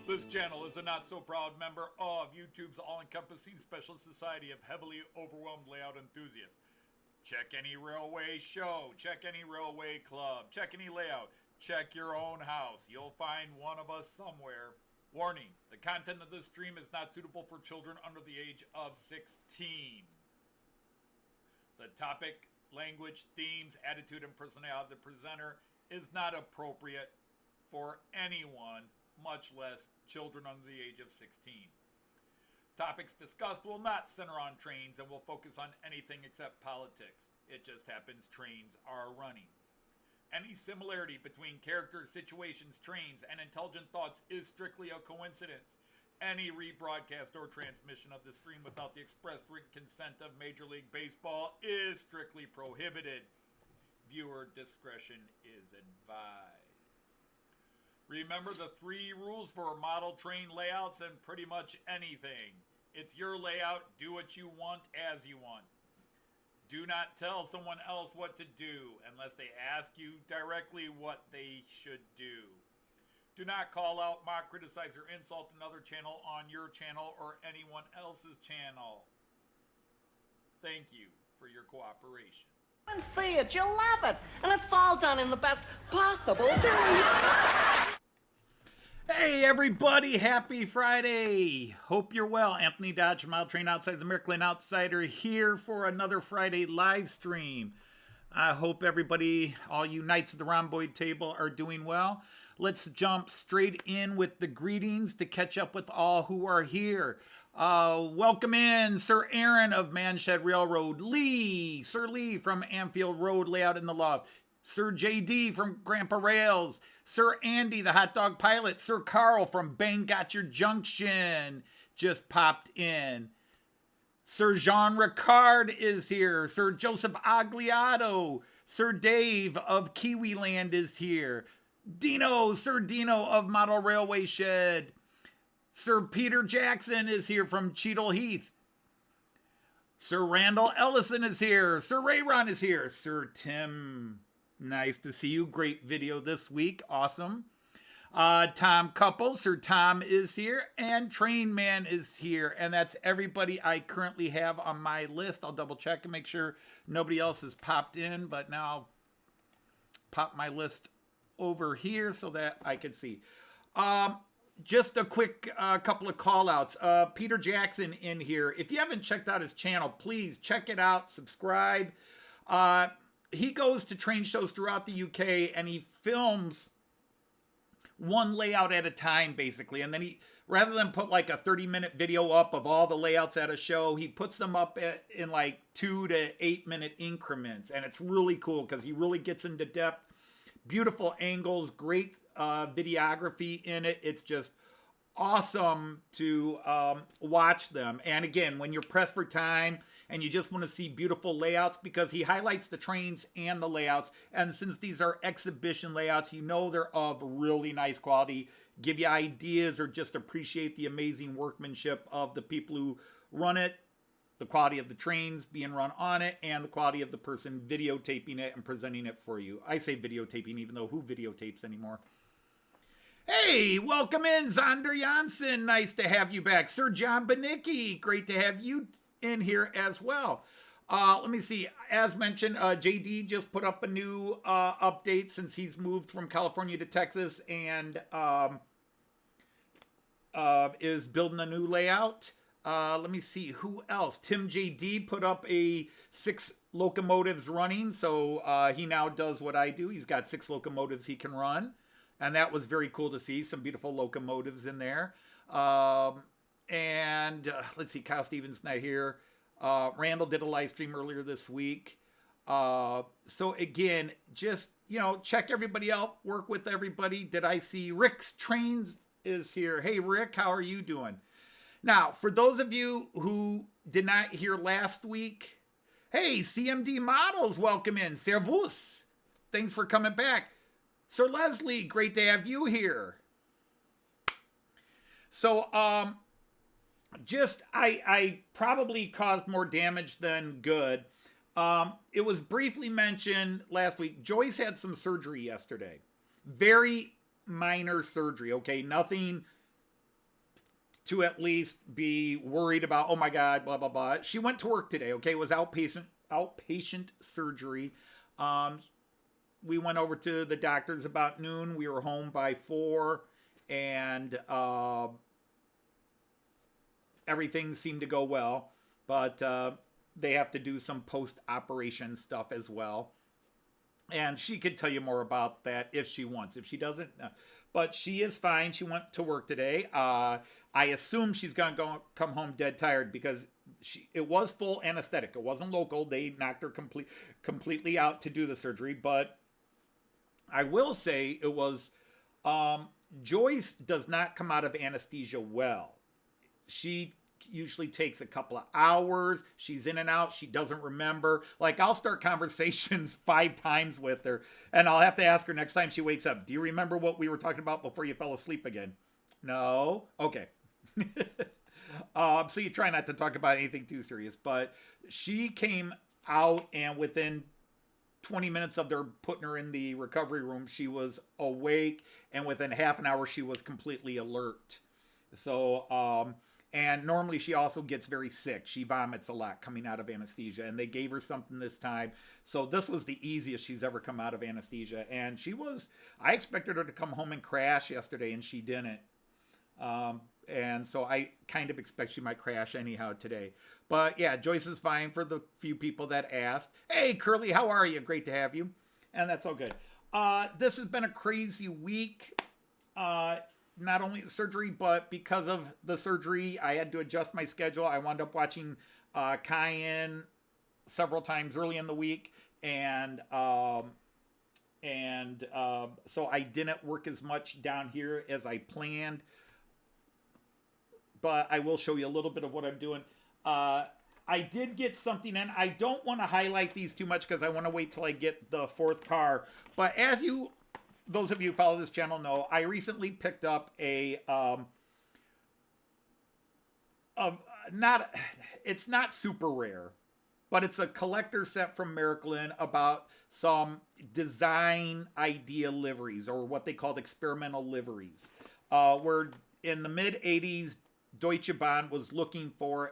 This channel is a not-so-proud member of YouTube's all-encompassing special society of heavily overwhelmed layout enthusiasts. Check any railway show, check any railway club, check any layout, check your own house. You'll find one of us somewhere. Warning, the content of this stream is not suitable for children under the age of 16. The topic, language, themes, attitude, and personality of the presenter is not appropriate for anyone, much less children under the age of 16. Topics discussed will not center on trains and will focus on anything except politics. It just happens trains are running. Any similarity between characters, situations, trains, and intelligent thoughts is strictly a coincidence. Any rebroadcast or transmission of the stream without the expressed written consent of Major League Baseball is strictly prohibited. Viewer discretion is advised. Remember the 3 rules for model train layouts and pretty much anything. It's your layout, do what you want as you want. Do not tell someone else what to do unless they ask you directly what they should do. Do not call out, mock, criticize, or insult another channel on your channel or anyone else's channel. Thank you for your cooperation. And see it, you'll love it, and it's all done in the best possible way. Hey everybody, happy Friday. Hope you're well. Anthony Dodge from Mile Train Outside the Märklin Outsider here for another Friday live stream. I hope everybody, all you knights at the rhomboid table, are doing well. Let's jump straight in with the greetings to catch up with all who are here. Welcome in Sir Aaron of Manshed Railroad, Sir Lee from Anfield Road Layout in the Loft, Sir JD from Grandpa Rails, Sir Andy, the hot dog pilot, Sir Carl from Bang Gotcha Junction just popped in. Sir Jean Ricard is here. Sir Joseph Agliato, Sir Dave of Kiwiland is here. Sir Dino of Model Railway Shed. Sir Peter Jackson is here from Cheadle Heath. Sir Randall Ellison is here. Sir Rayron is here. Sir Tim, nice to see you. Great video this week. Awesome. Tom Couples, Sir Tom is here. And Train Man is here. And that's everybody I currently have on my list. I'll double check and make sure nobody else has popped in. But now I'll pop my list over here so that I can see. Just a quick couple of call outs. Peter Jackson in here. If you haven't checked out his channel, please check it out. Subscribe. He goes to train shows throughout the UK and he films one layout at a time, basically. And then he rather than put like a 30-minute video up of all the layouts at a show, he puts them up in like 2 to 8 minute increments. And it's really cool because he really gets into depth. Beautiful angles, great videography in it. It's just awesome to watch them. And again, when you're pressed for time and you just want to see beautiful layouts, because he highlights the trains and the layouts, and since these are exhibition layouts, you know they're of really nice quality, give you ideas, or just appreciate the amazing workmanship of the people who run it, the quality of the trains being run on it, and the quality of the person videotaping it and presenting it for you. I say videotaping, even though who videotapes anymore? Hey, welcome in, Zander Janssen. Nice to have you back. Sir John Benicki, great to have you in here as well. Let me see. As mentioned, JD just put up a new update since he's moved from California to Texas and is building a new layout. Let me see who else. Tim JD put up a 6 locomotives running, so he now does what I do. He's got 6 locomotives he can run, and that was very cool to see. Some beautiful locomotives in there. And let's see, Kyle Stevens not here. Randall did a live stream earlier this week. So again, just, you know, check everybody out, work with everybody. Did I see Rick's Trains is here? Hey, Rick, how are you doing? Now, for those of you who did not hear last week, hey, CMD Models, welcome in. Servus. Thanks for coming back. Sir Leslie, great to have you here. So, I probably caused more damage than good. It was briefly mentioned last week. Joyce had some surgery yesterday. Very minor surgery, okay? Nothing to at least be worried about, oh my God, blah, blah, blah. She went to work today, okay? It was outpatient surgery. We went over to the doctor's about noon. We were home by 4, and everything seemed to go well, but they have to do some post-operation stuff as well. And she could tell you more about that if she wants. If she doesn't, but she is fine. She went to work today. I assume she's going to come home dead tired because it was full anesthetic. It wasn't local. They knocked her completely out to do the surgery. But I will say it was, Joyce does not come out of anesthesia well. She usually takes a couple of hours. She's in and out. She doesn't remember. Like, I'll start conversations 5 times with her, and I'll have to ask her next time she wakes up, do you remember what we were talking about before you fell asleep again? No? Okay. So you try not to talk about anything too serious, but she came out, and within 20 minutes of their putting her in the recovery room, she was awake, and within half an hour, she was completely alert. So, and normally she also gets very sick. She vomits a lot coming out of anesthesia, and they gave her something this time. So this was the easiest she's ever come out of anesthesia. And I expected her to come home and crash yesterday, and she didn't. And so I kind of expect she might crash anyhow today. But yeah, Joyce is fine for the few people that asked. Hey, Curly, how are you? Great to have you. And that's all good. This has been a crazy week. Not only the surgery, but because of the surgery, I had to adjust my schedule. I wound up watching Cayenne several times early in the week, and so I didn't work as much down here as I planned. But I will show you a little bit of what I'm doing. I did get something in. I don't want to highlight these too much because I want to wait till I get the 4th car. But as those of you who follow this channel know, I recently picked up it's not super rare, but it's a collector set from Märklin about some design idea liveries, or what they called experimental liveries. Where in the mid-'80s, Deutsche Bahn was looking for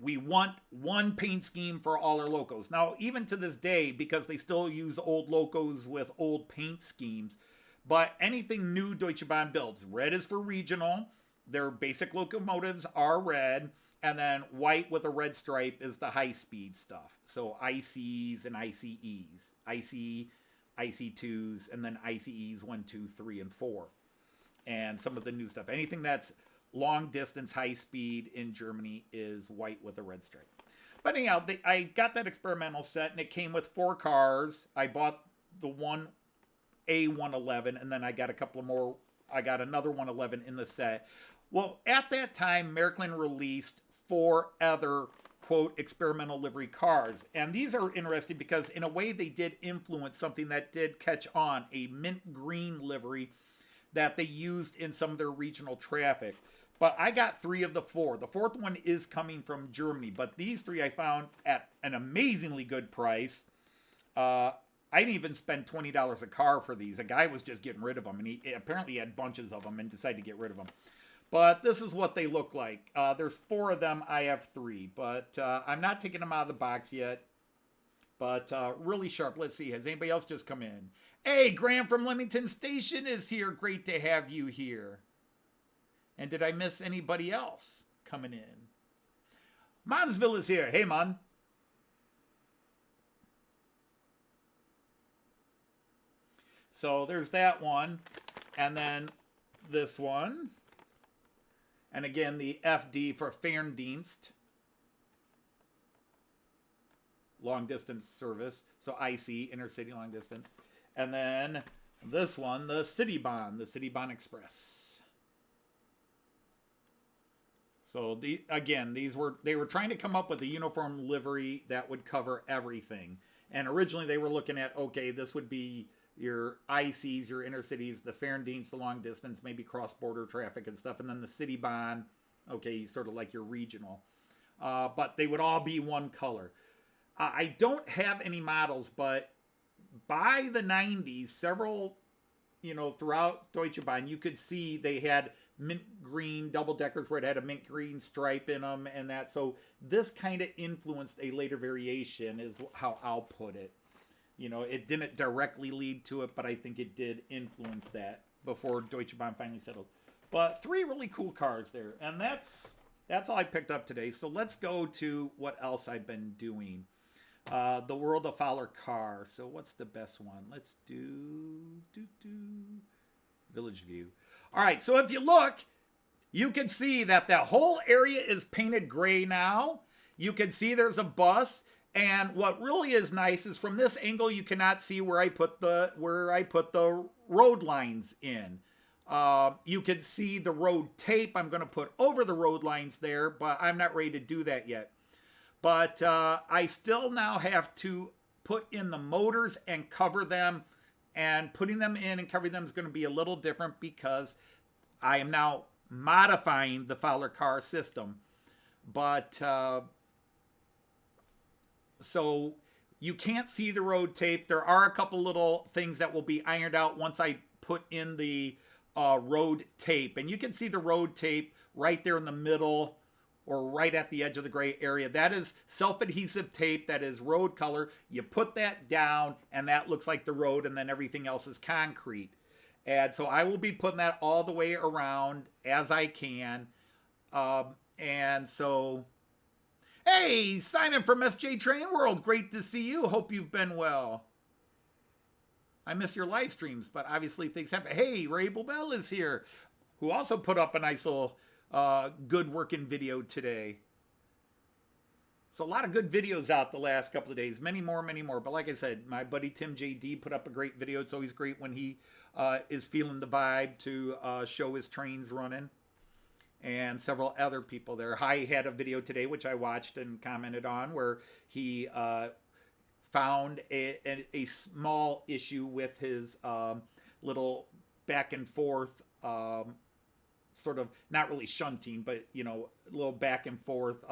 we want one paint scheme for all our locos. Now, even to this day, because they still use old locos with old paint schemes, but anything new Deutsche Bahn builds, red is for regional, their basic locomotives are red, and then white with a red stripe is the high-speed stuff. So ICs and ICEs, IC2s, and then ICEs 1, 2, 3, and 4. and some of the new stuff. Anything that's long distance, high speed in Germany is white with a red stripe. But anyhow, I got that experimental set, and it came with 4 cars. I bought the one A111, and then I got a couple of more. I got another 111 in the set. Well, at that time, Märklin released 4 other, quote, experimental livery cars. And these are interesting because, in a way, they did influence something that did catch on, a mint green livery that they used in some of their regional traffic. But I got 3 of the 4. The 4th one is coming from Germany. But these 3 I found at an amazingly good price. I didn't even spend $20 a car for these. A guy was just getting rid of them. And he apparently had bunches of them and decided to get rid of them. But this is what they look like. There's 4 of them. I have 3. But I'm not taking them out of the box yet. But really sharp. Let's see. Has anybody else just come in? Hey, Graham from Leamington Station is here. Great to have you here. And did I miss anybody else coming in? Monsville is here. Hey, Mon. So there's that one. And then this one. And again, the FD for Ferndienst. Long distance service. So IC, intercity long distance. And then this one, the Citybahn, the Citybahn Express. So they were trying to come up with a uniform livery that would cover everything. And originally they were looking at, okay, this would be your ICs, your intercities, the Ferndienst, the long distance, maybe cross-border traffic and stuff. And then the Citybahn, okay, sort of like your regional. But they would all be one color. I don't have any models, but by the 90s, several, throughout Deutsche Bahn, you could see they had mint green double-deckers where it had a mint green stripe in them and that. So this kind of influenced a later variation is how I'll put it. It didn't directly lead to it, but I think it did influence that before Deutsche Bahn finally settled. But 3 really cool cars there. And that's all I picked up today. So let's go to what else I've been doing. The World of Fowler car. So what's the best one? Let's do Village View. All right, so if you look, you can see that whole area is painted gray now. You can see there's a bus, and what really is nice is from this angle you cannot see where I put the road lines in. You can see the road tape I'm going to put over the road lines there, but I'm not ready to do that yet. But I still now have to put in the motors and cover them. And putting them in and covering them is going to be a little different because I am now modifying the Fowler car system. But so you can't see the road tape. There are a couple little things that will be ironed out once I put in the road tape. And you can see the road tape right there in the middle or right at the edge of the gray area. That is self-adhesive tape. That is road color. You put that down, and that looks like the road, and then everything else is concrete. And so I will be putting that all the way around as I can. And so, hey, Simon from SJ Train World. Great to see you. Hope you've been well. I miss your live streams, but obviously things happen. Hey, Ray Bobel is here, who also put up a nice little good working video today. So a lot of good videos out the last couple of days. Many more. But like I said, my buddy Tim JD put up a great video. It's always great when he is feeling the vibe to show his trains running. And several other people there. Hai had a video today, which I watched and commented on, where he found a small issue with his little back and forth sort of, not really shunting, but, a little back and forth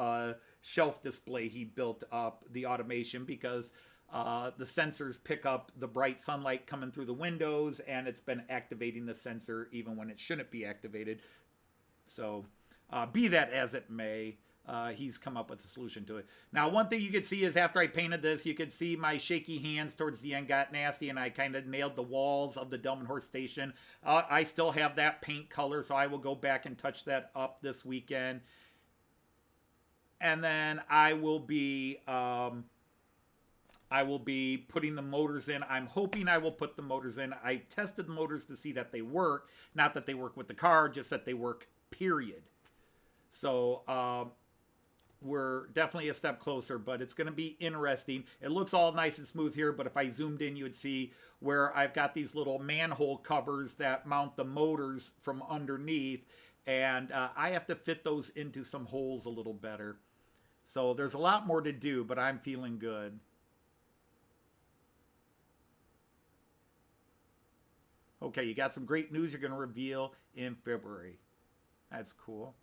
shelf display he built up, the automation, because the sensors pick up the bright sunlight coming through the windows, and it's been activating the sensor even when it shouldn't be activated. So be that as it may, he's come up with a solution to it. Now, one thing you could see is after I painted this, you could see my shaky hands towards the end got nasty, and I kind of nailed the walls of the Delmenhorst station. I still have that paint color, so I will go back and touch that up this weekend. And then I will be I will be putting the motors in. I'm hoping I will put the motors in. I tested the motors to see that they work. Not that they work with the car, just that they work, period. So we're definitely a step closer, but it's going to be interesting. It looks all nice and smooth here, but if I zoomed in, you would see where I've got these little manhole covers that mount the motors from underneath, and I have to fit those into some holes a little better. So there's a lot more to do, but I'm feeling good. Okay, you got some great news you're going to reveal in February. That's cool.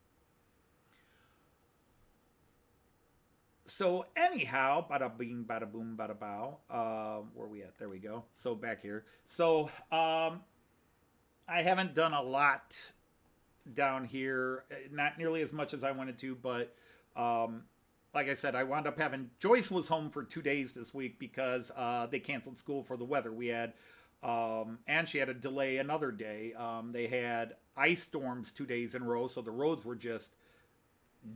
So anyhow, bada bing, bada boom, bada bow. Where are we at? There we go. So back here. So I haven't done a lot down here. Not nearly as much as I wanted to, but like I said, I wound up having... Joyce was home for 2 days this week because they canceled school for the weather. We had... and she had to delay another day. They had ice storms 2 days in a row, so the roads were just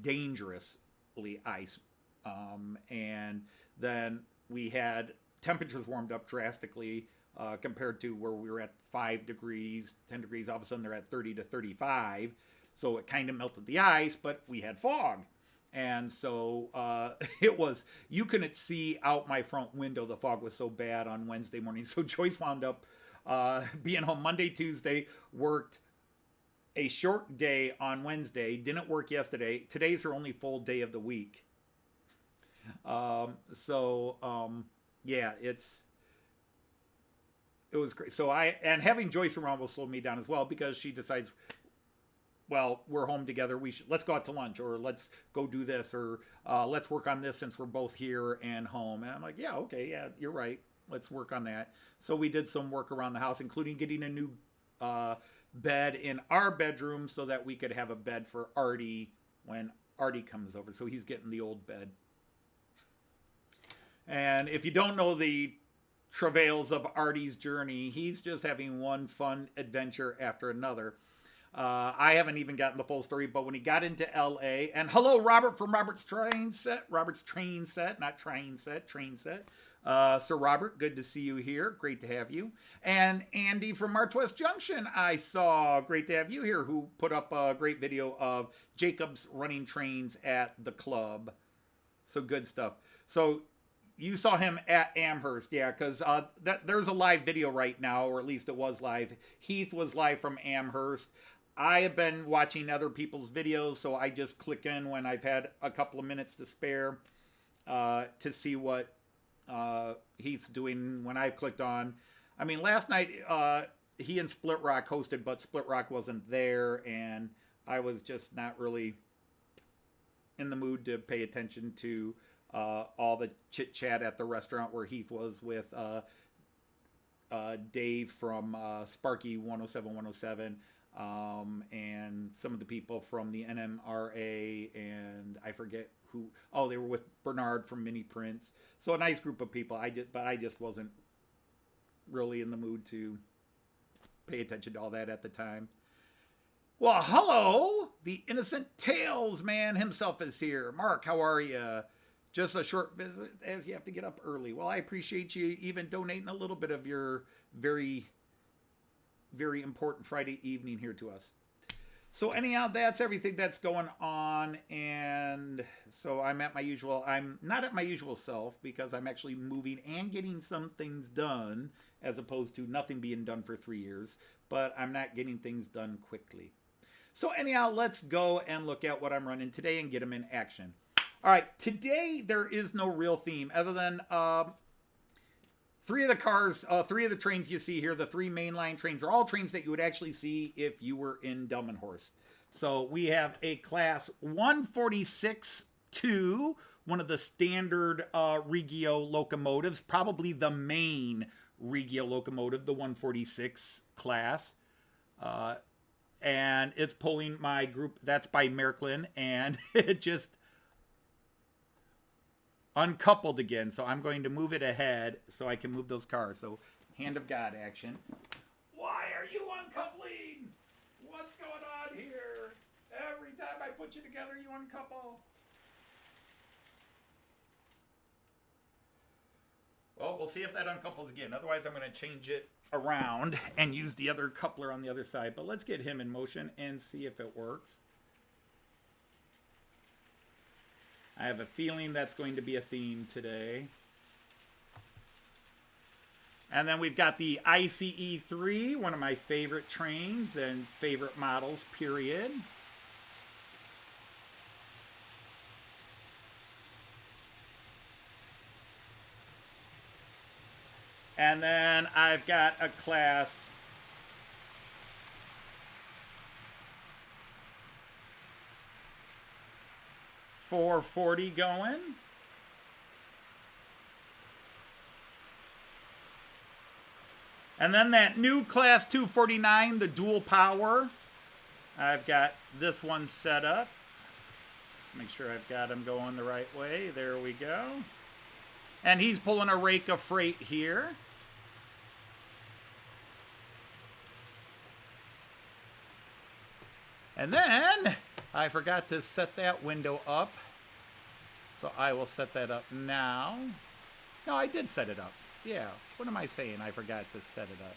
dangerously ice. And then we had temperatures warmed up drastically compared to where we were at 5 degrees, 10 degrees. All of a sudden they're at 30 to 35. So it kind of melted the ice, but we had fog. And so it was, you couldn't see out my front window. The fog was so bad on Wednesday morning. So Joyce wound up being home Monday, Tuesday, worked a short day on Wednesday, didn't work yesterday. Today's her only full day of the week. Yeah, it was great. So and having Joyce around will slow me down as well because she decides, well, we're home together. Let's go out to lunch, or let's go do this, or let's work on this since we're both here and home. And I'm like, yeah, okay, yeah, you're right. Let's work on that. So we did some work around the house, including getting a new bed in our bedroom so that we could have a bed for Artie when Artie comes over. So he's getting the old bed. And if you don't know the travails of Artie's journey, he's just having one fun adventure after another. I haven't even gotten the full story, but when he got into LA, and hello, Robert from Robert's Train Set. Sir Robert, good to see you here. Great to have you. And Andy from March West Junction, I saw. Great to have you here, who put up a great video of Jacob's running trains at the club. So good stuff. So you saw him at Amherst, yeah, because there's a live video right now, or at least it was live. Heath was live from Amherst. I have been watching other people's videos, so I just click in when I've had a couple of minutes to spare to see what Heath's doing when I've clicked on. I mean, last night he and Split Rock hosted, but Split Rock wasn't there, and I was just not really in the mood to pay attention to all the chit chat at the restaurant where Heath was with Dave from Sparky 107, and some of the people from the NMRA, and I forget who. Oh, they were with Bernard from Mini Prince. So a nice group of people. But I just wasn't really in the mood to pay attention to all that at the time. Well, hello, the Innocent Tales man himself is here. Mark, how are you? Just a short visit as you have to get up early. Well, I appreciate you even donating a little bit of your very, very important Friday evening here to us. So anyhow, that's everything that's going on. And so I'm not at my usual self because I'm actually moving and getting some things done as opposed to nothing being done for 3 years. But I'm not getting things done quickly. So anyhow, let's go and look at what I'm running today and get them in action. All right, today there is no real theme other than three of the trains you see here, the 3 mainline trains, are all trains that you would actually see if you were in Delmenhorst. So we have a class 146-2, one of the standard Regio locomotives, probably the main Regio locomotive, the 146 class. And it's pulling my group, that's by Märklin, and it just uncoupled again, so I'm going to move it ahead so I can move those cars. So, hand of God action. Why are you uncoupling? What's going on here? Every time I put you together, you uncouple. Well, we'll see if that uncouples again. Otherwise, I'm going to change it around and use the other coupler on the other side. But let's get him in motion and see if it works. I have a feeling that's going to be a theme today. And then we've got the ICE3, one of my favorite trains and favorite models, period. And then I've got a class 440 going. And then that new class 249, the dual power. I've got this one set up. Make sure I've got him going the right way. There we go. And he's pulling a rake of freight here. And then I forgot to set that window up. So I will set that up now. No, I did set it up. Yeah, what am I saying? I forgot to set it up.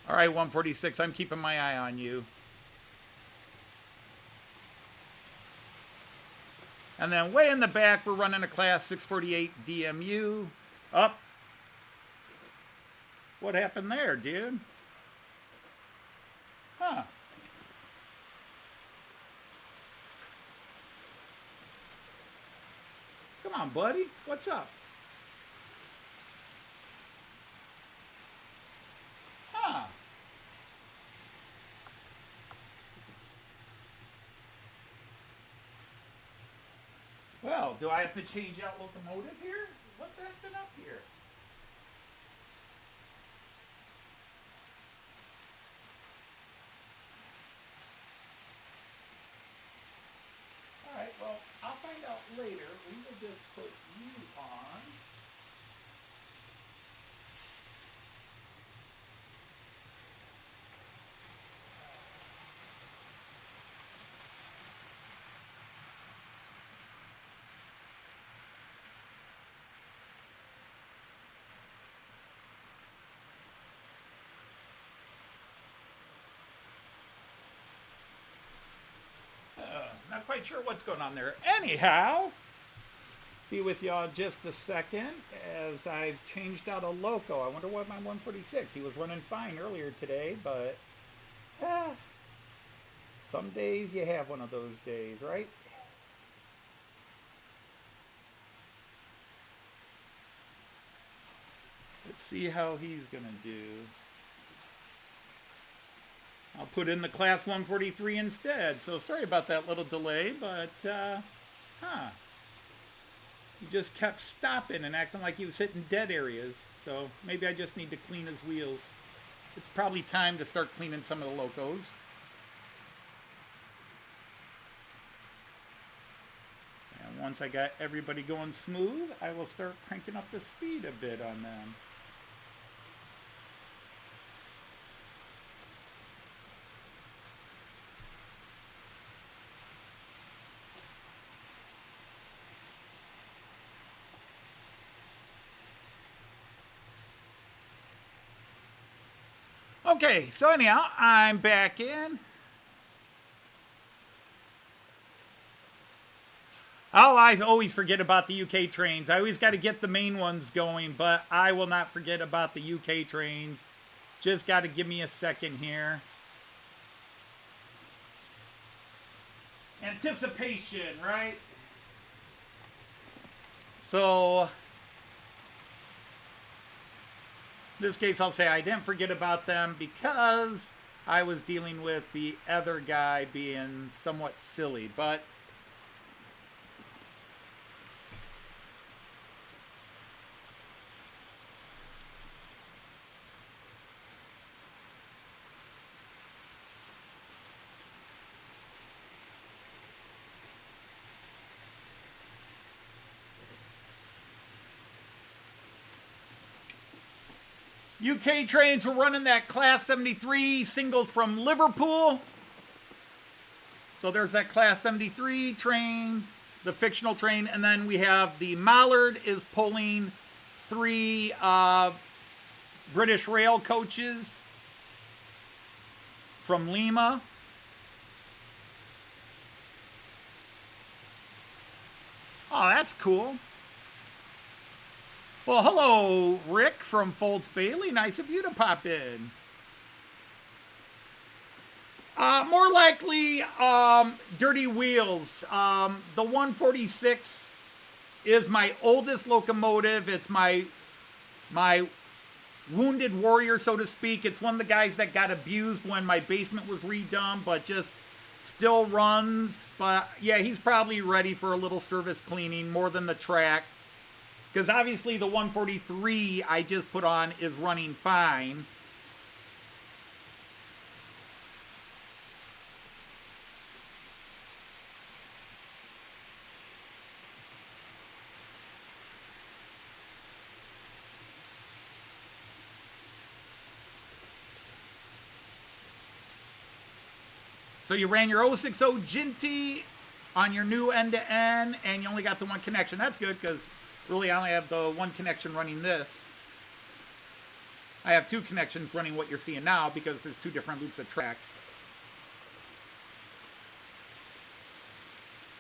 All right, 146, I'm keeping my eye on you. And then way in the back, we're running a class 648 DMU. Up. What happened there, dude? Huh. Come on, buddy. What's up? Huh. Well, do I have to change out locomotive here? What's acting up here? Alright, well, I'll find out later. We will just put you on. Not quite sure what's going on there. Anyhow, be with y'all just a second as I've changed out a loco. I wonder why my 146. He was running fine earlier today, but some days you have one of those days, right? Let's see how he's gonna do. I'll put in the class 143 instead. So sorry about that little delay, but, he just kept stopping and acting like he was hitting dead areas. So maybe I just need to clean his wheels. It's probably time to start cleaning some of the locos. And once I got everybody going smooth, I will start cranking up the speed a bit on them. Okay, so anyhow, I'm back in. Oh, I always forget about the UK trains. I always got to get the main ones going, but I will not forget about the UK trains. Just got to give me a second here. Anticipation, right? So in this case, I'll say I didn't forget about them because I was dealing with the other guy being somewhat silly, but UK trains were running that class 73 singles from Liverpool. So there's that Class 73 train, the fictional train, and then we have the Mallard is pulling 3 British rail coaches from Lima. Oh, that's cool. Well, hello, Rick from Foltz Bailey. Nice of you to pop in. More likely, Dirty Wheels. The 146 is my oldest locomotive. It's my wounded warrior, so to speak. It's one of the guys that got abused when my basement was redone, but just still runs. But yeah, he's probably ready for a little service cleaning more than the track. Because obviously the 143 I just put on is running fine. So you ran your 060 Ginty on your new end-to-end, and you only got the one connection. That's good, because really I only have the one connection running this. I have 2 connections running what you're seeing now, because there's 2 different loops of track.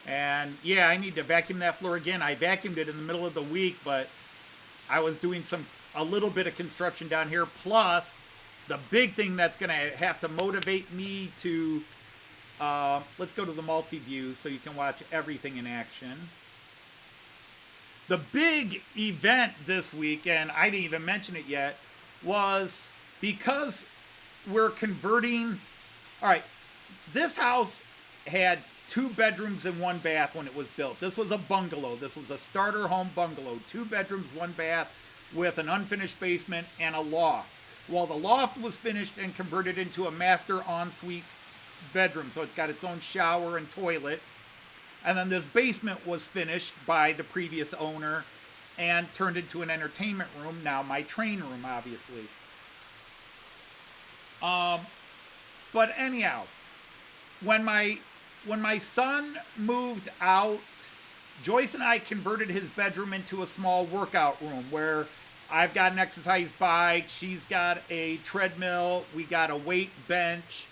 And yeah, I need to vacuum that floor again. I vacuumed it in the middle of the week, but I was doing a little bit of construction down here. Plus, the big thing that's going to have to motivate me to... let's go to the multi-view so you can watch everything in action. The big event this week, and I didn't even mention it yet, was because we're converting... All right, this house had 2 bedrooms and 1 bath when it was built. This was a bungalow. This was a starter home bungalow. 2 bedrooms, 1 bath with an unfinished basement and a loft. Well, the loft was finished and converted into a master ensuite bedroom, so it's got its own shower and toilet. And then this basement was finished by the previous owner and turned into an entertainment room, now my train room, obviously. But anyhow, when my son moved out, Joyce and I converted his bedroom into a small workout room where I've got an exercise bike, she's got a treadmill, we got a weight bench,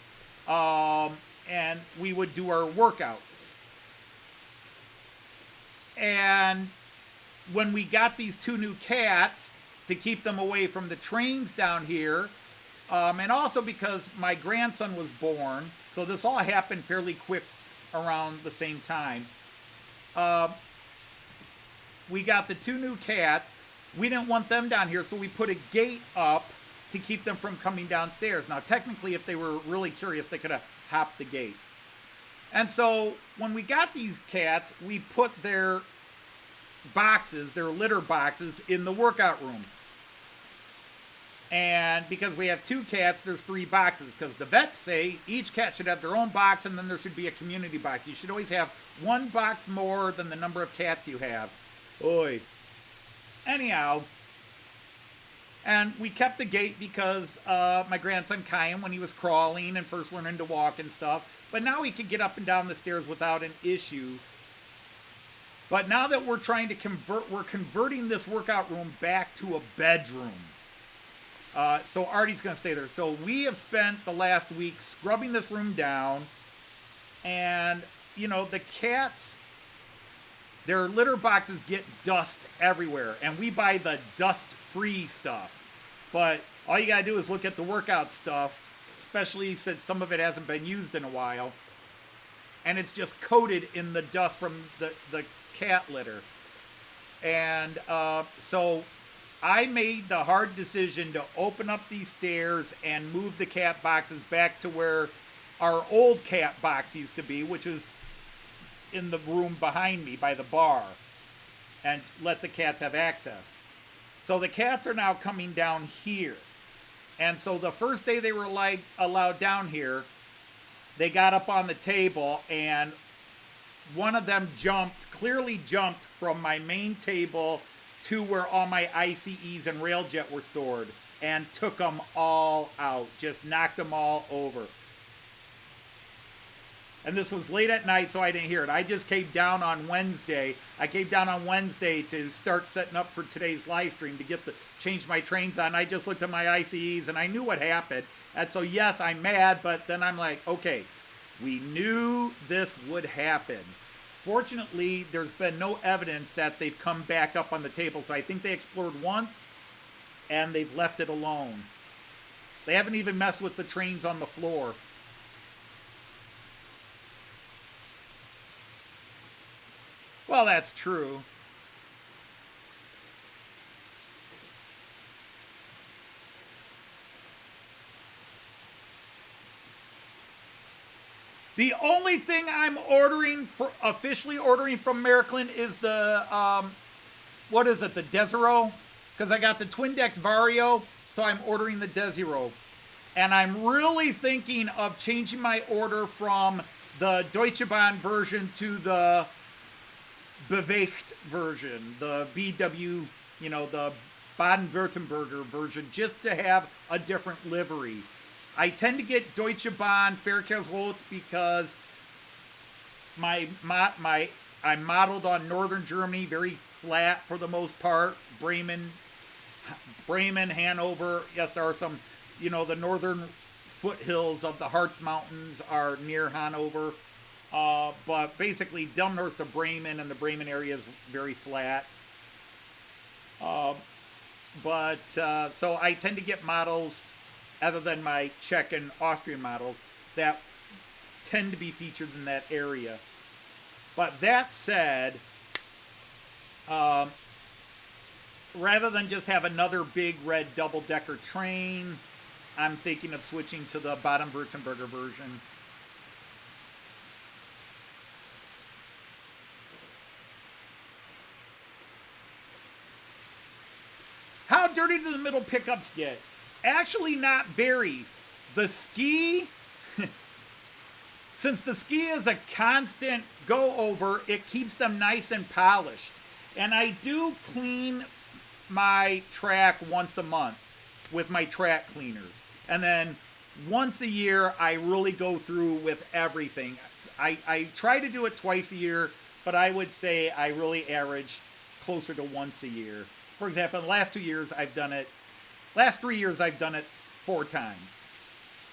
and we would do our workouts. And when we got these 2 new cats to keep them away from the trains down here, and also because my grandson was born, so this all happened fairly quick around the same time, we got the 2 new cats. We didn't want them down here, so we put a gate up to keep them from coming downstairs. Now, technically, if they were really curious, they could have hopped the gate. And so, when we got these cats, we put their boxes, their litter boxes, in the workout room. And because we have 2 cats, there's 3 boxes, because the vets say each cat should have their own box, and then there should be a community box. You should always have 1 box more than the number of cats you have. Oy. Anyhow, and we kept the gate because my grandson Kyan, when he was crawling and first learning to walk and stuff, but now he can get up and down the stairs without an issue. But now that we're trying to we're converting this workout room back to a bedroom. So Artie's going to stay there. So we have spent the last week scrubbing this room down, and, you know, the cats... Their litter boxes get dust everywhere, and we buy the dust-free stuff. But all you gotta do is look at the workout stuff, especially since some of it hasn't been used in a while, and it's just coated in the dust from the cat litter. And so I made the hard decision to open up these stairs and move the cat boxes back to where our old cat box used to be, which is in the room behind me by the bar, and let the cats have access. So the cats are now coming down here. And so the first day they were allowed down here, they got up on the table, and one of them clearly jumped from my main table to where all my ICEs and Railjet were stored, and took them all out, just knocked them all over. And this was late at night, so I didn't hear it. I just came down on Wednesday. I came down on Wednesday to start setting up for today's live stream to change my trains on. I just looked at my ICEs and I knew what happened. And so yes, I'm mad, but then I'm like, okay, we knew this would happen. Fortunately, there's been no evidence that they've come back up on the table. So I think they explored once and they've left it alone. They haven't even messed with the trains on the floor. Well, that's true. The only thing I'm officially ordering from Märklin is the, what is it, the Desiro? Because I got the Twindex Vario, so I'm ordering the Desiro. And I'm really thinking of changing my order from the Deutsche Bahn version to the Bewegt version, the BW, the Baden-Württemberger version, just to have a different livery. I tend to get Deutsche Bahn Verkehrsrot because I'm modeled on northern Germany, very flat for the most part. Bremen, Hanover. Yes, there are some, the northern foothills of the Harz Mountains are near Hanover. But basically, Delmenhorst to Bremen, and the Bremen area is very flat. So I tend to get models, other than my Czech and Austrian models, that tend to be featured in that area. But that said, rather than just have another big red double-decker train, I'm thinking of switching to the Baden-Württemberger version. How dirty do the middle pickups get? Actually, not very. The ski, since the ski is a constant go-over, it keeps them nice and polished. And I do clean my track once a month with my track cleaners. And then once a year, I really go through with everything. I try to do it twice a year, but I would say I really average closer to once a year. For example, in the last 3 years, I've done it 4 times,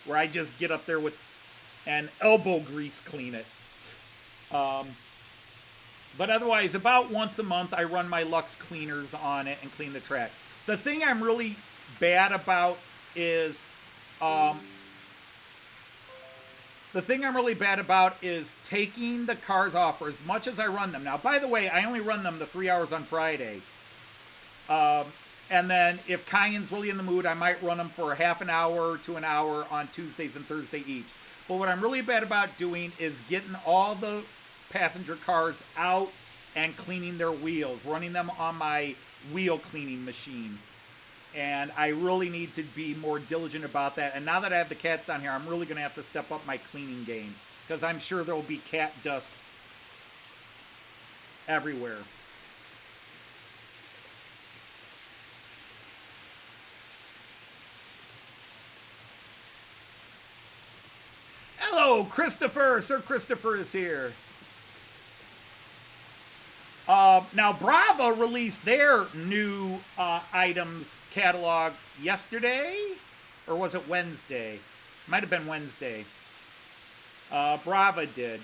where I just get up there with and elbow grease clean it. But otherwise, about once a month, I run my Lux cleaners on it and clean the track. The thing I'm really bad about is, taking the cars off for as much as I run them. Now, by the way, I only run them the 3 hours on Friday. And then if Cayenne's really in the mood, I might run them for a half an hour to an hour on Tuesdays and Thursday each. But what I'm really bad about doing is getting all the passenger cars out and cleaning their wheels, running them on my wheel cleaning machine. And I really need to be more diligent about that. And now that I have the cats down here, I'm really going to have to step up my cleaning game, because I'm sure there will be cat dust everywhere. Hello, Christopher. Sir Christopher is here. Now, Brava released their new items catalog yesterday, or was it Wednesday? Might have been Wednesday. Brava did.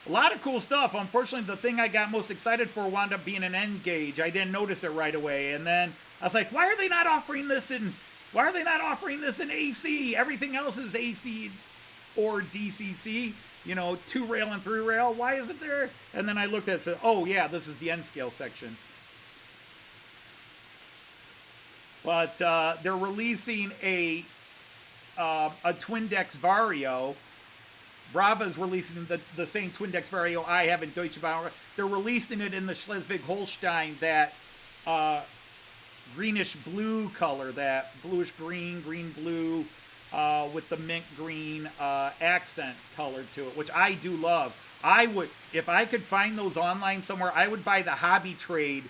A lot of cool stuff. Unfortunately, the thing I got most excited for wound up being an N gauge. I didn't notice it right away, and then I was like, why are they not offering this in AC? Everything else is AC or DCC, 2-rail and 3-rail. Why is it there? And then I looked at it and said, oh yeah, this is the N-scale section. But they're releasing a Twindex Vario. Brava's releasing the same Twindex Vario I have in Deutsche Bahn. They're releasing it in the Schleswig-Holstein, that greenish blue color, that bluish green, green blue, with the mint green accent color to it, which I do love. I would, if I could find those online somewhere, I would buy the hobby trade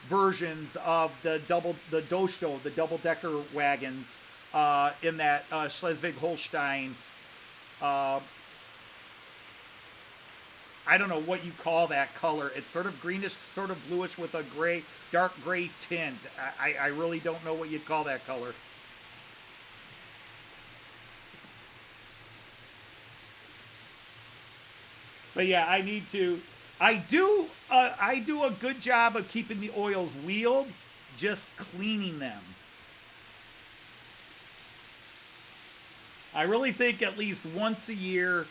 versions of the DoSto, the double-decker wagons, in that Schleswig-Holstein I don't know what you call that color. It's sort of greenish, sort of bluish with a gray, dark gray tint. I really don't know what you'd call that color. But yeah, I need to. I do a good job of keeping the oils wheeled, just cleaning them. I really think at least once a year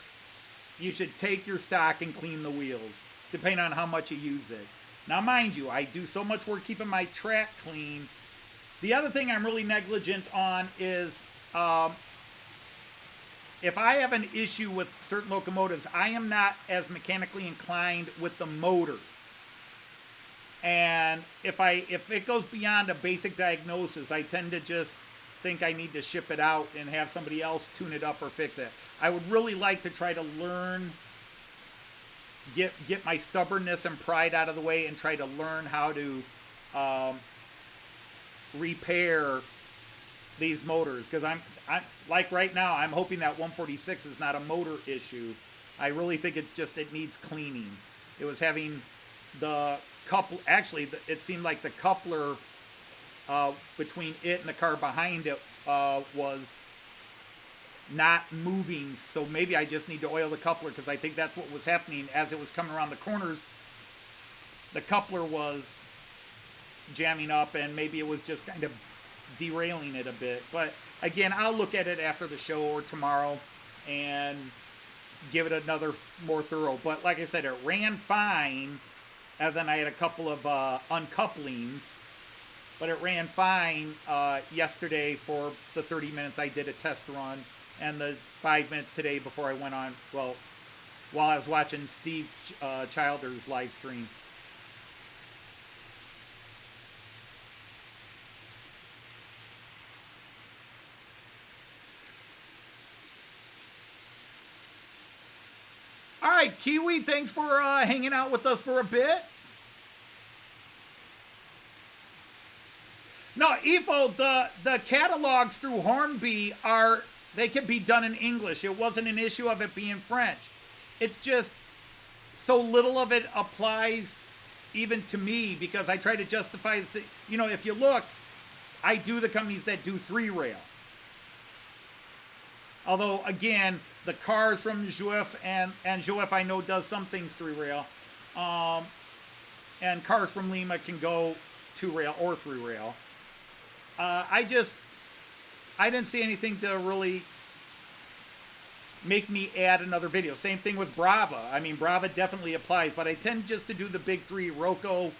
you should take your stock and clean the wheels, depending on how much you use it. Now, mind you, I do so much work keeping my track clean. The other thing I'm really negligent on is if I have an issue with certain locomotives, I am not as mechanically inclined with the motors. And if it goes beyond a basic diagnosis, I tend to just think I need to ship it out and have somebody else tune it up or fix it. I would really like to try to learn, get my stubbornness and pride out of the way and try to learn how to repair these motors, because I'm like right now I'm hoping that 146 is not a motor issue. I really think it's just it needs cleaning. It was having the couple, actually it seemed like the coupler between it and the car behind it was not moving, so maybe I just need to oil the coupler, because I think that's what was happening as it was coming around the corners. The coupler was jamming up and maybe it was just kind of derailing it a bit. But again, I'll look at it after the show or tomorrow and give it another more thorough. But like I said, it ran fine, and then I had a couple of uncouplings, but it ran fine yesterday for the 30 minutes I did a test run, and the 5 minutes today before I went on, well, while I was watching Steve Childer's live stream. All right, Kiwi, thanks for hanging out with us for a bit. No, Ifo, the catalogs through Hornby they can be done in English. It wasn't an issue of it being French. It's just so little of it applies even to me, because I try to justify the thing. You know, if you look, I do the companies that do 3-rail. Although, again, the cars from Juif and Juif I know does some things 3-rail. And cars from Lima can go 2-rail or 3-rail. I didn't see anything to really make me add another video. Same thing with Brava. I mean, Brava definitely applies, but I tend just to do the big three, Rocco,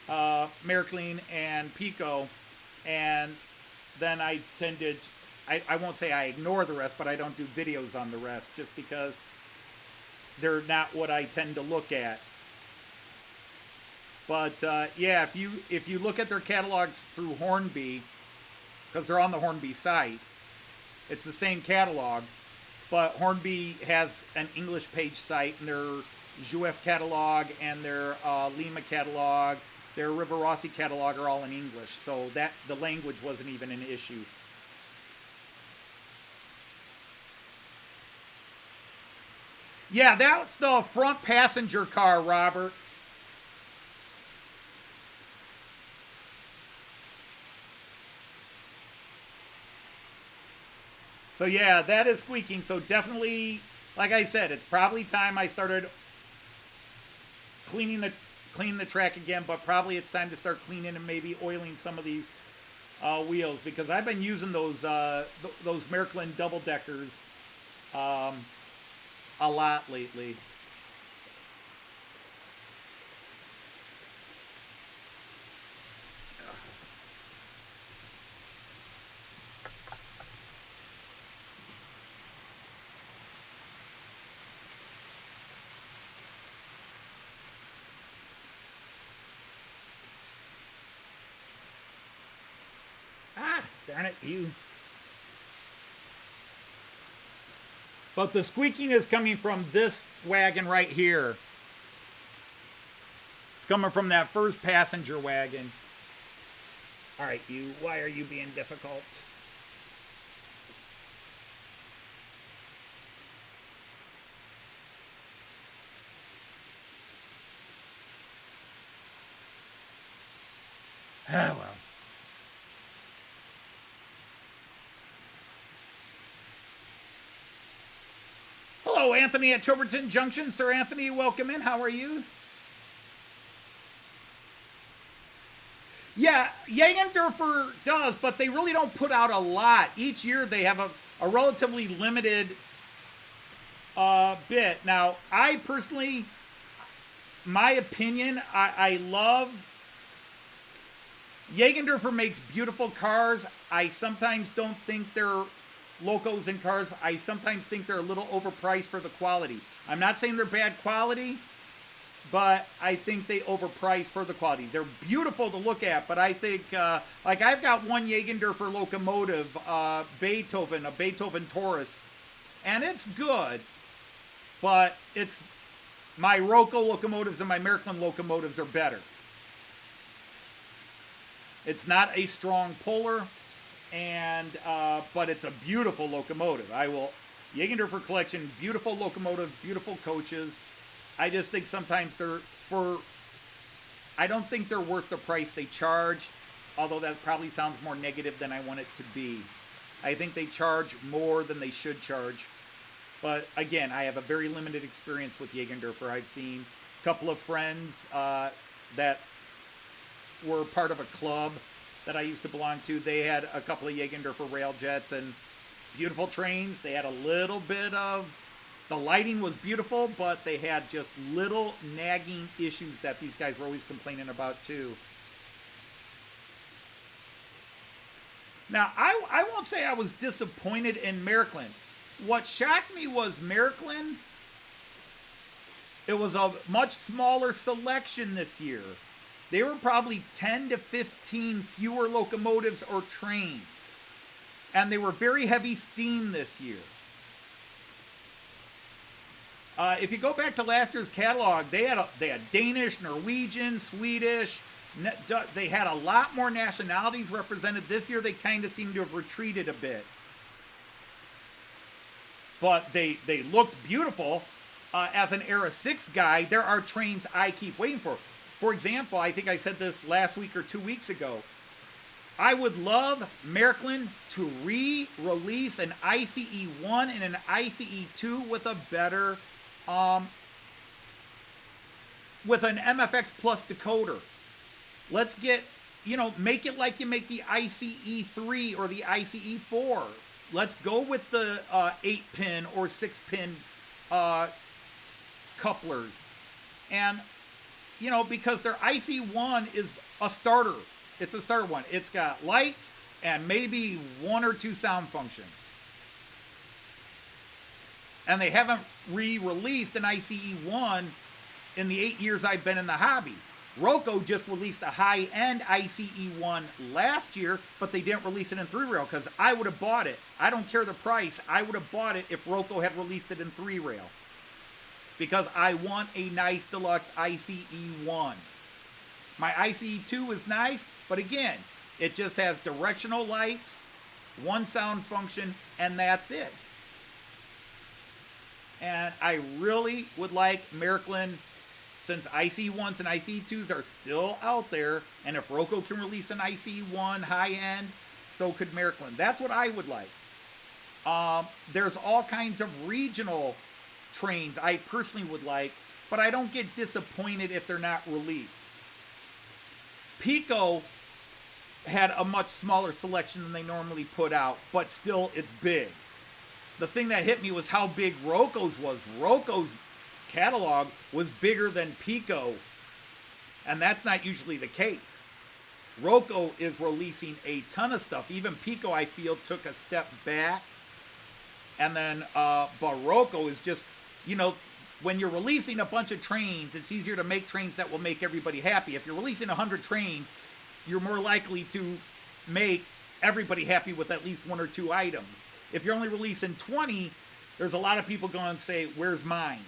Märklin, and Piko. And then I tend to... I won't say I ignore the rest, but I don't do videos on the rest just because they're not what I tend to look at. But yeah, if you look at their catalogs through Hornby, because they're on the Hornby site, it's the same catalog, but Hornby has an English page site, and their Juif catalog and their Lima catalog, their Rivarossi catalog are all in English, so that the language wasn't even an issue. Yeah, that's the front passenger car, Robert. So yeah, that is squeaking. So definitely, like I said, it's probably time I started cleaning the track again, but probably it's time to start cleaning and maybe oiling some of these wheels, because I've been using those Märklin double deckers a lot lately. Ah, darn it, you. But the squeaking is coming from this wagon right here. It's coming from that first passenger wagon. All right, you, why are you being difficult? Ah, well. Hello, Anthony at Choberton Junction. Sir Anthony, welcome in. How are you? Yeah, Jägendorfer does, but they really don't put out a lot. Each year they have a relatively limited bit. Now, I personally, my opinion, I love Jägendorfer makes beautiful cars. I sometimes don't think they're locos and cars. I sometimes think they're a little overpriced for the quality. I'm not saying they're bad quality, but I think they overprice for the quality. They're beautiful to look at, but I think, like I've got one Jägendorfer locomotive, a Beethoven Taurus, and it's good, but it's, my Roco locomotives and my Märklin locomotives are better. It's not a strong puller, and but it's a beautiful locomotive. Jägendorfer collection, beautiful locomotive, beautiful coaches. I just think sometimes I don't think they're worth the price they charge, although that probably sounds more negative than I want it to be. I think they charge more than they should charge. But again, I have a very limited experience with Jägendorfer. I've seen a couple of friends that were part of a club that I used to belong to. They had a couple of Jägendorfer rail jets and beautiful trains. They had a little bit of, the lighting was beautiful, but they had just little nagging issues that these guys were always complaining about too. Now, I won't say I was disappointed in Märklin. What shocked me was Märklin, it was a much smaller selection this year. They were probably 10 to 15 fewer locomotives or trains. And they were very heavy steam this year. If you go back to last year's catalog, they had Danish, Norwegian, Swedish. They had a lot more nationalities represented. This year they kind of seem to have retreated a bit. But they looked beautiful. As an Era 6 guy, there are trains I keep waiting for. For example, I think I said this last week or 2 weeks ago. I would love Märklin to re-release an ICE-1 and an ICE-2 with a better, with an MFX Plus decoder. Let's get, make it like you make the ICE-3 or the ICE-4. Let's go with the 8-pin or 6-pin couplers. And because their IC1 is a starter. It's a starter one. It's got lights and maybe one or two sound functions. And they haven't re-released an ICE1 in the 8 years I've been in the hobby. Roco just released a high-end ICE1 last year, but they didn't release it in 3-rail because I would have bought it. I don't care the price. I would have bought it if Roco had released it in 3-rail. Because I want a nice deluxe ICE1. My ICE2 is nice, but again, it just has directional lights, one sound function, and that's it. And I really would like Märklin, since ICE1s and ICE2s are still out there, and if Roco can release an ICE1 high-end, so could Märklin. That's what I would like. There's all kinds of regional trains I personally would like, but I don't get disappointed if they're not released. Piko had a much smaller selection than they normally put out, but still it's big. The thing that hit me was how big Roco's was. Roco's catalog was bigger than Piko, and that's not usually the case. Roco is releasing a ton of stuff. Even Piko, I feel, took a step back. And then, but Roco is just, when you're releasing a bunch of trains, it's easier to make trains that will make everybody happy. If you're releasing 100 trains, you're more likely to make everybody happy with at least one or two items. If you're only releasing 20, there's a lot of people going to say, where's mine?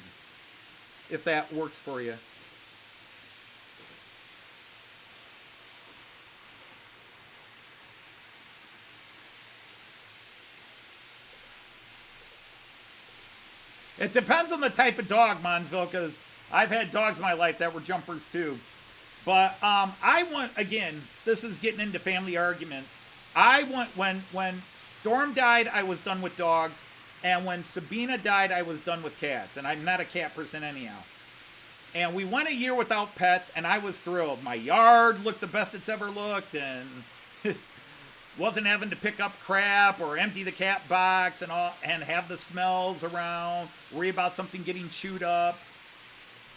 If that works for you. It depends on the type of dog, Monsville, because I've had dogs in my life that were jumpers too. But I want, again, this is getting into family arguments. I want, when Storm died, I was done with dogs. And when Sabina died, I was done with cats. And I'm not a cat person anyhow. And we went a year without pets, and I was thrilled. My yard looked the best it's ever looked, and wasn't having to pick up crap or empty the cat box and all, and have the smells around, worry about something getting chewed up.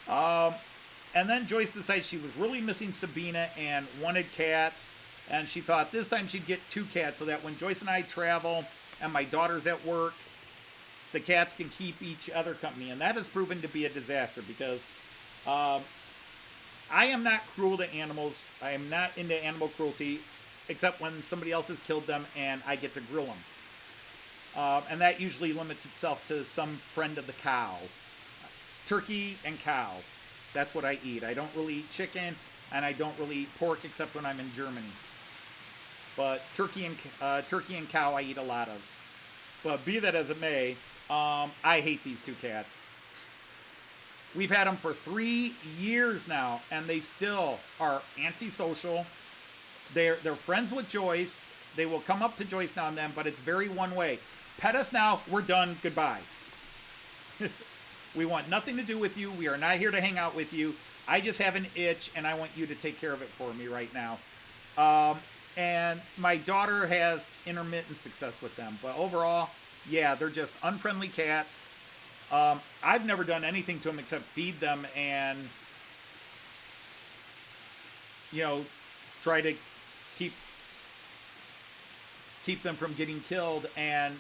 And then Joyce decided she was really missing Sabina and wanted cats. And she thought this time she'd get 2 cats so that when Joyce and I travel and my daughter's at work, the cats can keep each other company. And that has proven to be a disaster because I am not cruel to animals. I am not into animal cruelty, except when somebody else has killed them and I get to grill them. And that usually limits itself to some friend of the cow. Turkey and cow. That's what I eat. I don't really eat chicken, and I don't really eat pork except when I'm in Germany. But turkey and cow I eat a lot of. But be that as it may, I hate these 2 cats. We've had them for 3 years now, and they still are antisocial. They're friends with Joyce. They will come up to Joyce now and then, but it's very one way. Pet us now, we're done, goodbye. We want nothing to do with you. We are not here to hang out with you. I just have an itch, and I want you to take care of it for me right now. And my daughter has intermittent success with them. But overall, yeah, they're just unfriendly cats. I've never done anything to them except feed them and, try to keep them from getting killed. And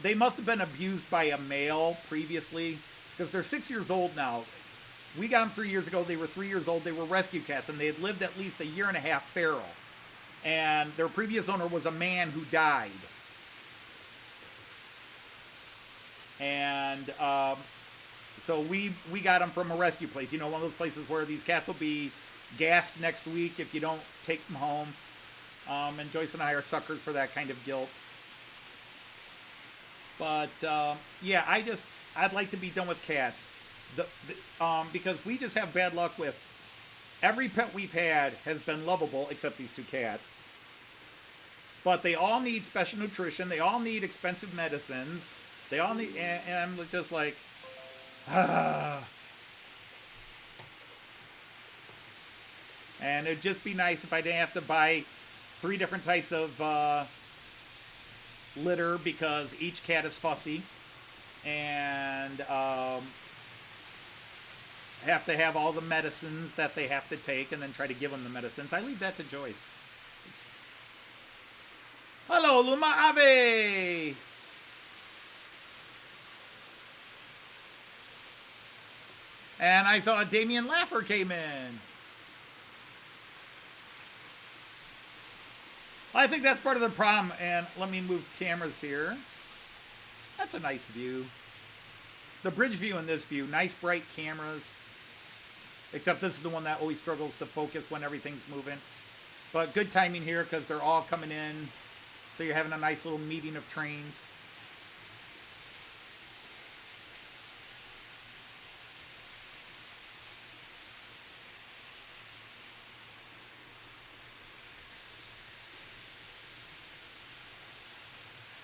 they must have been abused by a male previously, because they're 6 years old now. We got them 3 years ago. They were 3 years old. They were rescue cats, and they had lived at least a year and a half feral. And their previous owner was a man who died. And so we got them from a rescue place. One of those places where these cats will be gassed next week if you don't take them home. And Joyce and I are suckers for that kind of guilt. But, yeah, I'd like to be done with cats. Because we just have bad luck with every pet we've had has been lovable except these 2 cats. But they all need special nutrition. They all need expensive medicines. They all need, and I'm just like, And it'd just be nice if I didn't have to buy 3 different types of litter because each cat is fussy. And have to have all the medicines that they have to take and then try to give them the medicines. I leave that to Joyce. Hello, Luma Ave! And I saw Damien Laffer came in. I think that's part of the problem. And let me move cameras here. That's a nice view. The bridge view and this view, nice bright cameras. Except this is the one that always struggles to focus when everything's moving. But good timing here because they're all coming in. So you're having a nice little meeting of trains.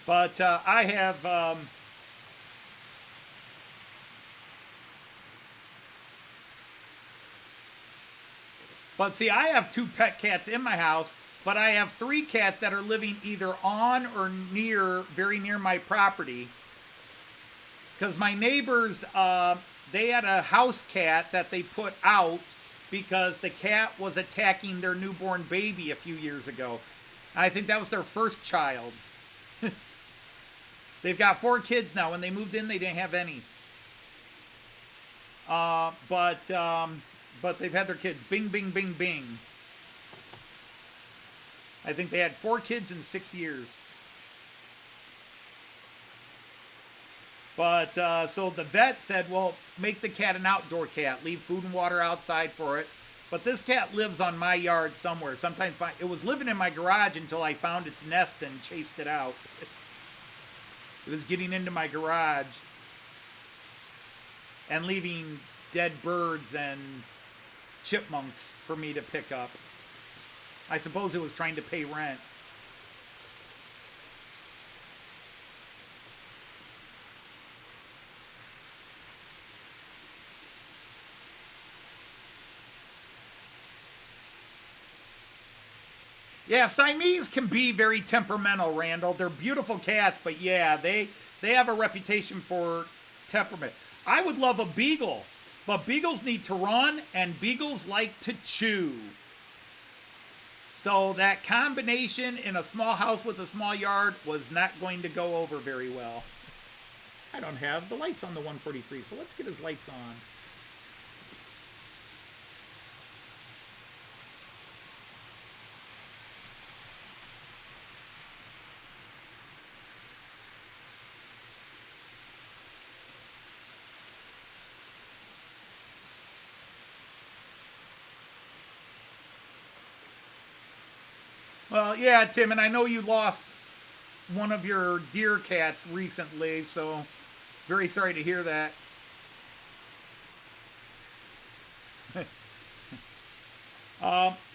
But I have... But see, I have 2 pet cats in my house, but I have 3 cats that are living either on or very near my property. Because my neighbors, they had a house cat that they put out because the cat was attacking their newborn baby a few years ago. And I think that was their first child. They've got 4 kids now. When they moved in, they didn't have any. But they've had their kids. Bing, bing, bing, bing. I think they had 4 kids in 6 years. But, so the vet said, well, make the cat an outdoor cat. Leave food and water outside for it. But this cat lives on my yard somewhere. Sometimes it was living in my garage until I found its nest and chased it out. It was getting into my garage and leaving dead birds and chipmunks for me to pick up. I suppose it was trying to pay rent. Yeah, Siamese can be very temperamental, Randall. They're beautiful cats, but yeah, they have a reputation for temperament. I would love a beagle, but beagles need to run, and beagles like to chew. So that combination in a small house with a small yard was not going to go over very well. I don't have the lights on the 143, so let's get his lights on. Well, yeah, Tim, and I know you lost one of your deer cats recently, so very sorry to hear that.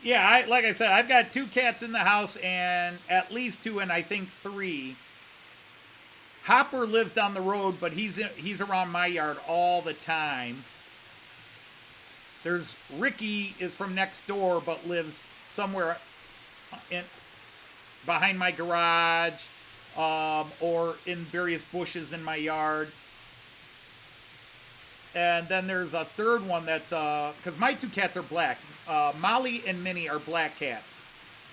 Yeah, like I said, I've got 2 cats in the house, and at least 2, and I think 3. Hopper lives down the road, but he's around my yard all the time. There's Ricky is from next door, but lives somewhere behind my garage, or in various bushes in my yard. And then there's a third one that's, because my 2 cats are black. Molly and Minnie are black cats.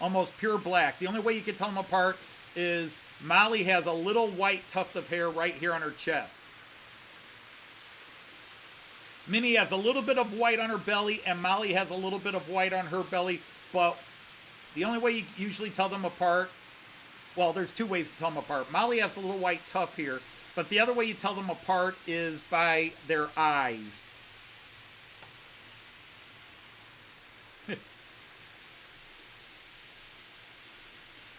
Almost pure black. The only way you can tell them apart is Molly has a little white tuft of hair right here on her chest. Minnie has a little bit of white on her belly, and Molly has a little bit of white on her belly, but the only way you usually tell them apart, well, there's 2 ways to tell them apart. Molly has a little white tuft here, but the other way you tell them apart is by their eyes.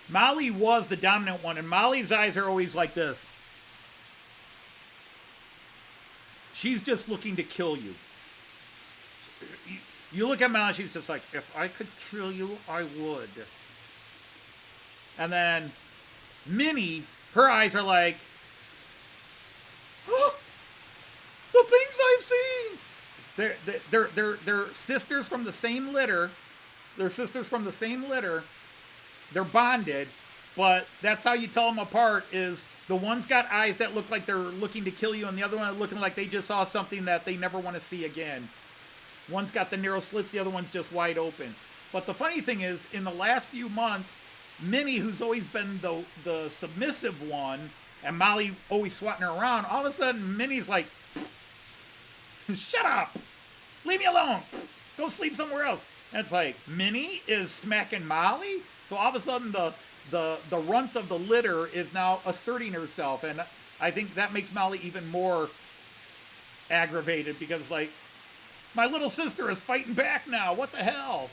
Molly was the dominant one, and Molly's eyes are always like this. She's just looking to kill you. You look at Molly, she's just like, if I could kill you, I would. And then Minnie, her eyes are like, oh, the things I've seen. They're sisters from the same litter. They're sisters from the same litter. They're bonded, but that's how you tell them apart is the one's got eyes that look like they're looking to kill you, and the other one looking like they just saw something that they never want to see again. One's got the narrow slits, the other one's just wide open. But the funny thing is, in the last few months, Minnie, who's always been the submissive one, and Molly always swatting her around, all of a sudden, Minnie's like, shut up! Leave me alone! Go sleep somewhere else. And it's like, Minnie is smacking Molly? So all of a sudden, the runt of the litter is now asserting herself, and I think that makes Molly even more aggravated because, like, my little sister is fighting back now. What the hell?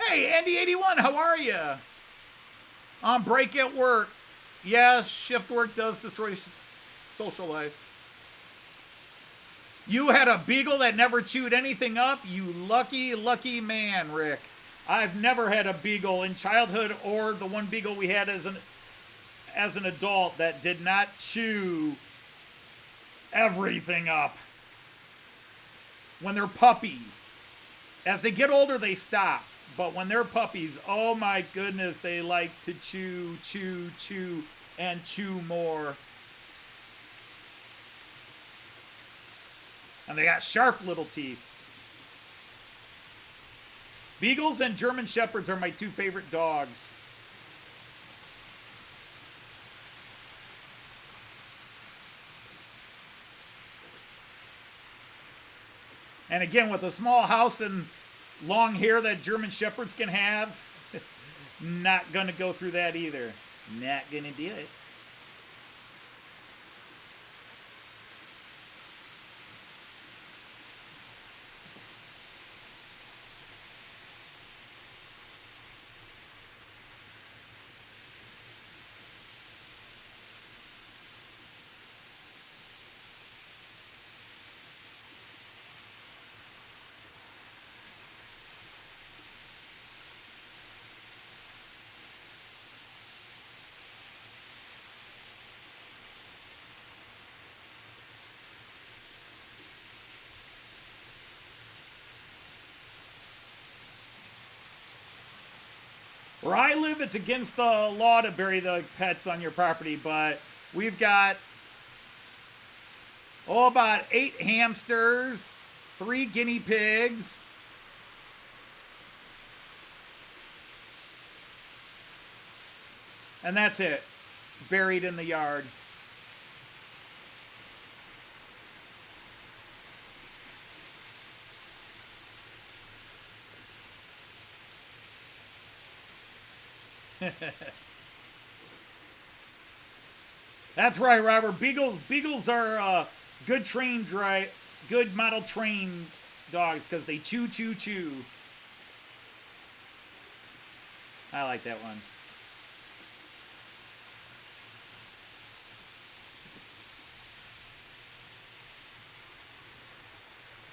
Hey, Andy81, how are you? On break at work. Yes, shift work does destroy social life. You had a beagle that never chewed anything up? You lucky, lucky man, Rick. I've never had a beagle in childhood or the one beagle we had as an adult that did not chew everything up. When they're puppies. As they get older, they stop. But when they're puppies, oh my goodness, they like to chew, chew, chew, and chew more. And they got sharp little teeth. Beagles and German Shepherds are my 2 favorite dogs. And again, with a small house and long hair that German Shepherds can have, not going to go through that either. Not going to do it. Where I live, it's against the law to bury the pets on your property, but we've got, about 8 hamsters, 3 guinea pigs, and that's it, buried in the yard. That's right, Robert. Beagles are good good model trained dogs because they chew, chew, chew. I like that one.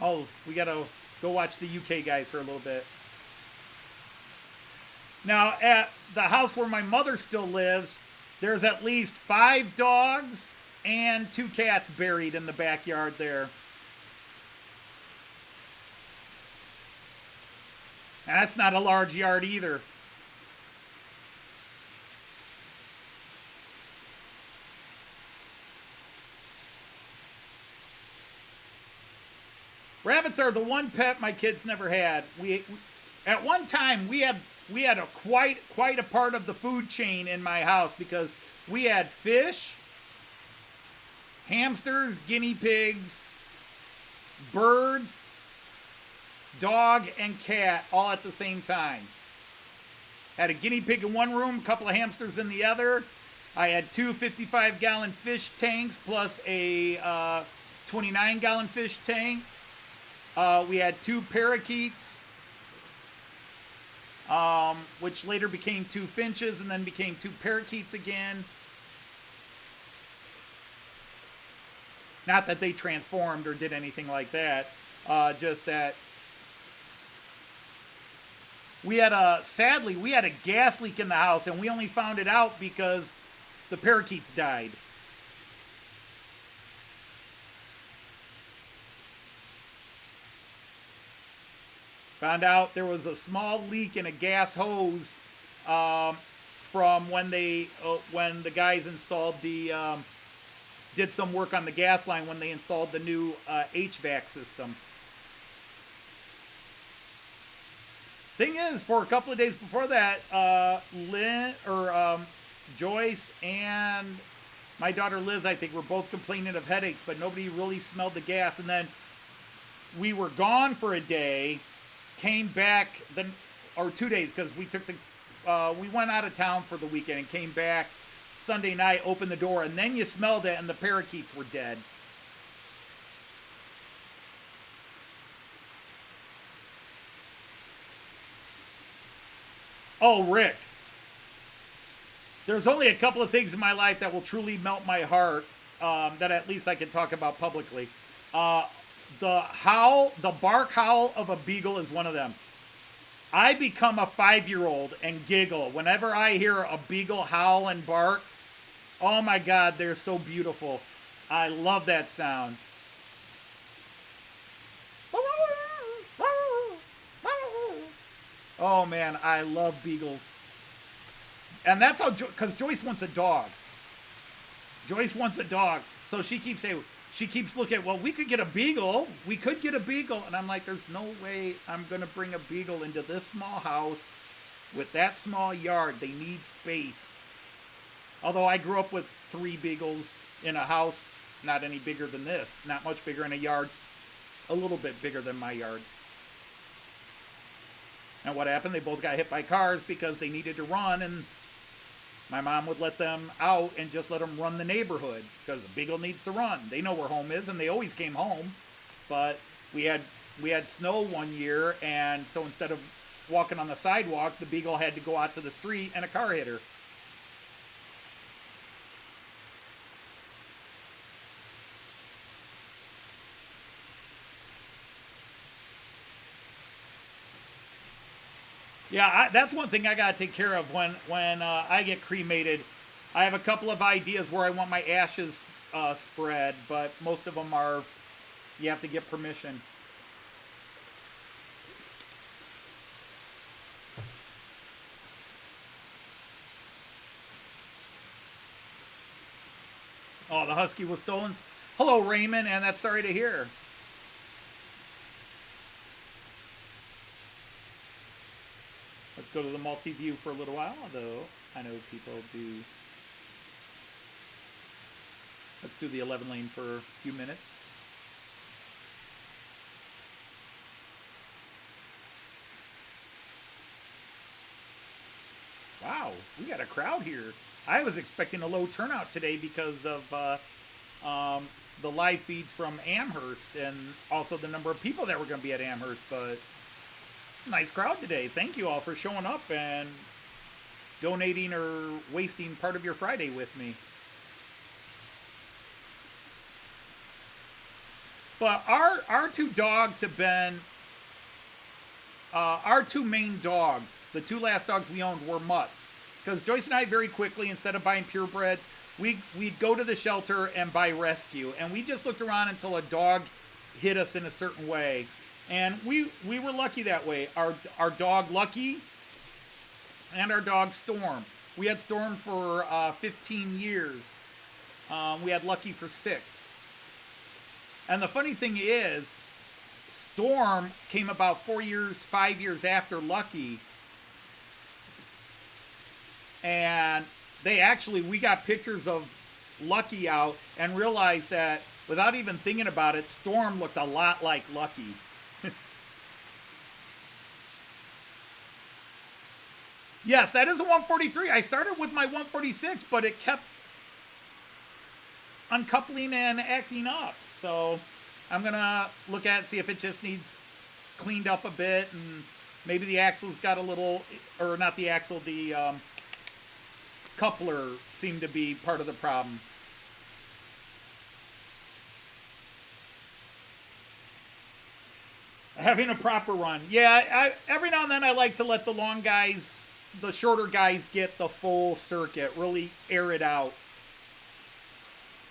Oh, we gotta go watch the UK guys for a little bit. Now, at the house where my mother still lives, there's at least 5 dogs and 2 cats buried in the backyard there. And that's not a large yard either. Rabbits are the one pet my kids never had. At one time we had a quite a part of the food chain in my house because we had fish, hamsters, guinea pigs, birds, dog, and cat all at the same time. Had a guinea pig in one room, a couple of hamsters in the other. I had 2 55-gallon fish tanks plus a 29-gallon fish tank. We had 2 parakeets, which later became 2 finches and then became 2 parakeets again. Not that they transformed or did anything like that, just that sadly, we had a gas leak in the house and we only found it out because the parakeets died. Found out there was a small leak in a gas hose from when the guys installed did some work on the gas line when they installed the new HVAC system. Thing is, for a couple of days before that, Joyce and my daughter Liz, I think, were both complaining of headaches, but nobody really smelled the gas. And then we were gone for a day. Came back or 2 days because we went out of town for the weekend and came back Sunday night, opened the door, and then you smelled it and the parakeets were dead. Oh, Rick. There's only a couple of things in my life that will truly melt my heart that at least I can talk about publicly. The bark howl of a beagle is one of them. I become a 5-year-old and giggle whenever I hear a beagle howl and bark. Oh my God, they're so beautiful. I love that sound. Oh man, I love beagles. And that's how, because Joyce wants a dog. Joyce wants a dog. So she keeps saying, she keeps looking, well, we could get a beagle. We could get a beagle. And I'm like, there's no way I'm going to bring a beagle into this small house with that small yard. They need space. Although I grew up with 3 beagles in a house, not any bigger than this. Not much bigger, in a yard a little bit bigger than my yard. And what happened? They both got hit by cars because they needed to run, and my mom would let them out and just let them run the neighborhood because the beagle needs to run. They know where home is, and they always came home. But we had snow one year, and so instead of walking on the sidewalk, the beagle had to go out to the street, and a car hit her. Yeah, that's one thing I gotta take care of when I get cremated. I have a couple of ideas where I want my ashes spread, but most of them are, you have to get permission. Oh, the Husky was stolen. Hello, Raymond, and that's sorry to hear. Let's go to the multi-view for a little while, although I know people do. Let's do the 11 lane for a few minutes. Wow, we got a crowd here. I was expecting a low turnout today because of the live feeds from Amherst and also the number of people that were going to be at Amherst, but nice crowd today. Thank you all for showing up and donating or wasting part of your Friday with me. But our two dogs have been, our two main dogs, the two last dogs we owned were mutts. Because Joyce and I very quickly, instead of buying purebreds, we'd go to the shelter and buy rescue. And we just looked around until a dog hit us in a certain way. And we were lucky that way. Our dog Lucky and our dog Storm. We had Storm for 15 years. We had Lucky for 6. And the funny thing is, Storm came about 5 years after Lucky. And we got pictures of Lucky out and realized that without even thinking about it, Storm looked a lot like Lucky. Yes, that is a 143. I started with my 146, but it kept uncoupling and acting up. So I'm going to look at it, see if it just needs cleaned up a bit. And maybe the axle's got a little, or not the axle, the coupler seemed to be part of the problem. Having a proper run. Yeah, every now and then I like to let the long guys, the shorter guys get the full circuit, really air it out.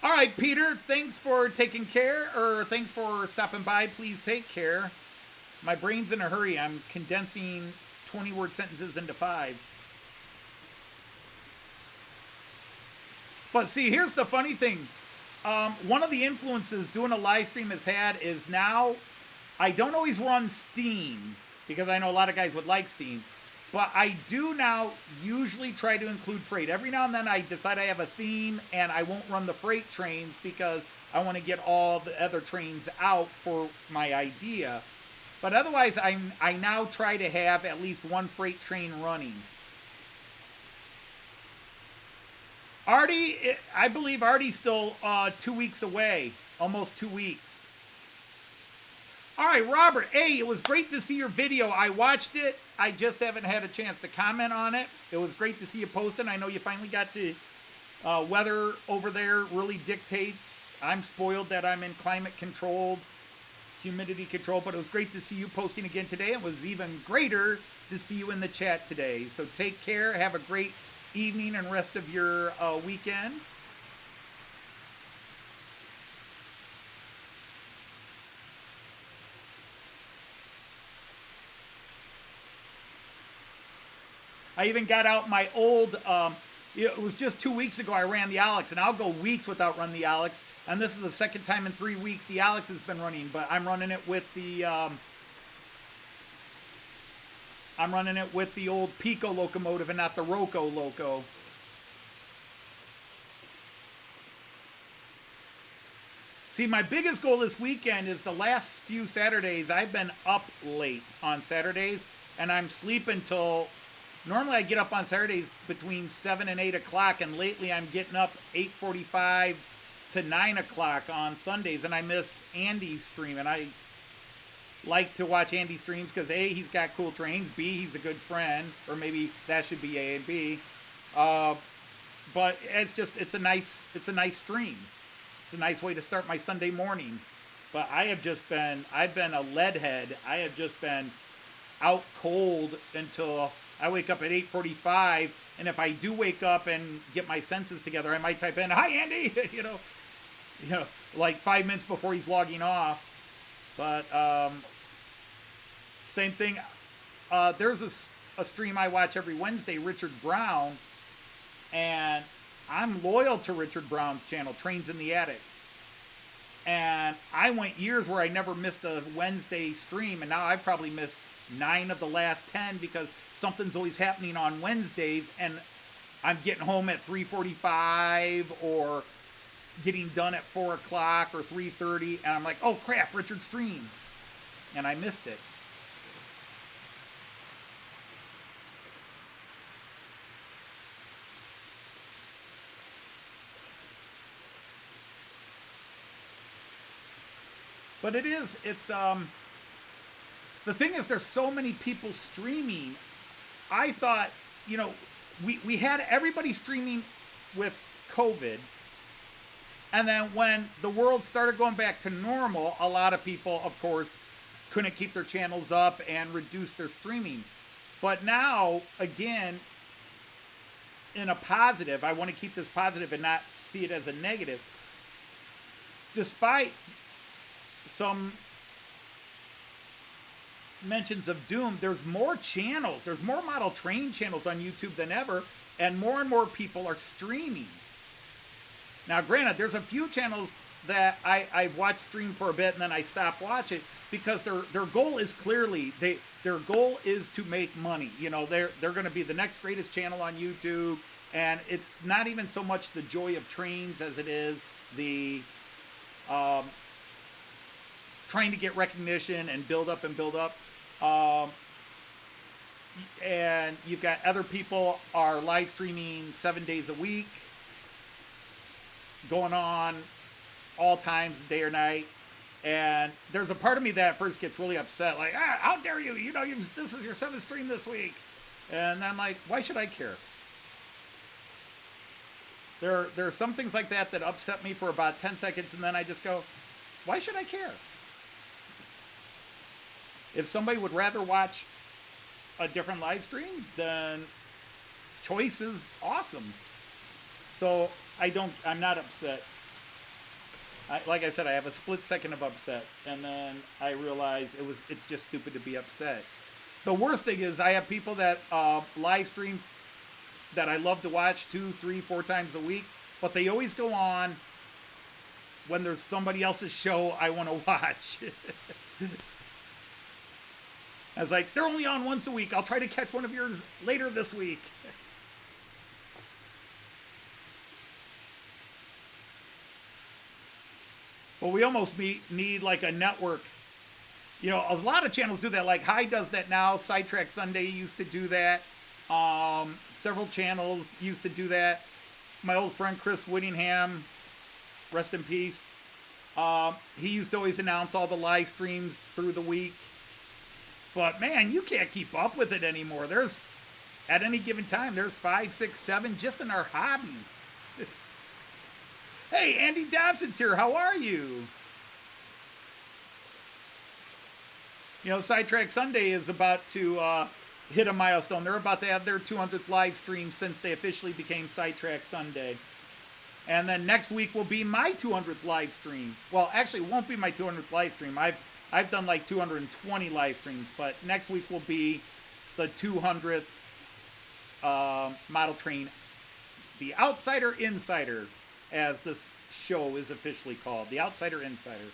All right, Peter, thanks for taking care, or thanks for stopping by. Please take care. My brain's in a hurry. I'm condensing 20-word sentences into 5. But see, here's the funny thing. One of the influences doing a live stream has had is now I don't always run Steam, because I know a lot of guys would like Steam. But I do now usually try to include freight. Every now and then I decide I have a theme and I won't run the freight trains because I want to get all the other trains out for my idea. But otherwise, I now try to have at least one freight train running. Artie, I believe Artie's still 2 weeks away. Almost 2 weeks. All right, Robert. Hey, it was great to see your video. I watched it. I just haven't had a chance to comment on it. It was great to see you posting. I know you finally got to. Weather over there really dictates. I'm spoiled that I'm in climate controlled, humidity control, but it was great to see you posting again today. It was even greater to see you in the chat today. So take care. Have a great evening and rest of your weekend. I even got out my old, it was just 2 weeks ago I ran the Alex, and I'll go weeks without running the Alex, and this is the second time in 3 weeks the Alex has been running, but I'm running it with the old Piko locomotive and not the Roco Loco. See, my biggest goal this weekend is the last few Saturdays, I've been up late on Saturdays, and I'm sleeping till... Normally I get up on Saturdays between 7 and 8 o'clock, and lately I'm getting up 8:45 to 9 o'clock on Sundays, and I miss Andy's stream, and I like to watch Andy's streams because A, he's got cool trains, B, he's a good friend, or maybe that should be A and B, but it's a nice stream. It's a nice way to start my Sunday morning, but I've been a lead head. I have just been out cold until I wake up at 8:45, and if I do wake up and get my senses together, I might type in, "Hi, Andy," you know, like 5 minutes before he's logging off. But same thing. There's a stream I watch every Wednesday, Richard Brown, and I'm loyal to Richard Brown's channel, Trains in the Attic. And I went years where I never missed a Wednesday stream, and now I've probably missed 9 of the last 10 because something's always happening on Wednesdays, and I'm getting home at 3:45 or getting done at 4 o'clock or 3:30, and I'm like, oh crap, Richard's stream. And I missed it. But it's the thing is, there's so many people streaming. I thought, we had everybody streaming with COVID. And then when the world started going back to normal, a lot of people, of course, couldn't keep their channels up and reduce their streaming. But now, again, in a positive, I want to keep this positive and not see it as a negative. Despite some mentions of doom, there's more channels. There's more model train channels on YouTube than ever, and more people are streaming. Now, granted, there's a few channels that I've watched stream for a bit and then I stop watching because their goal is clearly their goal is to make money. They're going to be the next greatest channel on YouTube, and it's not even so much the joy of trains as it is the trying to get recognition and build up. And you've got other people are live streaming 7 days a week, going on all times, day or night. And there's a part of me that first gets really upset, like, how dare you? This is your 7th stream this week. And I'm like, why should I care? There are some things like that upset me for about 10 seconds, and then I just go, why should I care? If somebody would rather watch a different live stream, then choice is awesome. So I'm not upset. Like I said, I have a split second of upset, and then I realize it's just stupid to be upset. The worst thing is I have people that live stream that I love to watch 2, 3, 4 times a week, but they always go on when there's somebody else's show I want to watch. I was like, they're only on once a week. I'll try to catch one of yours later this week. But we almost need like a network. A lot of channels do that. Like Hi does that now. Sidetrack Sunday used to do that. Several channels used to do that. My old friend Chris Whittingham, rest in peace. He used to always announce all the live streams through the week. But man, you can't keep up with it anymore. At any given time, there's 5, 6, 7 just in our hobby. Hey, Andy Dobson's here. How are you? Sidetrack Sunday is about to hit a milestone. They're about to have their 200th live stream since they officially became Sidetrack Sunday. And then next week will be my 200th live stream. Well, actually, it won't be my 200th live stream. I've done like 220 live streams, but next week will be the 200th model train, the Outsider Insider, as this show is officially called, the Outsider Insider.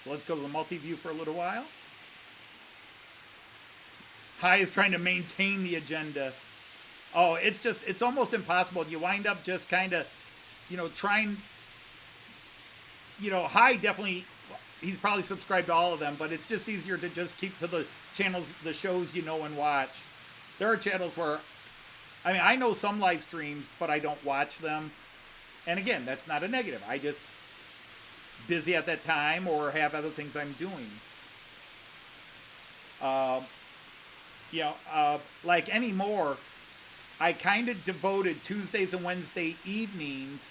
So let's go to the multi-view for a little while. Hi is trying to maintain the agenda. Oh, it's almost impossible. You wind up just kind of, trying. Hi definitely, he's probably subscribed to all of them, but it's just easier to just keep to the channels, the shows and watch. There are channels where, I know some live streams, but I don't watch them. And again, that's not a negative. I just busy at that time or have other things I'm doing. Like anymore, I kind of devoted Tuesdays and Wednesday evenings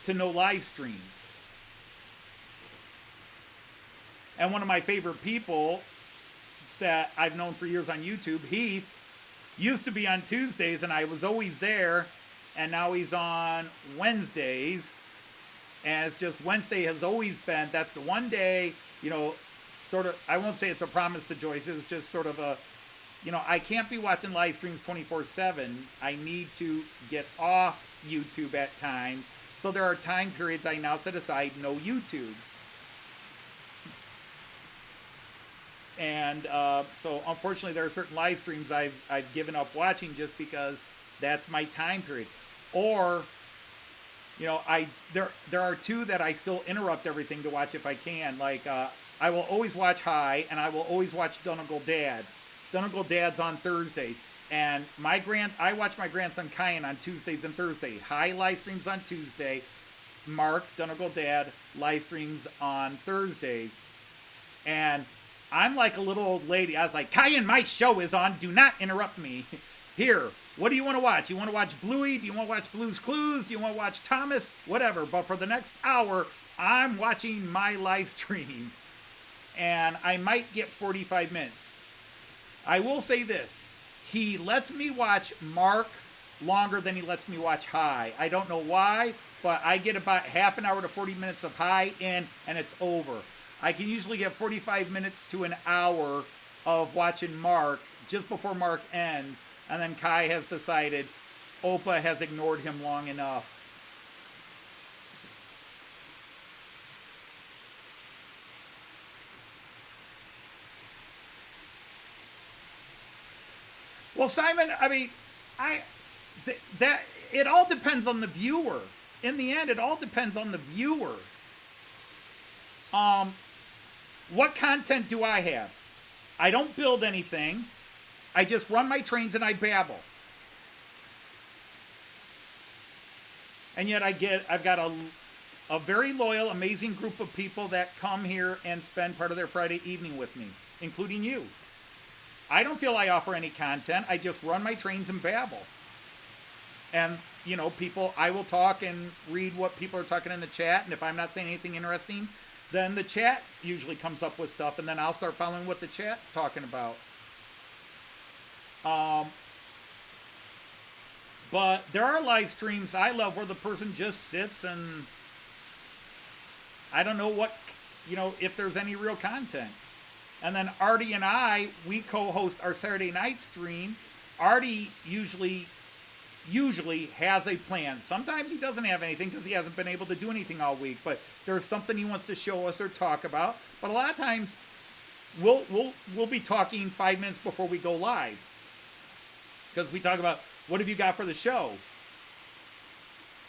to no live streams. And one of my favorite people that I've known for years on YouTube, Heath, used to be on Tuesdays and I was always there, and now he's on Wednesdays. And it's just Wednesday has always been, that's the one day, sort of, I won't say it's a promise to Joyce, it's just sort of I can't be watching live streams 24/7. I need to get off YouTube at times. So there are time periods I now set aside no YouTube. And so unfortunately there are certain live streams I've given up watching just because that's my time period. Or, there are two that I still interrupt everything to watch if I can. Like, I will always watch High, and I will always watch Donegal Dad. Donegal Dad's on Thursdays. And I watch my grandson Kyan on Tuesdays and Thursdays. High live streams on Tuesday. Mark, Donegal Dad, live streams on Thursdays. And I'm like a little old lady. I was like, Kyan, my show is on. Do not interrupt me. Here, what do you want to watch? You want to watch Bluey? Do you want to watch Blue's Clues? Do you want to watch Thomas? Whatever. But for the next hour, I'm watching my live stream. And I might get 45 minutes. I will say this. He lets me watch Mark longer than he lets me watch High. I don't know why, but I get about half an hour to 40 minutes of High in, and it's over. I can usually get 45 minutes to an hour of watching Mark just before Mark ends, and then Kai has decided Opa has ignored him long enough. Well, Simon, I mean, it all depends on the viewer. In the end, it all depends on the viewer. What content do I have? I don't build anything. I just run my trains and I babble. And yet I've got a very loyal, amazing group of people that come here and spend part of their Friday evening with me, including you. I don't feel I offer any content. I just run my trains and babble. And, people, I will talk and read what people are talking in the chat. And if I'm not saying anything interesting, then the chat usually comes up with stuff. And then I'll start following what the chat's talking about. But there are live streams I love where the person just sits and I don't know what, if there's any real content. And then Artie and we co-host our Saturday night stream. Artie usually has a plan. Sometimes he doesn't have anything because he hasn't been able to do anything all week, but there's something he wants to show us or talk about. But a lot of times we'll be talking 5 minutes before we go live. Because we talk about, what have you got for the show?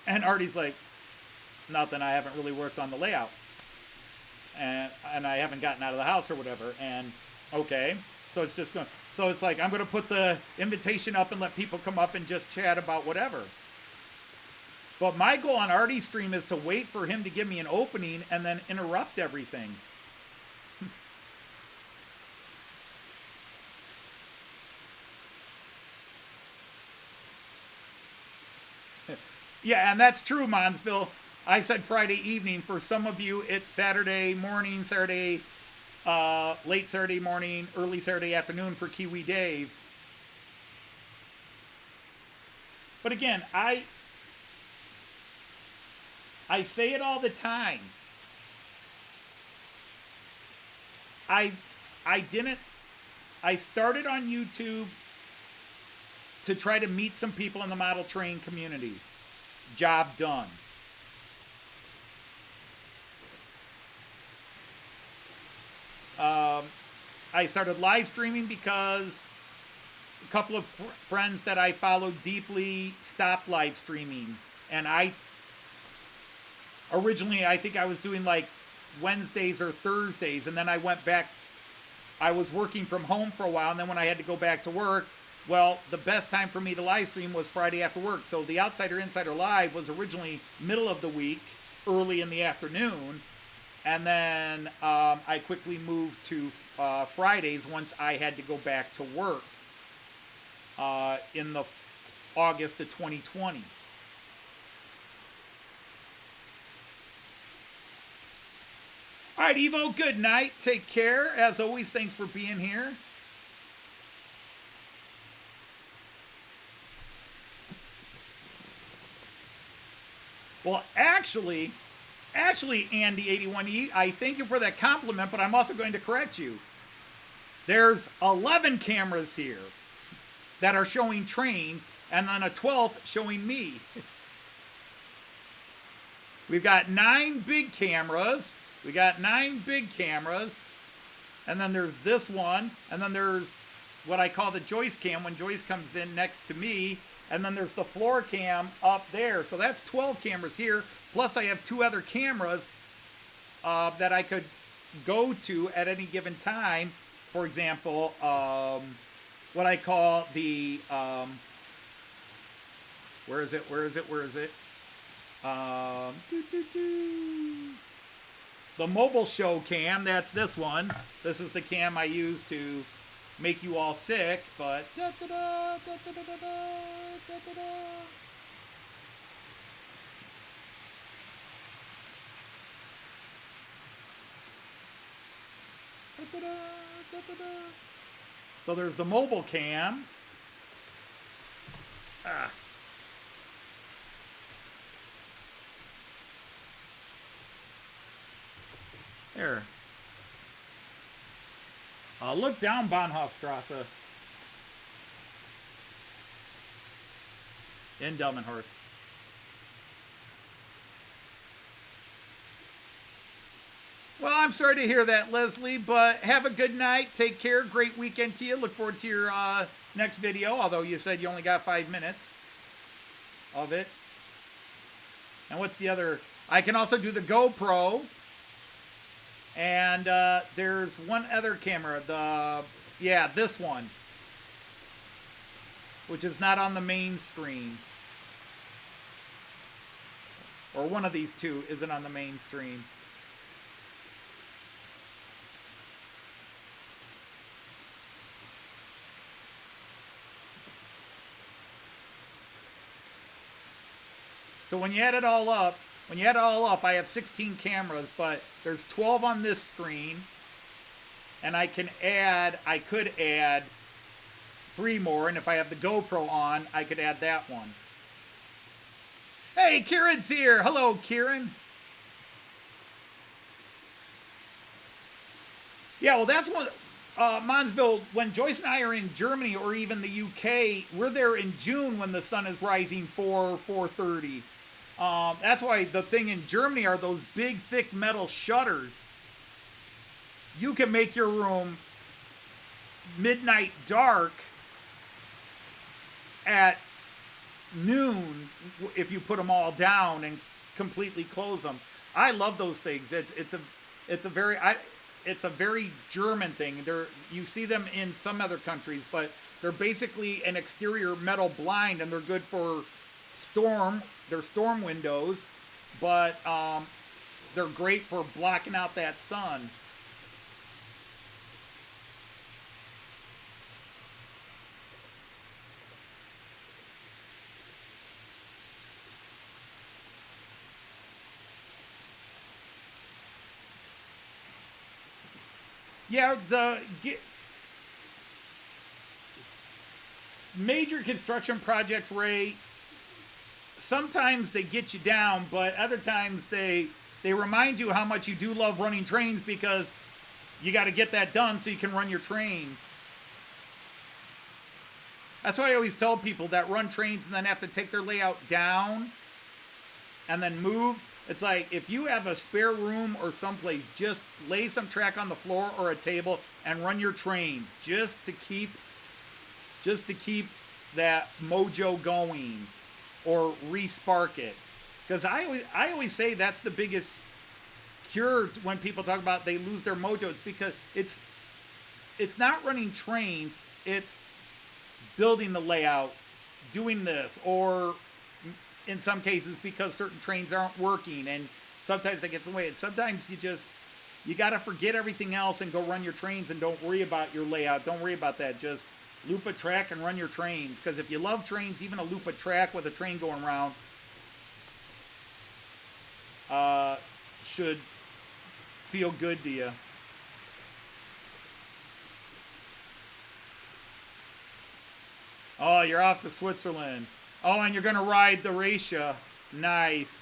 And Artie's like, nothing, I haven't really worked on the layout. And I haven't gotten out of the house or whatever. And okay, so it's just going. So it's like I'm going to put the invitation up and let people come up and just chat about whatever. But my goal on Artie's stream is to wait for him to give me an opening and then interrupt everything. Yeah, and that's true, Monsville. I said Friday evening. For some of you, it's Saturday morning, late Saturday morning, early Saturday afternoon for Kiwi Dave. But again, I say it all the time. I started on YouTube to try to meet some people in the model train community. Job done. I started live streaming because a couple of friends that I followed deeply stopped live streaming. And originally I think I was doing like Wednesdays or Thursdays, and then I went back. I was working from home for a while, and then when I had to go back to work, well, the best time for me to live stream was Friday after work. So the Outsider Insider Live was originally middle of the week, early in the afternoon. And then I quickly moved to Fridays once I had to go back to work in the August of 2020. All right, Evo, good night. Take care. As always, thanks for being here. Well, actually, Andy81E, I thank you for that compliment, but I'm also going to correct you. there's 11 cameras here that are showing trains, and then a 12th showing me. We've got 9 big cameras. We got 9 big cameras. And then there's this one. And then there's what I call the Joyce cam when Joyce comes in next to me. And then there's the floor cam up there. So that's 12 cameras here. Plus I have 2 other cameras that I could go to at any given time. For example, what I call the... where is it? The mobile show cam, that's this one. This is the cam I use to make you all sick, but so there's the mobile cam. There. Look down Bahnhofstrasse in Delmenhorst. Well, I'm sorry to hear that, Leslie, but have a good night. Take care. Great weekend to you. Look forward to your next video, although you said you only got 5 minutes of it. And what's the other? I can also do the GoPro. And there's one other camera, this one, which is not on the main screen. Or one of these 2 isn't on the main screen. So when you add it all up, I have 16 cameras, but there's 12 on this screen, and I could add 3 more, and if I have the GoPro on, I could add that one. Hey, Kieran's here. Hello, Kieran. Yeah, well, that's what, Monsville, when Joyce and I are in Germany or even the UK, we're there in June when the sun is rising 4:30. That's why the thing in Germany are those big, thick metal shutters. You can make your room midnight dark at noon if you put them all down and completely close them. I love those things. It's a very German thing. You see them in some other countries, but they're basically an exterior metal blind, and they're good for storm. They're storm windows, but they're great for blocking out that sun. Yeah, the major construction projects, Ray, sometimes they get you down, but other times they remind you how much you do love running trains, because you got to get that done so you can run your trains. That's why I always tell people that run trains and then have to take their layout down and then move. It's like, if you have a spare room or someplace, just lay some track on the floor or a table and run your trains just to keep that mojo going, or re-spark it. Because I always say that's the biggest cure when people talk about they lose their mojo. It's because it's not running trains, it's building the layout, doing this, or in some cases because certain trains aren't working and sometimes they get in the way. And sometimes you got to forget everything else and go run your trains and don't worry about your layout. Don't worry about that. Just loop a track and run your trains. Because if you love trains, even a loop a track with a train going around should feel good to you. Oh, you're off to Switzerland. Oh, and you're going to ride the Regio. Nice.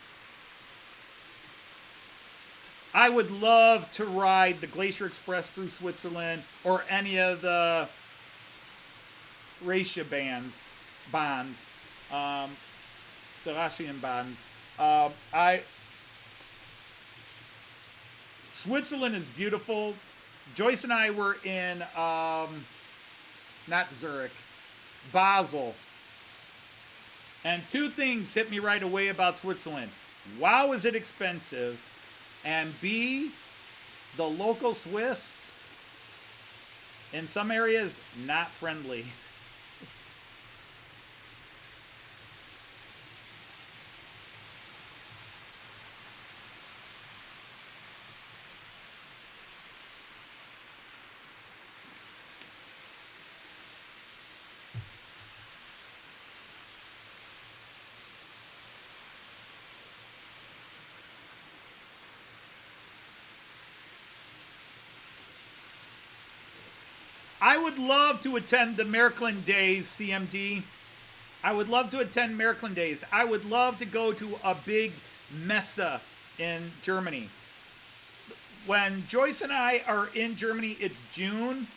I would love to ride the Glacier Express through Switzerland or any of the Regio bonds, the Russian bonds. Switzerland is beautiful. Joyce and I were in, not Zurich, Basel. And two things hit me right away about Switzerland. Wow, is it expensive? And B, the local Swiss, in some areas, not friendly. I would love to attend the Märklin Days, CMD. I would love to attend Märklin Days. I would love to go to a big Messe in Germany. When Joyce and I are in Germany, it's June,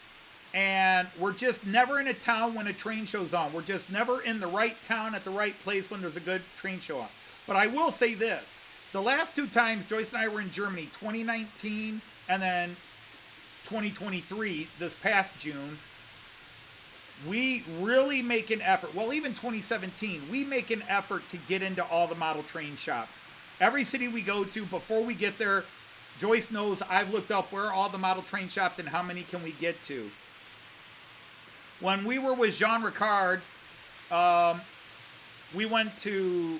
and we're just never in a town when a train show's on. We're just never in the right town at the right place when there's a good train show on. But I will say this. The last two times Joyce and I were in Germany, 2019 and then 2023, this past June, we really make an effort. Well, even 2017, we make an effort to get into all the model train shops. Every city we go to, before we get there, Joyce knows I've looked up where are all the model train shops and how many can we get to. When we were with Jean Ricard, we went to,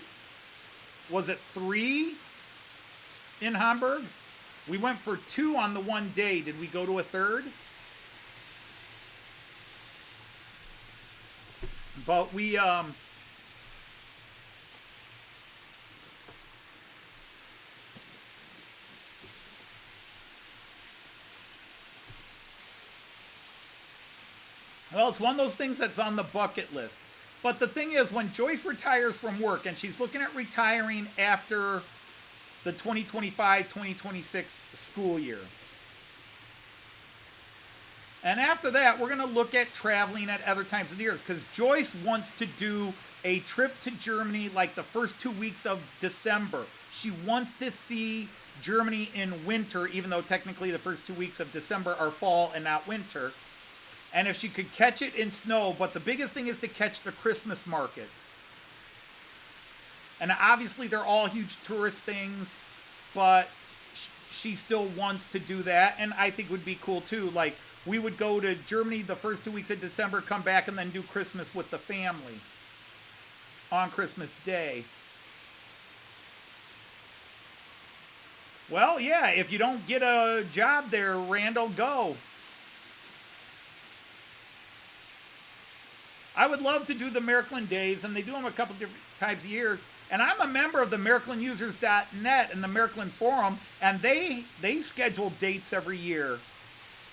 was it 3 in Hamburg? We went for 2 on the one day. Did we go to a third? But we, well, it's one of those things that's on the bucket list. But the thing is, when Joyce retires from work, and she's looking at retiring after the 2025-2026 school year. And after that, we're going to look at traveling at other times of the year, because Joyce wants to do a trip to Germany like the first 2 weeks of December. She wants to see Germany in winter, even though technically the first 2 weeks of December are fall and not winter. And if she could catch it in snow, but the biggest thing is to catch the Christmas markets. And obviously they're all huge tourist things, but she still wants to do that. And I think would be cool too. Like, we would go to Germany the first 2 weeks of December, come back, and then do Christmas with the family on Christmas Day. Well, yeah, if you don't get a job there, Randall, go. I would love to do the Märklin Days, and they do them a couple different times a year. And I'm a member of the MärklinUsers.net and the Märklin Forum, and they schedule dates every year,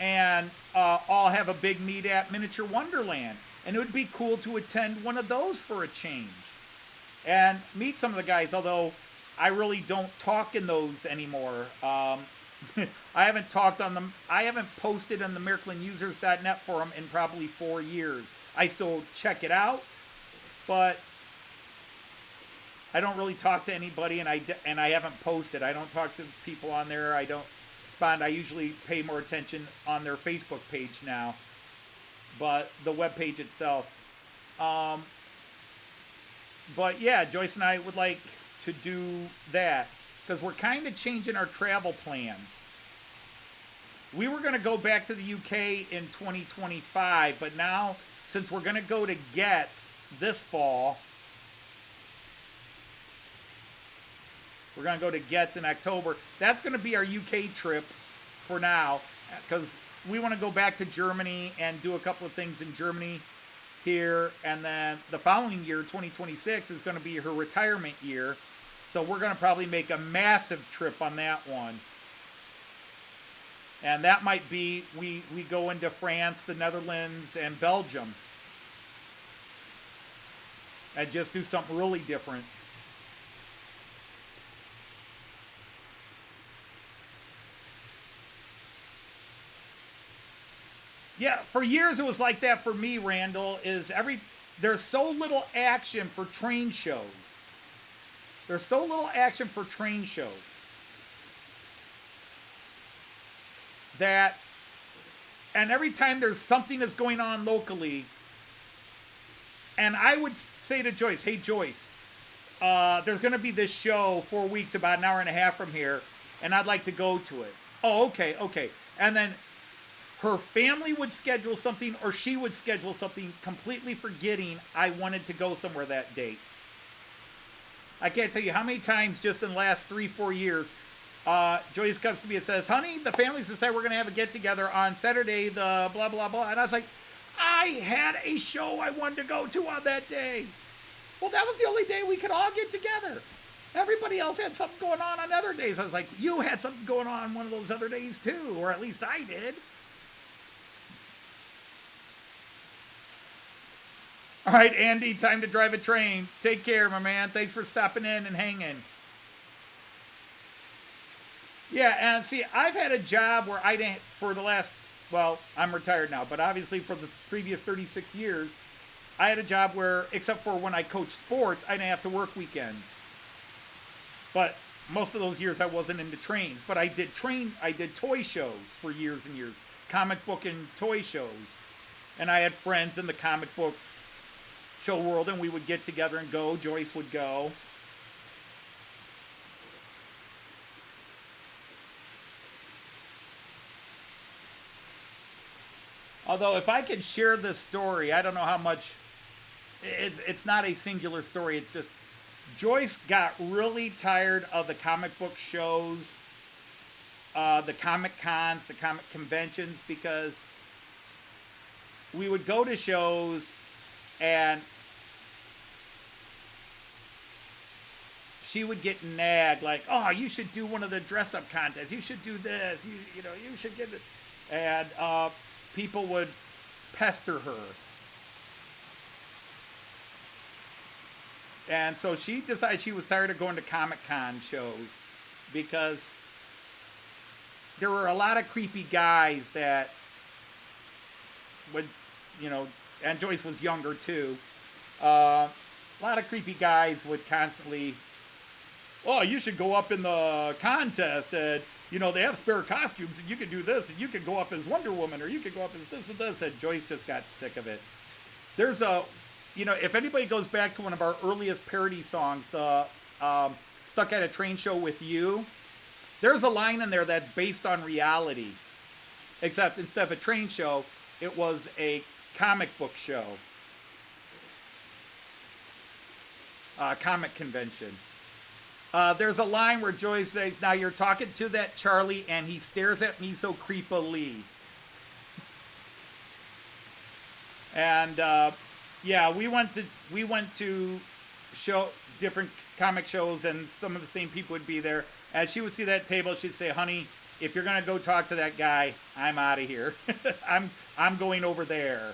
and all have a big meet at Miniature Wonderland. And it would be cool to attend one of those for a change and meet some of the guys, although I really don't talk in those anymore. I haven't talked on them. I haven't posted on the MärklinUsers.net forum in probably 4 years. I still check it out, but I don't really talk to anybody, and I haven't posted. I don't talk to people on there. I don't respond. I usually pay more attention on their Facebook page now, but the web page itself. But yeah, Joyce and I would like to do that because we're kind of changing our travel plans. We were going to go back to the UK in 2025, but now, since we're going to go to Getz this fall, we're going to go to Getz in October. That's going to be our UK trip for now, because we want to go back to Germany and do a couple of things in Germany here. And then the following year, 2026, is going to be her retirement year. So we're going to probably make a massive trip on that one. And that might be, we go into France, the Netherlands, and Belgium. And just do something really different. Yeah, for years it was like that for me, Randall, there's so little action for train shows. There's so little action for train shows and every time there's something that's going on locally, and I would say to Joyce, hey Joyce, there's going to be this show 4 weeks about an hour and a half from here, and I'd like to go to it. Oh, okay. And then her family would schedule something, or she would schedule something, completely forgetting I wanted to go somewhere that date. I can't tell you how many times just in the last 3-4 years, Joyce comes to me and says, honey, the families decided we're going to have a get-together on Saturday, the blah, blah, blah. And I was like, I had a show I wanted to go to on that day. Well, that was the only day we could all get together. Everybody else had something going on other days. I was like, you had something going on one of those other days too, or at least I did. All right, Andy, time to drive a train. Take care, my man. Thanks for stopping in and hanging. Yeah, and see, I've had a job where I didn't, for the last, well, I'm retired now, but obviously for the previous 36 years, I had a job where, except for when I coached sports, I didn't have to work weekends. But most of those years I wasn't into trains, but I did toy shows for years and years, comic book and toy shows. And I had friends in the comic book show world, and we would get together and go. Joyce would go. Although, if I could share this story, I don't know how much. It's not a singular story. It's just Joyce got really tired of the comic book shows, the comic cons, the comic conventions, because we would go to shows and she would get nagged, like, oh, you should do one of the dress-up contests. You should do this. You should get it. And people would pester her. And so she decided she was tired of going to Comic-Con shows because there were a lot of creepy guys that would, and Joyce was younger too. A lot of creepy guys would constantly, oh, you should go up in the contest, and they have spare costumes, and you could do this, and you could go up as Wonder Woman, or you could go up as this and this. And Joyce just got sick of it. There's if anybody goes back to one of our earliest parody songs, the Stuck at a Train Show with You, there's a line in there that's based on reality. Except instead of a train show, it was a comic book show. Comic convention. There's a line where Joyce says, now you're talking to that Charlie and he stares at me so creepily. And yeah, we went to show different comic shows, and some of the same people would be there. As she would see that table, she'd say, honey, if you're gonna go talk to that guy, I'm out of here. I'm going over there.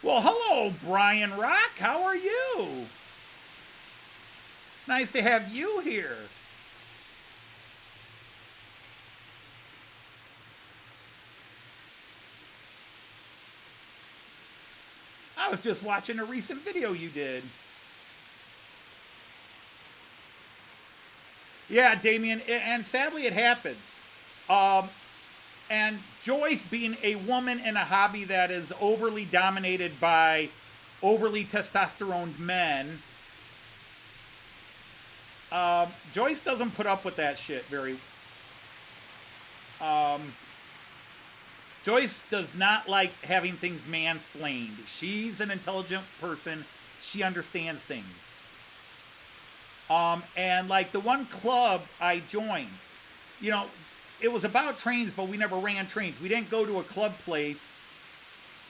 Well, hello, Brian Rock. How are you? Nice to have you here. I was just watching a recent video you did. Yeah, Damien, and sadly it happens. And Joyce, being a woman in a hobby that is overly dominated by overly testosterone men, Joyce doesn't put up with that shit very. Joyce does not like having things mansplained. She's an intelligent person. She understands things. And like the one club I joined, it was about trains, but we never ran trains. We didn't go to a club place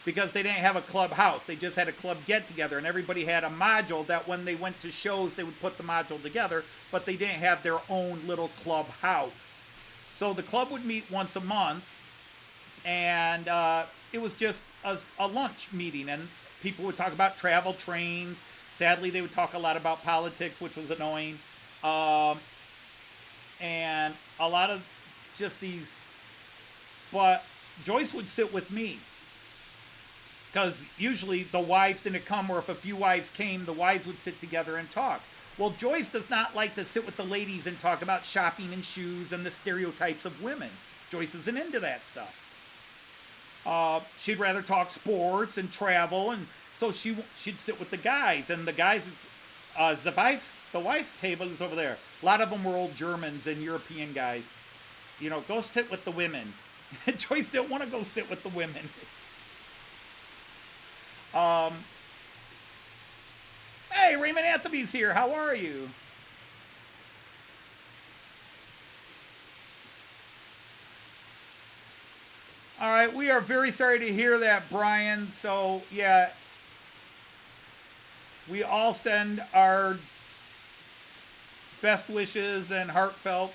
because they didn't have a clubhouse. They just had a club get-together, and everybody had a module that when they went to shows, they would put the module together, but they didn't have their own little clubhouse. So the club would meet once a month, and it was just a lunch meeting, and people would talk about travel trains. Sadly, they would talk a lot about politics, which was annoying. And a lot of just these But Joyce would sit with me. Because usually the wives didn't come, or if a few wives came, the wives would sit together and talk. Well, Joyce does not like to sit with the ladies and talk about shopping and shoes and the stereotypes of women. Joyce isn't into that stuff. She'd rather talk sports and travel, and so she'd sit with the guys. And the guys, the wife's table is over there. A lot of them were old Germans and European guys. You know, go sit with the women. Joyce didn't want to go sit with the women. Hey, Raymond Anthony's here. How are you? All right, we are very sorry to hear that, Brian. So, yeah, we all send our best wishes and heartfelt.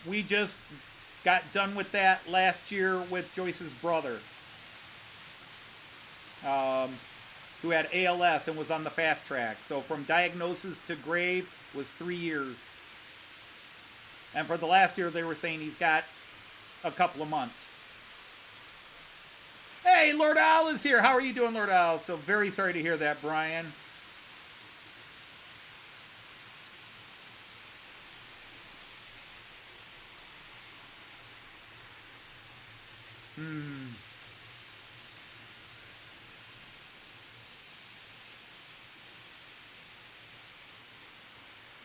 We just got done with that last year with Joyce's brother, who had ALS and was on the fast track. So from diagnosis to grave was 3 years. And for the last year, they were saying he's got a couple of months. Hey, Lord Al is here. How are you doing, Lord Al? So very sorry to hear that, Brian.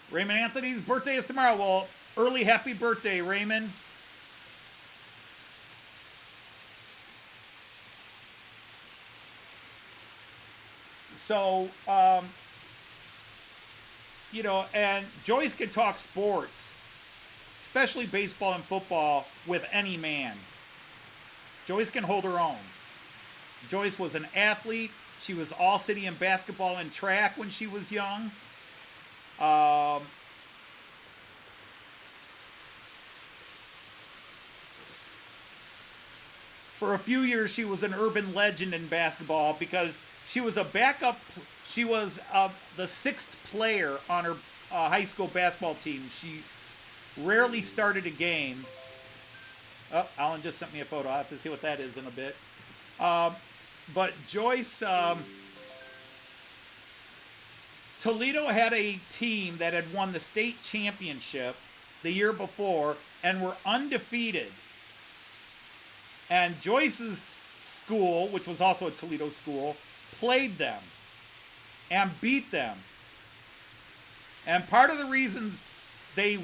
Raymond Anthony's birthday is tomorrow. Well, early happy birthday, Raymond. So, you know, and Joyce can talk sports, especially baseball and football, with any man. Joyce can hold her own. Joyce was an athlete. She was all city in basketball and track when she was young. For a few years, she was an urban legend in basketball because she was a backup. She was the sixth player on her high school basketball team. She rarely started a game. Oh, Alan just sent me a photo. I'll have to see what that is in a bit. But Joyce, Toledo had a team that had won the state championship the year before and were undefeated. And Joyce's school, which was also a Toledo school, played them and beat them. And part of the reasons they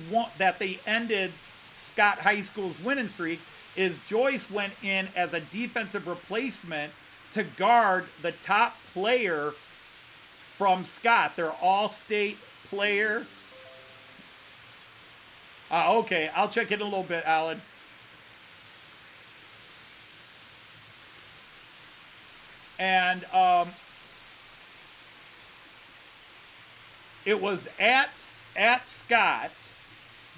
ended Scott High School's winning streak is Joyce went in as a defensive replacement to guard the top player from Scott, their all-state player. Okay, I'll check in a little bit, Alan. And it was at Scott,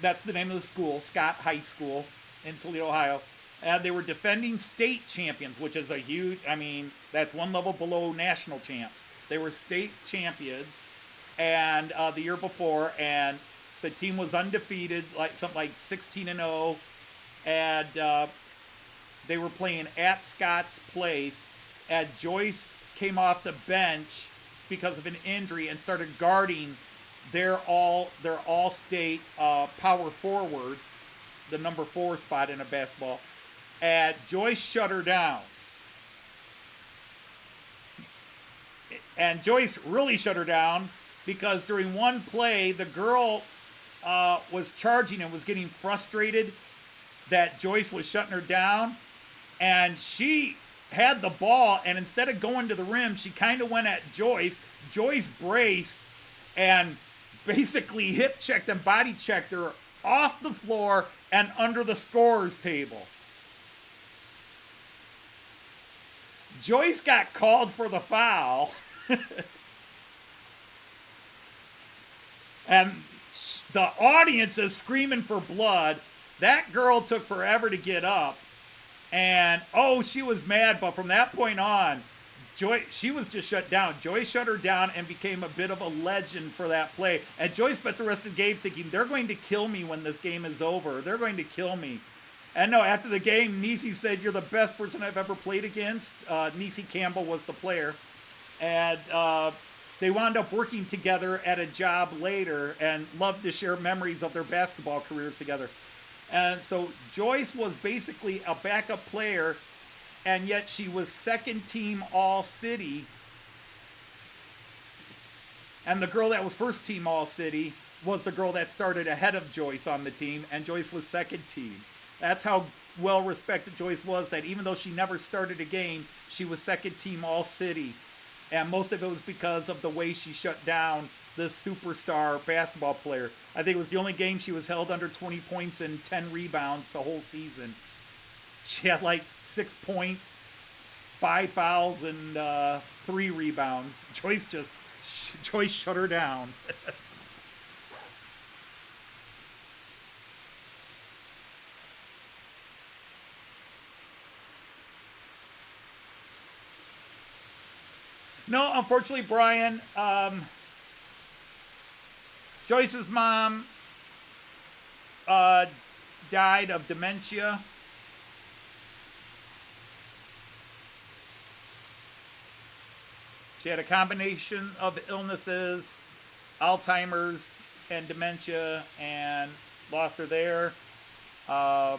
that's the name of the school, Scott High School in Toledo, Ohio. And they were defending state champions, which is a huge, I mean, that's one level below national champs. They were state champions, and the year before, and the team was undefeated, like something like 16-0, and they were playing at Scott's place, and Joyce came off the bench because of an injury and started guarding their all-state power forward, the number 4 spot in a basketball, and Joyce shut her down. And Joyce really shut her down because during one play, the girl was charging and was getting frustrated that Joyce was shutting her down. And she had the ball, and instead of going to the rim, she kind of went at Joyce. Joyce braced and basically hip checked and body checked her off the floor and under the scorer's table. Joyce got called for the foul. And the audience is screaming for blood. That girl took forever to get up. And, she was mad. But from that point on, She was just shut down. Joyce shut her down and became a bit of a legend for that play. And Joyce spent the rest of the game thinking, they're going to kill me when this game is over. They're going to kill me. And no, after the game, Niecy said, you're the best person I've ever played against. Niecy Campbell was the player. And they wound up working together at a job later and loved to share memories of their basketball careers together. And so Joyce was basically a backup player, and yet she was second team All-City. And the girl that was first team All-City was the girl that started ahead of Joyce on the team, and Joyce was second team. That's how well respected Joyce was, that even though she never started a game, she was second team All-City. And most of it was because of the way she shut down this superstar basketball player. I think it was the only game she was held under 20 points and 10 rebounds the whole season. She had like 6 points, 5 fouls, and 3 rebounds. Joyce shut her down. No, unfortunately, Brian, Joyce's mom died of dementia. She had a combination of illnesses, Alzheimer's and dementia, and lost her there. Hey,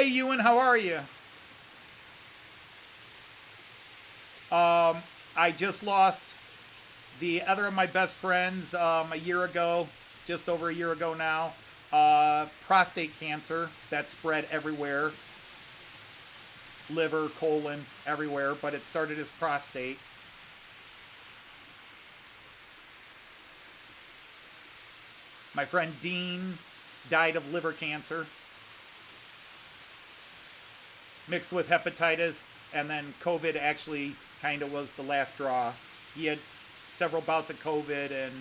Ewan, how are you? I just lost the other of my best friends a year ago, just over a year ago now. Prostate cancer that spread everywhere. Liver, colon, everywhere, but it started as prostate. My friend Dean died of liver cancer, mixed with hepatitis, and then COVID actually kind of was the last straw. He had several bouts of COVID, and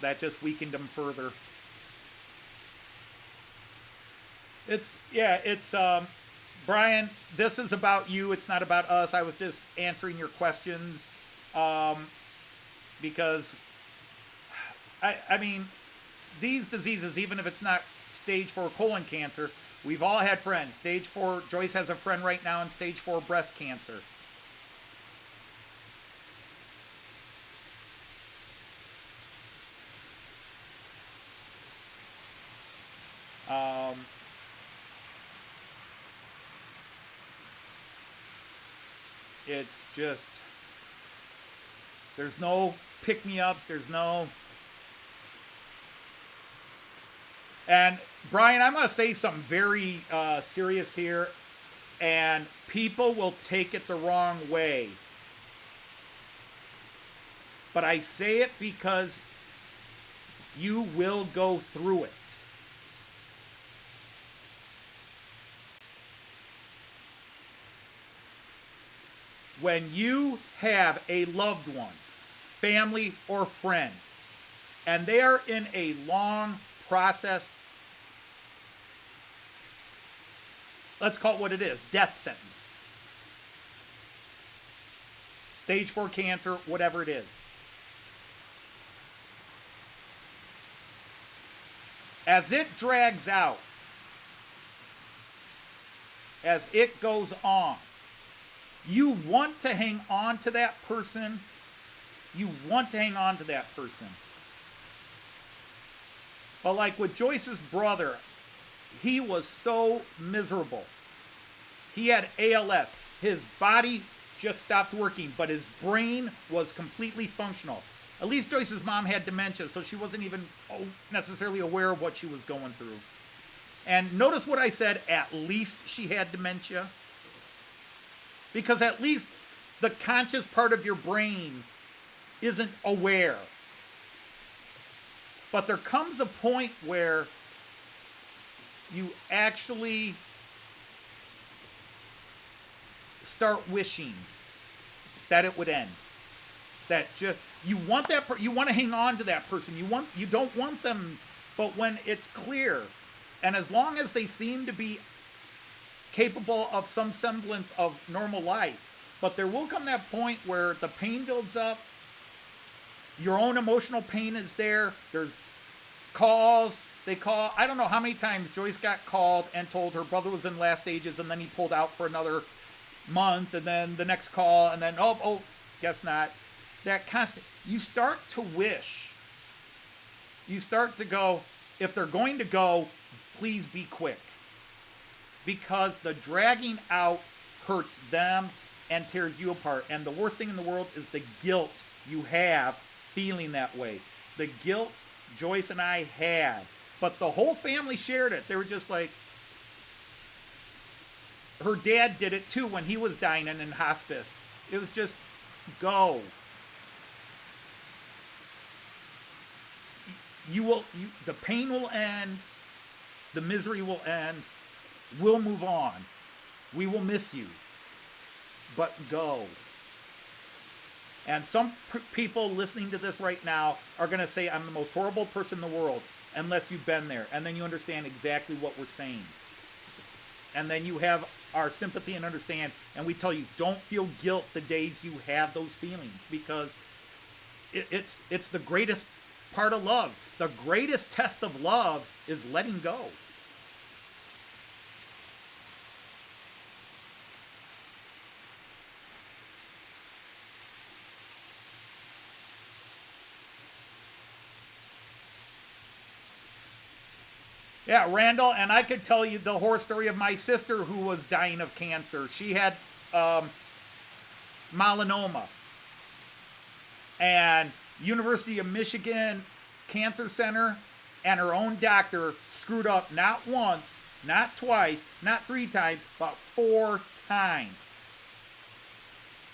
that just weakened him further. It's Brian, this is about you. It's not about us. I was just answering your questions because, I mean, these diseases, even if it's not stage 4 colon cancer, we've all had friends. Stage 4, Joyce has a friend right now in stage 4 breast cancer. It's just, there's no pick-me-ups, there's no... And Brian, I'm going to say something very serious here, and people will take it the wrong way. But I say it because you will go through it. When you have a loved one, family or friend, and they are in a long process, let's call it what it is, death sentence. Stage 4 cancer, whatever it is. As it drags out, as it goes on, you want to hang on to that person. You want to hang on to that person. But like with Joyce's brother, he was so miserable. He had ALS. His body just stopped working, but his brain was completely functional. At least Joyce's mom had dementia, so she wasn't even necessarily aware of what she was going through. And notice what I said, at least she had dementia. Because at least the conscious part of your brain isn't aware. But there comes a point where you actually start wishing that it would end. That just you want you want to hang on to that person. You don't want them, but when it's clear, and as long as they seem to be capable of some semblance of normal life. But there will come that point where the pain builds up. Your own emotional pain is there. There's calls. They call. I don't know how many times Joyce got called and told her brother was in last stages, and then he pulled out for another month, and then the next call, and then, guess not. That constant. You start to wish. You start to go, if they're going to go, please be quick. Because the dragging out hurts them and tears you apart. And the worst thing in the world is the guilt you have feeling that way. The guilt Joyce and I had. But the whole family shared it. They were just like, her dad did it too when he was dying and in hospice. It was just, go. The pain will end. The misery will end. We'll move on. We will miss you. But go. And some people listening to this right now are going to say, I'm the most horrible person in the world, unless you've been there. And then you understand exactly what we're saying. And then you have our sympathy and understand. And we tell you, don't feel guilt the days you have those feelings. Because it's the greatest part of love. The greatest test of love is letting go. Yeah, Randall, and I could tell you the horror story of my sister who was dying of cancer. She had melanoma. And University of Michigan Cancer Center and her own doctor screwed up not once, not twice, not 3 times, but 4 times.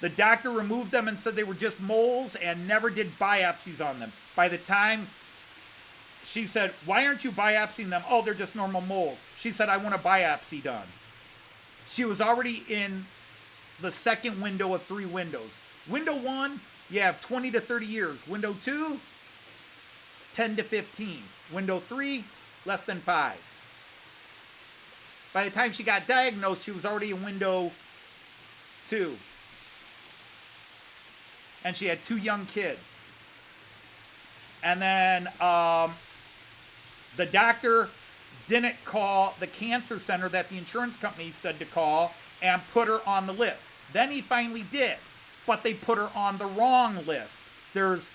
The doctor removed them and said they were just moles and never did biopsies on them. By the time she said, why aren't you biopsying them? Oh, they're just normal moles. She said, I want a biopsy done. She was already in the second window of 3 windows. Window 1, you have 20 to 30 years. Window 2, 10 to 15. Window 3, less than 5. By the time she got diagnosed, she was already in window 2. And she had 2 young kids. And then the doctor didn't call the cancer center that the insurance company said to call and put her on the list. Then he finally did, but they put her on the wrong list. There's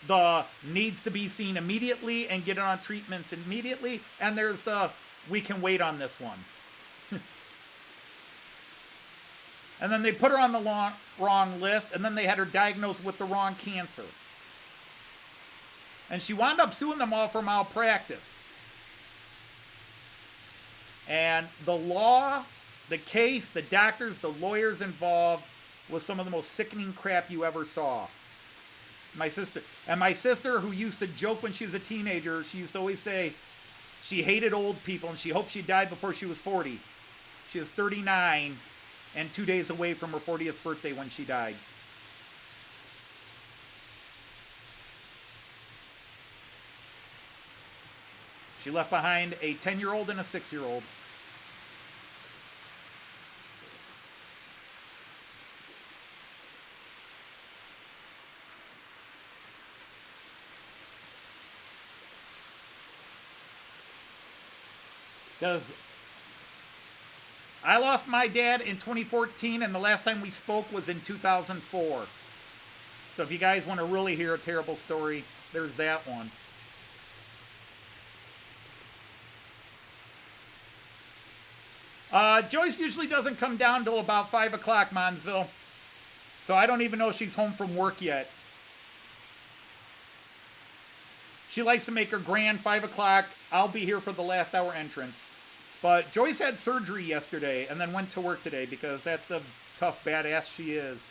the needs to be seen immediately and get on treatments immediately, and there's the we can wait on this one. And then they put her on the wrong list, and then they had her diagnosed with the wrong cancer. And she wound up suing them all for malpractice. And the law, the case, the doctors, the lawyers involved was some of the most sickening crap you ever saw. My sister, who used to joke when she was a teenager, she used to always say she hated old people and she hoped she died before she was 40. She was 39 and 2 days away from her 40th birthday when she died. She left behind a 10-year-old and a 6-year-old. Because I lost my dad in 2014, and the last time we spoke was in 2004. So if you guys want to really hear a terrible story, there's that one. Joyce usually doesn't come down till about 5 o'clock, Monsville. So I don't even know if she's home from work yet. She likes to make her grand 5 o'clock. I'll be here for the last hour entrance. But Joyce had surgery yesterday and then went to work today because that's the tough badass she is.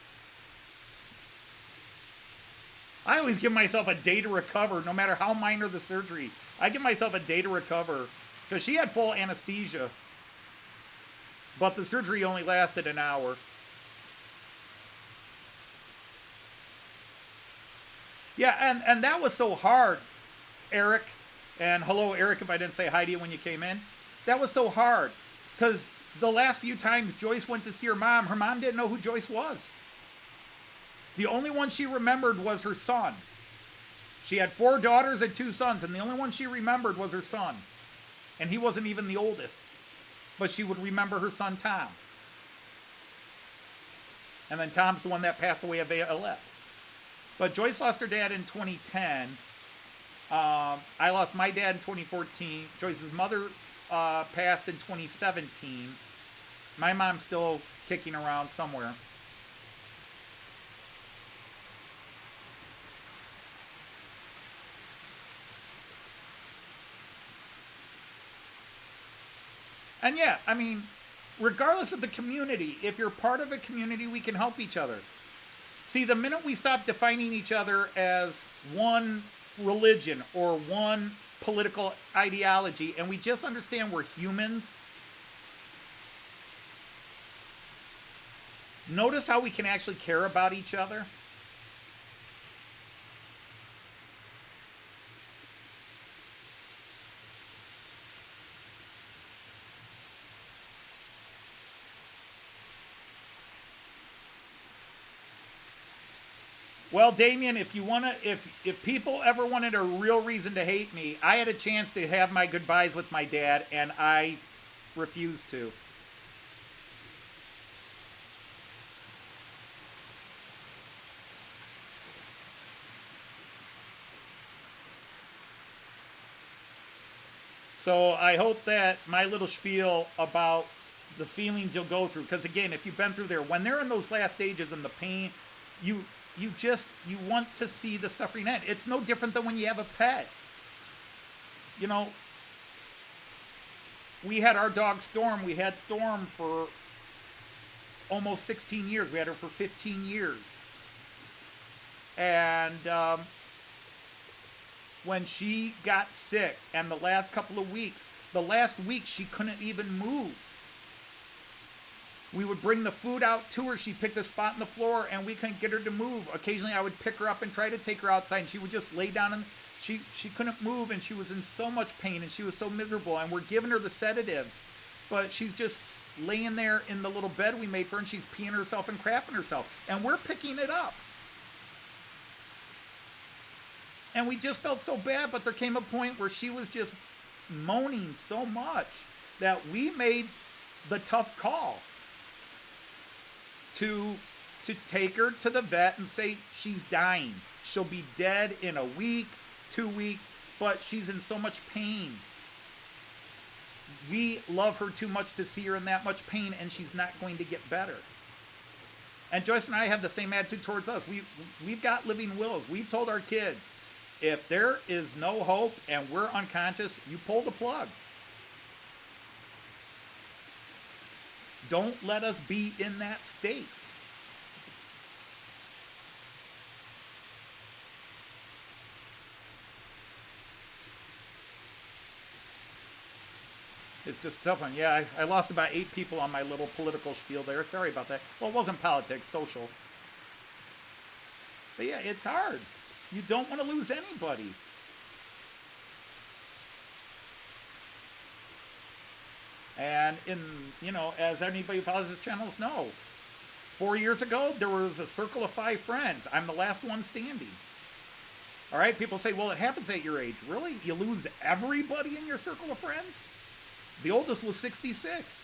I always give myself a day to recover, no matter how minor the surgery. I give myself a day to recover because she had full anesthesia. But the surgery only lasted an hour. Yeah, and that was so hard, Eric. And hello, Eric, if I didn't say hi to you when you came in. That was so hard. Because the last few times Joyce went to see her mom didn't know who Joyce was. The only one she remembered was her son. She had 4 daughters and 2 sons, and the only one she remembered was her son. And he wasn't even the oldest. But she would remember her son, Tom. And then Tom's the one that passed away of ALS. But Joyce lost her dad in 2010. I lost my dad in 2014. Joyce's mother passed in 2017. My mom's still kicking around somewhere. And yeah, I mean, regardless of the community, if you're part of a community, we can help each other. See, the minute we stop defining each other as one religion or one political ideology, and we just understand we're humans, notice how we can actually care about each other. Well, Damien, if people ever wanted a real reason to hate me, I had a chance to have my goodbyes with my dad, and I refused to. So I hope that my little spiel about the feelings you'll go through, because again, if you've been through there, when they're in those last stages and the pain, you want to see the suffering end. It's no different than when you have a pet. You know, we had our dog Storm. We had Storm for almost 16 years. We had her for 15 years. And when she got sick, and the last week she couldn't even move. We would bring the food out to her. She picked a spot on the floor, and we couldn't get her to move. Occasionally, I would pick her up and try to take her outside, and she would just lay down, and she couldn't move, and she was in so much pain, and she was so miserable. And we're giving her the sedatives, but she's just laying there in the little bed we made for her, and she's peeing herself and crapping herself, and we're picking it up. And we just felt so bad, but there came a point where she was just moaning so much that we made the tough call to take her to the vet and say she's dying. She'll be dead in a week, 2 weeks, but she's in so much pain. We love her too much to see her in that much pain, and she's not going to get better. And Joyce and I have the same attitude towards us. We've got living wills. We've told our kids, if there is no hope and we're unconscious, you pull the plug. Don't let us be in that state. It's just a tough one. Yeah, I lost about 8 people on my little political spiel there. Sorry about that. Well, it wasn't politics, social. But yeah, it's hard. You don't want to lose anybody. And as anybody who follows this channel knows, 4 years ago, there was a circle of 5 friends. I'm the last one standing. All right, people say, well, it happens at your age. Really? You lose everybody in your circle of friends? The oldest was 66.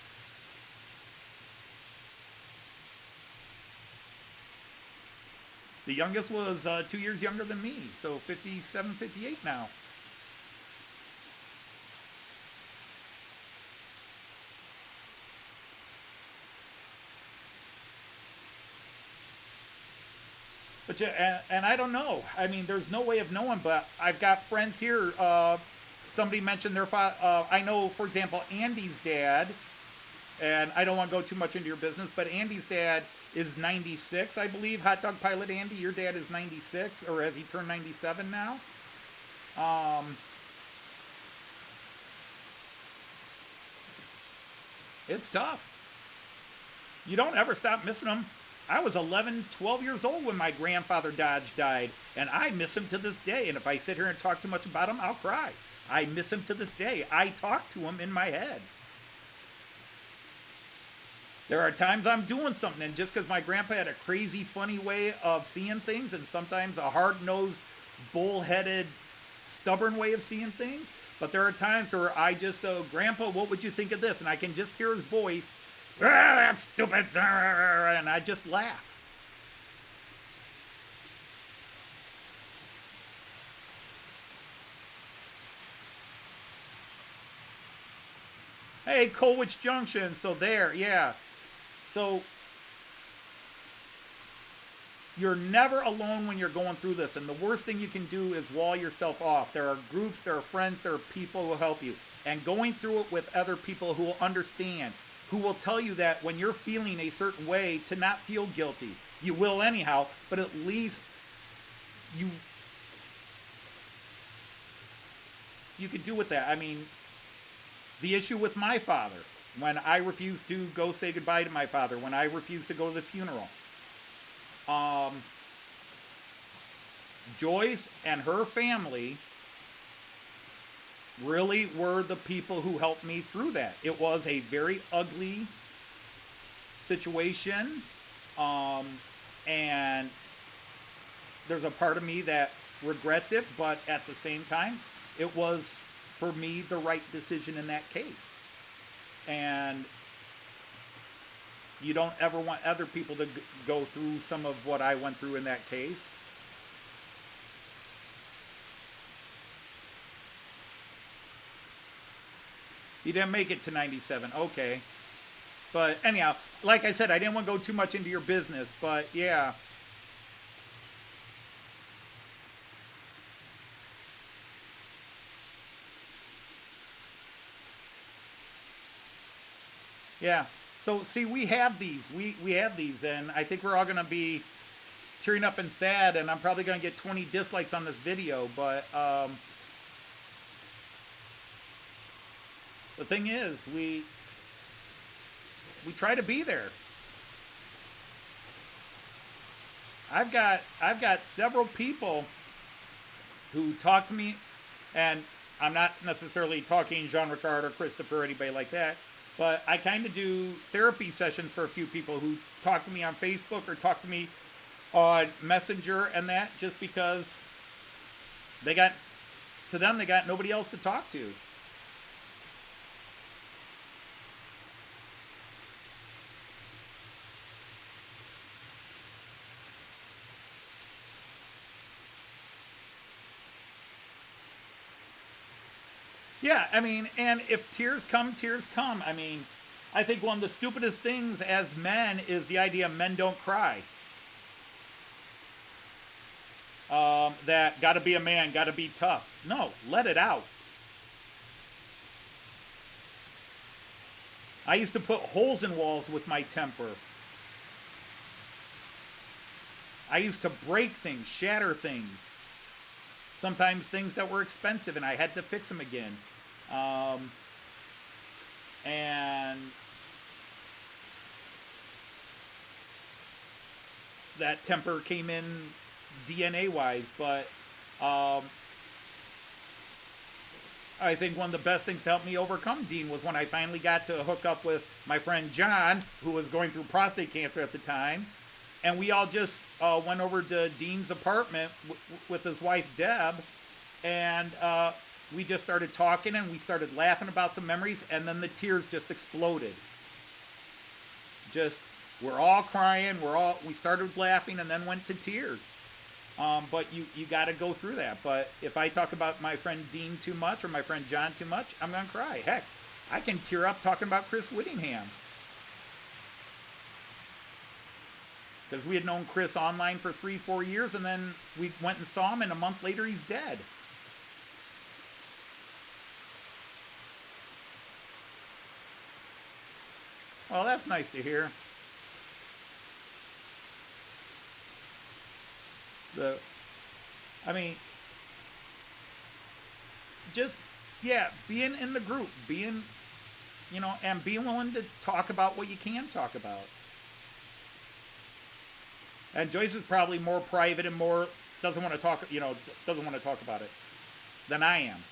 The youngest was 2 years younger than me, so 57, 58 now. But yeah, and I don't know. I mean, there's no way of knowing, but I've got friends here. Somebody mentioned their father. I know, for example, Andy's dad, and I don't want to go too much into your business, but Andy's dad is 96, I believe. Hot Dog Pilot Andy, your dad is 96, or has he turned 97 now? It's tough. You don't ever stop missing them. I was 11, 12 years old when my grandfather Dodge died, and I miss him to this day. And if I sit here and talk too much about him, I'll cry. I miss him to this day. I talk to him in my head. There are times I'm doing something, and just because my grandpa had a crazy, funny way of seeing things, and sometimes a hard-nosed, bull-headed, stubborn way of seeing things, but there are times where I just say, Grandpa, what would you think of this? And I can just hear his voice, that's stupid, and I just laugh. Hey, Colwich Junction, so there, yeah. So, you're never alone when you're going through this, and the worst thing you can do is wall yourself off. There are groups, there are friends, there are people who will help you. And going through it with other people who will understand, who will tell you that when you're feeling a certain way, to not feel guilty. You will anyhow, but at least you could do with that. I mean, the issue with my father, when I refused to go say goodbye to my father, when I refused to go to the funeral, Joyce and her family really were the people who helped me through that. It was a very ugly situation, and there's a part of me that regrets it, but at the same time, it was, for me, the right decision in that case. And you don't ever want other people to go through some of what I went through in that case. You didn't make it to 97. Okay. But anyhow, like I said, I didn't want to go too much into your business, but yeah. Yeah. So, see, we have these. We have these, and I think we're all going to be tearing up and sad, and I'm probably going to get 20 dislikes on this video, but the thing is, we try to be there. I've got several people who talk to me, and I'm not necessarily talking Jean Ricard or Christopher or anybody like that, but I kind of do therapy sessions for a few people who talk to me on Facebook or talk to me on Messenger and that, just because they got nobody else to talk to. Yeah, I mean, and if tears come, tears come. I mean, I think one of the stupidest things as men is the idea men don't cry. That gotta be a man, gotta be tough. No, let it out. I used to put holes in walls with my temper. I used to break things, shatter things. Sometimes things that were expensive, and I had to fix them again. And that temper came in DNA-wise, but I think one of the best things to help me overcome Dean was when I finally got to hook up with my friend John, who was going through prostate cancer at the time. And we all just went over to Dean's apartment with his wife, Deb, and we just started talking, and we started laughing about some memories, and then the tears just exploded. We're all crying, we started laughing, and then went to tears. But you got to go through that. But if I talk about my friend Dean too much, or my friend John too much, I'm going to cry. Heck, I can tear up talking about Chris Whittingham. Because we had known Chris online for 3-4 years, and then we went and saw him, and a month later he's dead. Well, that's nice to hear. Being in the group, and being willing to talk about what you can talk about. And Joyce is probably more private and more doesn't want to talk about it than I am.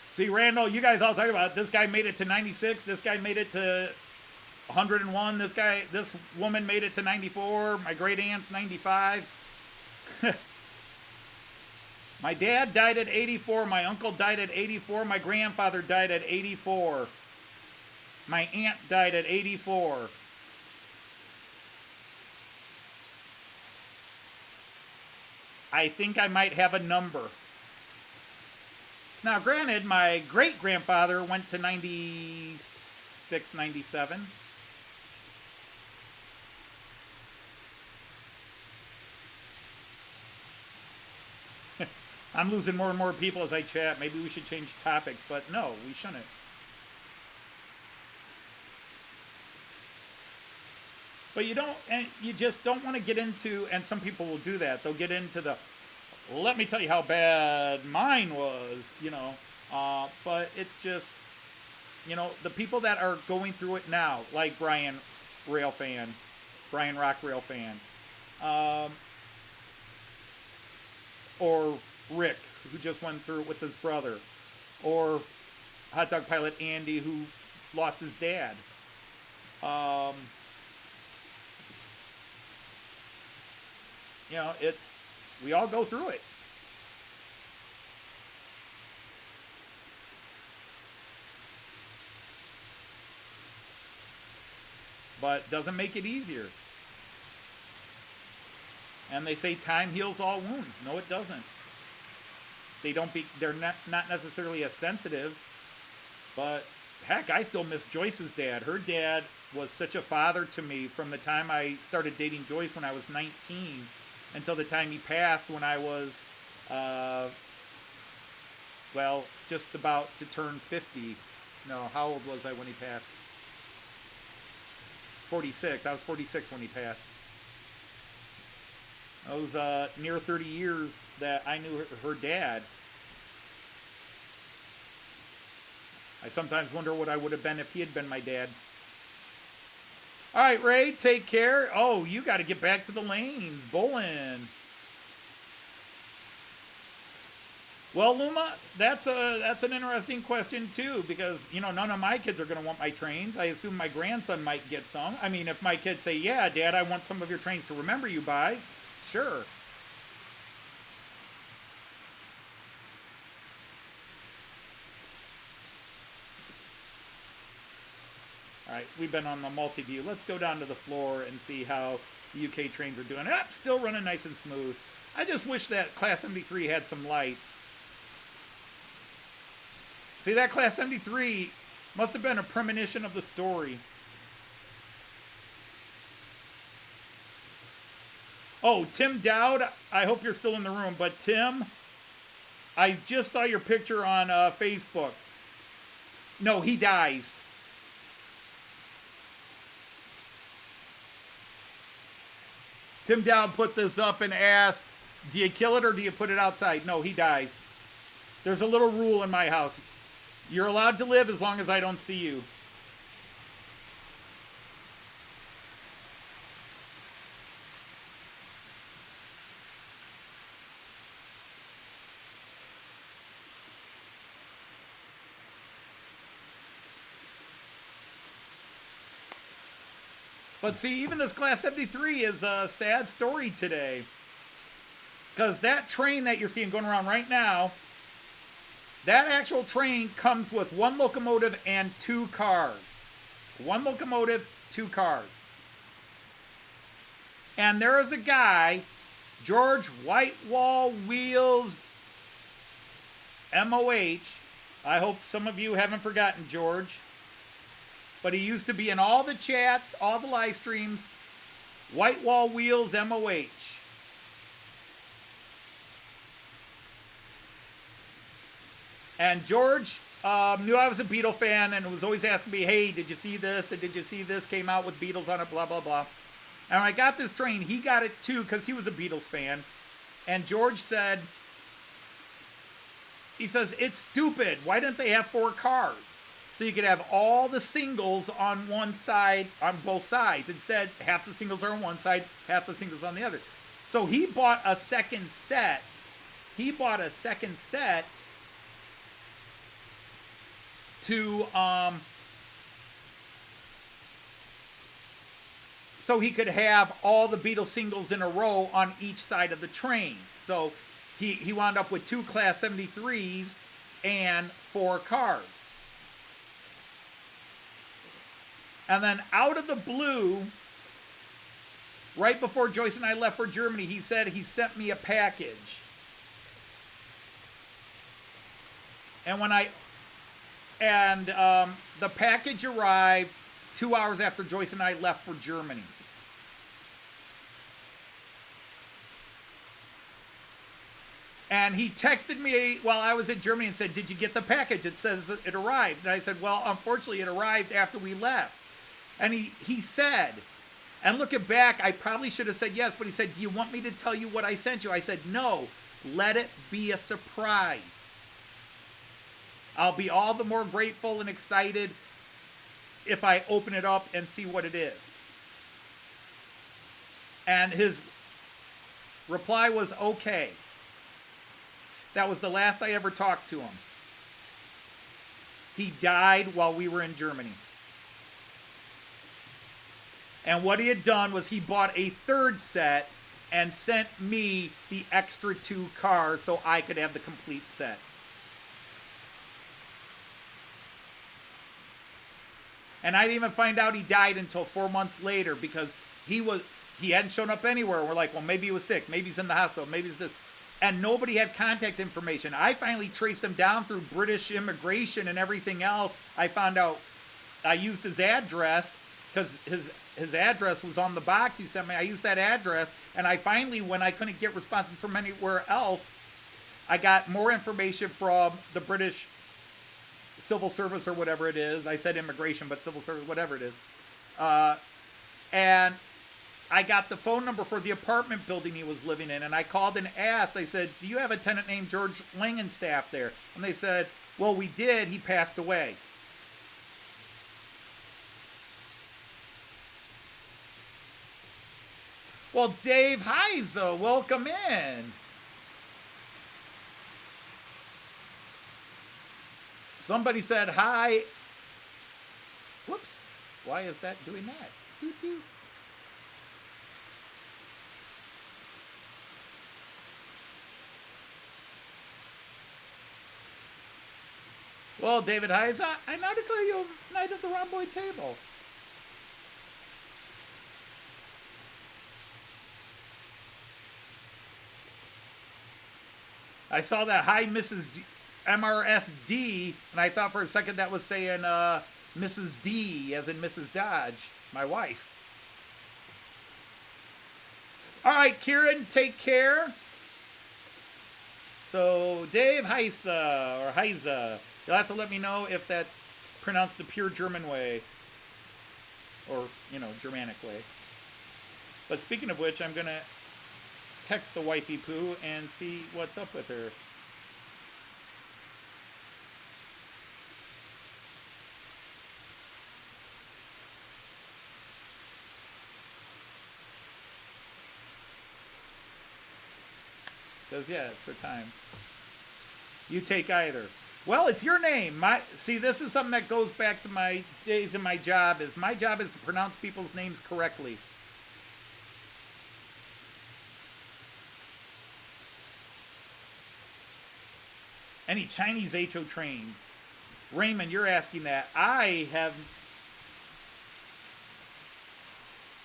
See, Randall, you guys all talk about this guy made it to 96. This guy made it to 101. This woman made it to 94. My great aunt's 95. My dad died at 84. My uncle died at 84. My grandfather died at 84. My aunt died at 84. I think I might have a number. Now, granted, my great-grandfather went to 96, 97. I'm losing more and more people as I chat. Maybe we should change topics, but no, we shouldn't. But you just don't want to get into, and some people will do that. They'll get into the, let me tell you how bad mine was, but it's just, the people that are going through it now, like Brian Rock Rail Fan, or Rick, who just went through it with his brother, or Hot Dog Pilot Andy, who lost his dad. We all go through it. But doesn't make it easier. And they say time heals all wounds. No, it doesn't. They're not necessarily as sensitive, but heck, I still miss Joyce's dad. Her dad was such a father to me from the time I started dating Joyce when I was 19 until the time he passed when I was, just about to turn 50. No, how old was I when he passed? 46. I was 46 when he passed. It was near 30 years that I knew her dad. I sometimes wonder what I would have been if he had been my dad. All right, Ray, take care. Oh, you got to get back to the lanes. Bowling. Well, Luma, that's an interesting question, too, because, none of my kids are going to want my trains. I assume my grandson might get some. I mean, if my kids say, yeah, Dad, I want some of your trains to remember you by, sure. All right, we've been on the multi-view. Let's go down to the floor and see how the UK trains are doing. Still running nice and smooth. I just wish that Class 73 had some lights. See, that Class 73 must have been a premonition of the story. Oh, Tim Dowd, I hope you're still in the room. But Tim, I just saw your picture on Facebook. No, he dies. Tim Dowd put this up and asked, do you kill it or do you put it outside? No, he dies. There's a little rule in my house. You're allowed to live as long as I don't see you. But see, even this Class 73 is a sad story today. Because that train that you're seeing going around right now, that actual train comes with one locomotive and 2 cars. One locomotive, 2 cars. And there is a guy, George Whitewall Wheels, MOH. I hope some of you haven't forgotten George. But he used to be in all the chats, all the live streams. Whitewall Wheels, MOH. And George knew I was a Beatle fan and was always asking me, hey, did you see this? And did you see this? Came out with Beatles on it, blah, blah, blah. And when I got this train, he got it too because he was a Beatles fan. And George said, he says, it's stupid. Why didn't they have 4 cars? So you could have all the singles on one side, on both sides. Instead, half the singles are on one side, half the singles on the other. So he bought a second set. to so he could have all the Beatles singles in a row on each side of the train. So he wound up with 2 Class 73s and 4 cars. And then out of the blue, right before Joyce and I left for Germany, he said he sent me a package. And the package arrived 2 hours after Joyce and I left for Germany. And he texted me while I was in Germany and said, "Did you get the package? It says it arrived." And I said, "Well, unfortunately, it arrived after we left." And he said, and looking back, I probably should have said yes, but he said, "Do you want me to tell you what I sent you?" I said, "No, let it be a surprise. I'll be all the more grateful and excited if I open it up and see what it is." And his reply was okay. That was the last I ever talked to him. He died while we were in Germany. And what he had done was he bought a 3rd set and sent me the extra 2 cars so I could have the complete set. And I didn't even find out he died until 4 months later, because he hadn't shown up anywhere. We're like, well, maybe he was sick, maybe he's in the hospital, maybe he's this. And nobody had contact information. I finally traced him down through British immigration and everything else. I found out, I used his address, because his address was on the box he sent me. I used that address, and I finally, when I couldn't get responses from anywhere else, I got more information from the British civil service or whatever it is. I said immigration, but civil service, whatever it is. And I got the phone number for the apartment building he was living in, and I called and asked. I said, "Do you have a tenant named George Langenstaff there?" And they said, "Well, we did. He passed away." Well, Dave Heise, welcome in. Somebody said hi. Whoops. Why is that doing that? Doo-doo. Well, David Heise, I now declare you knight of the rhomboid table. I saw that hi, Mrs. MRSD, and I thought for a second that was saying Mrs. D, as in Mrs. Dodge, my wife. All right, Kieran, take care. So, Dave Heise, or Heise, you'll have to let me know if that's pronounced the pure German way, or, Germanic way. But speaking of which, I'm going to text the wifey poo and see what's up with her. Because, yeah, it's her time. You take either. Well, it's your name. See, this is something that goes back to my days in my job. My job is to pronounce people's names correctly. Any Chinese HO trains? Raymond, you're asking that. I have...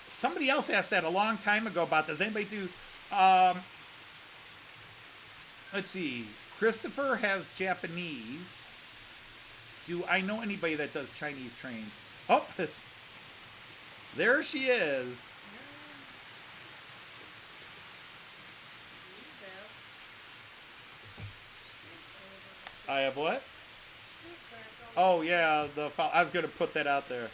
Somebody else asked that a long time ago about this. Anybody do... Let's see. Christopher has Japanese. Do I know anybody that does Chinese trains? Oh, there she is. I have what? Oh, yeah. I was going to put that out there.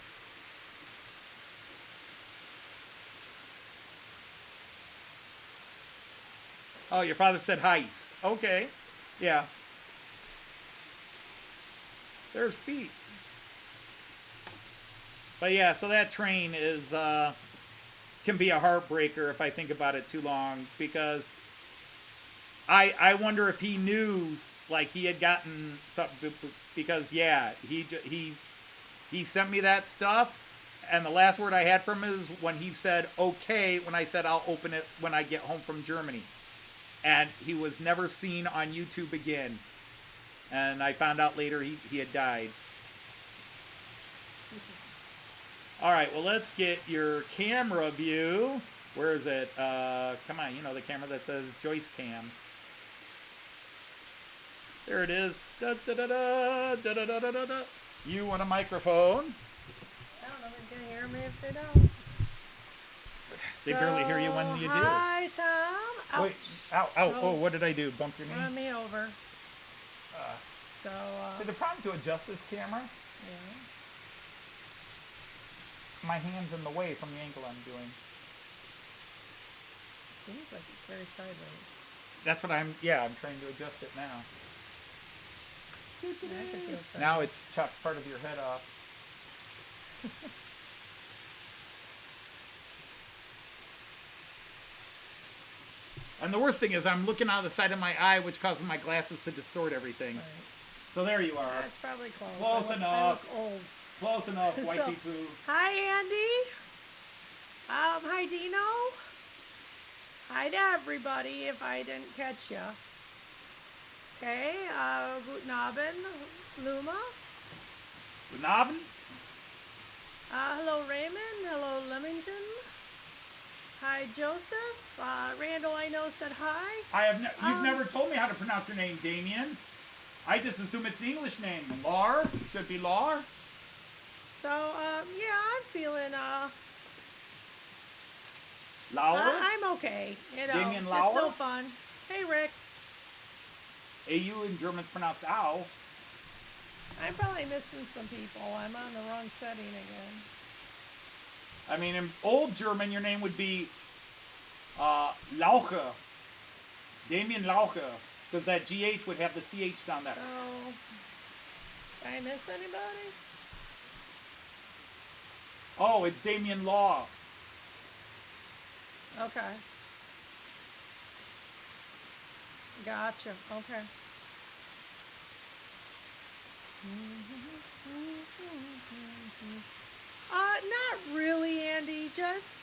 Oh, your father said Heise. Okay. Yeah. There's feet. But yeah, so that train is can be a heartbreaker if I think about it too long, because I wonder if he knew like he had gotten something because he sent me that stuff, and the last word I had from him is when he said okay when I said I'll open it when I get home from Germany, and he was never seen on YouTube again, and I found out later he had died. All right, well, let's get your camera view. Where is it? Come on, you know the camera that says Joyce Cam. There it is. Da, da, da, da, da, da, da, da, da. You want a microphone? I don't know if they're going to hear me if they don't. They barely hear you when you do. Hi, Tom. Ouch. Wait, ow, ow. Oh, what did I do? Bump your knee? Run me over. The problem to adjust this camera, yeah. my hand's in the way from the angle I'm doing. Seems like it's very sideways. That's what I'm trying to adjust it now. Yeah, I can feel sideways. Now it's chopped part of your head off. And the worst thing is I'm looking out the side of my eye, which causes my glasses to distort everything. Right. So there you are. That's probably close. Close I enough. look old. Close enough, So, whitey poo. Hi, Andy. Hi, Dino. Hi to everybody if I didn't catch you. Okay, guten Abend, Luma. Guten Abend. Hello, Raymond. Hello, Leamington. Hi, Joseph. Randall, I know, said hi. You've never told me how to pronounce your name, Damien. I just assume it's the English name. Lar? Should be Lar. So, yeah, I'm feeling, Lauer? I'm okay. You know, Damien just Lauer? no fun. Hey, Rick. AU in German's pronounced ow. I'm probably missing some people. I'm on the wrong setting again. I mean, in old German, your name would be Lauche. Damien Lauche. Because that GH would have the CH sound there. So, did I miss anybody? Oh, it's Damien Law. Okay. Gotcha. Okay. Not really, Andy. Just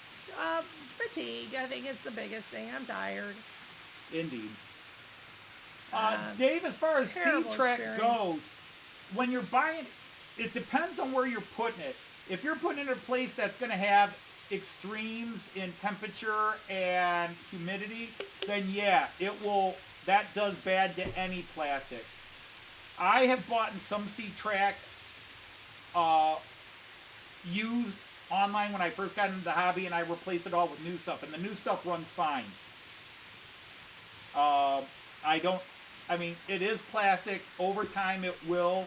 fatigue. I think it's the biggest thing. I'm tired. Indeed. Dave, as far as terrible C-Track experience. goes, when you're buying, it depends on where you're putting it. If you're putting it in a place that's going to have extremes in temperature and humidity, then yeah, that does bad to any plastic. I have bought some C-Track used online when I first got into the hobby, and I replaced it all with new stuff, and the new stuff runs fine. It is plastic. Over time, it will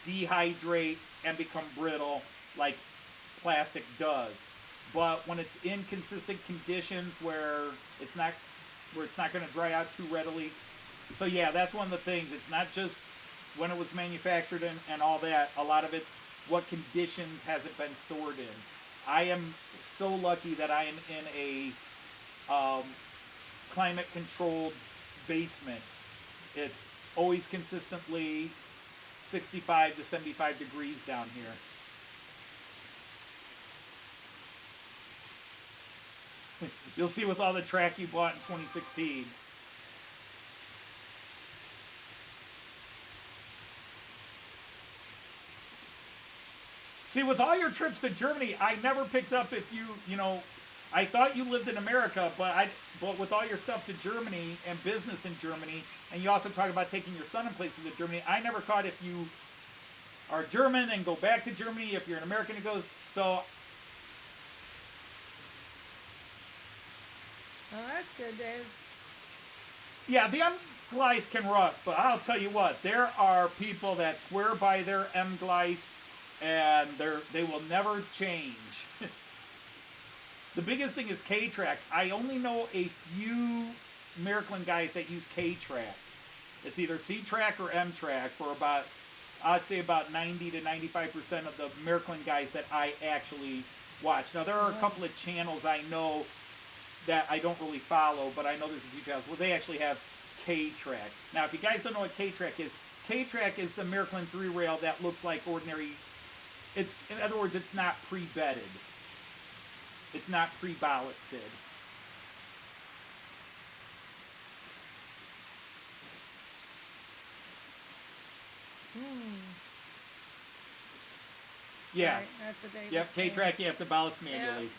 dehydrate and become brittle like plastic does. But when it's in consistent conditions where it's not going to dry out too readily. So yeah, that's one of the things. It's not just when it was manufactured and all that. A lot of it's what conditions has it been stored in. I am so lucky that I am in a climate-controlled basement. It's always consistently 65 to 75 degrees down here. You'll see with all the track you bought in 2016. See, with all your trips to Germany, I never picked up if I thought you lived in America, but with all your stuff to Germany and business in Germany, and you also talk about taking your son in places to Germany, I never caught if you are German and go back to Germany, if you're an American who goes, so. Oh, that's good, Dave. Yeah, the M-Gleis can rust, but I'll tell you what, there are people that swear by their M-Gleis, and they will never change. The biggest thing is K-Track. I only know a few Märklin guys that use K-Track. It's either C-Track or M-Track for I'd say about 90 to 95% of the Märklin guys that I actually watch. Now, there are a couple of channels I know that I don't really follow, but I know there's a few channels where they actually have K-track. Now, if you guys don't know what K-track is the Märklin 3-rail that looks like ordinary. It's, in other words, it's not pre-bedded. It's not pre-ballasted. Yeah. Right, that's a Davis. Yep, K-track you have to ballast manually. Yeah.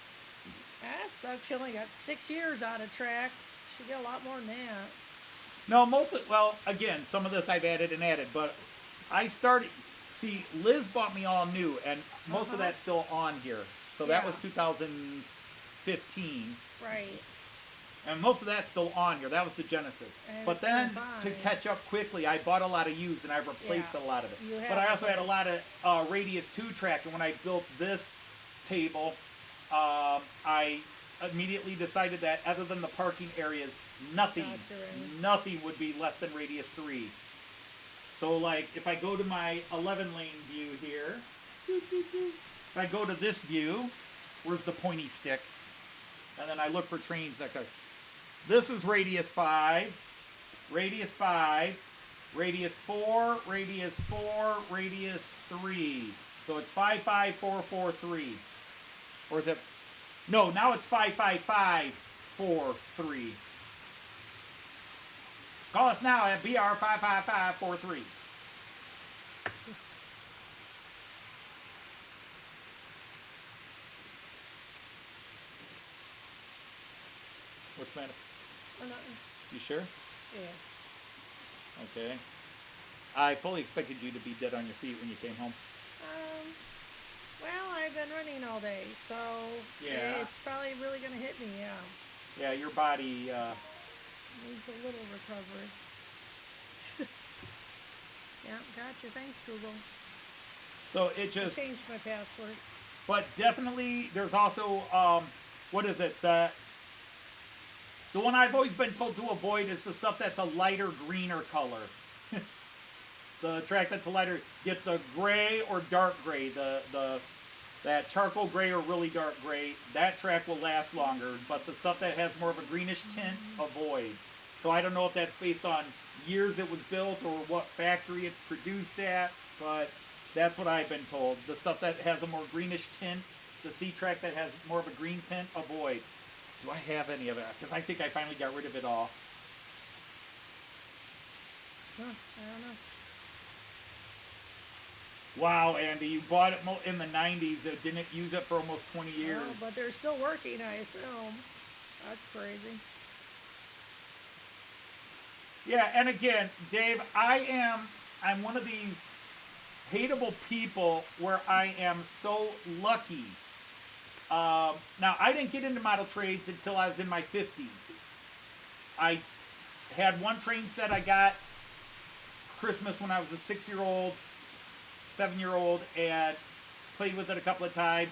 That's actually only got 6 years out of track. Should get a lot more than that. No, most of, well, again, some of this I've added, but I started, see, Liz bought me all new, and most of that's still on here. So that was 2015. Right. And most of that's still on here. That was the Genesis. And but it's then, been fine. to catch up quickly, I bought a lot of used, and I replaced a lot of it. You have But I also had a replaced. lot of Radius 2 track, and when I built this table, I immediately decided that other than the parking areas, nothing would be less than Radius 3. So, like, if I go to my 11-lane view here, if I go to this view, where's the pointy stick? And then I look for trains that go. This is Radius 5, Radius 5, Radius 4, Radius 4, Radius 3. So it's 55443. Or is it? No, now it's 55543. Call us now at BR 55543. What's the matter? You sure? Yeah. Okay. I fully expected you to be dead on your feet when you came home. Well, I've been running all day, so it's probably really going to hit me, Yeah, your body, needs a little recovery. Yeah, gotcha. Thanks, Google. so it I just, changed my password. but definitely there's also, what is it, the one I've always been told to avoid is the stuff that's a lighter greener color. The track that's a lighter, get the gray or dark gray, that charcoal gray or really dark gray, that track will last longer, but the stuff that has more of a greenish tint, avoid. So I don't know if that's based on years it was built or what factory it's produced at, but that's what I've been told. The stuff that has a more greenish tint, the C-track that has more of a green tint, avoid. Do I have any of it? Because I think I finally got rid of it all. Huh, I don't know. Wow, Andy, you bought it in the 90s. It didn't use it for almost 20 years. Oh, but they're still working, I assume. That's crazy. Yeah, and again, Dave, I'm one of these hateable people where I am so lucky. Now, I didn't get into model trades until I was in my 50s. I had one train set I got Christmas when I was a 6-year-old, 7-year-old, and played with it a couple of times.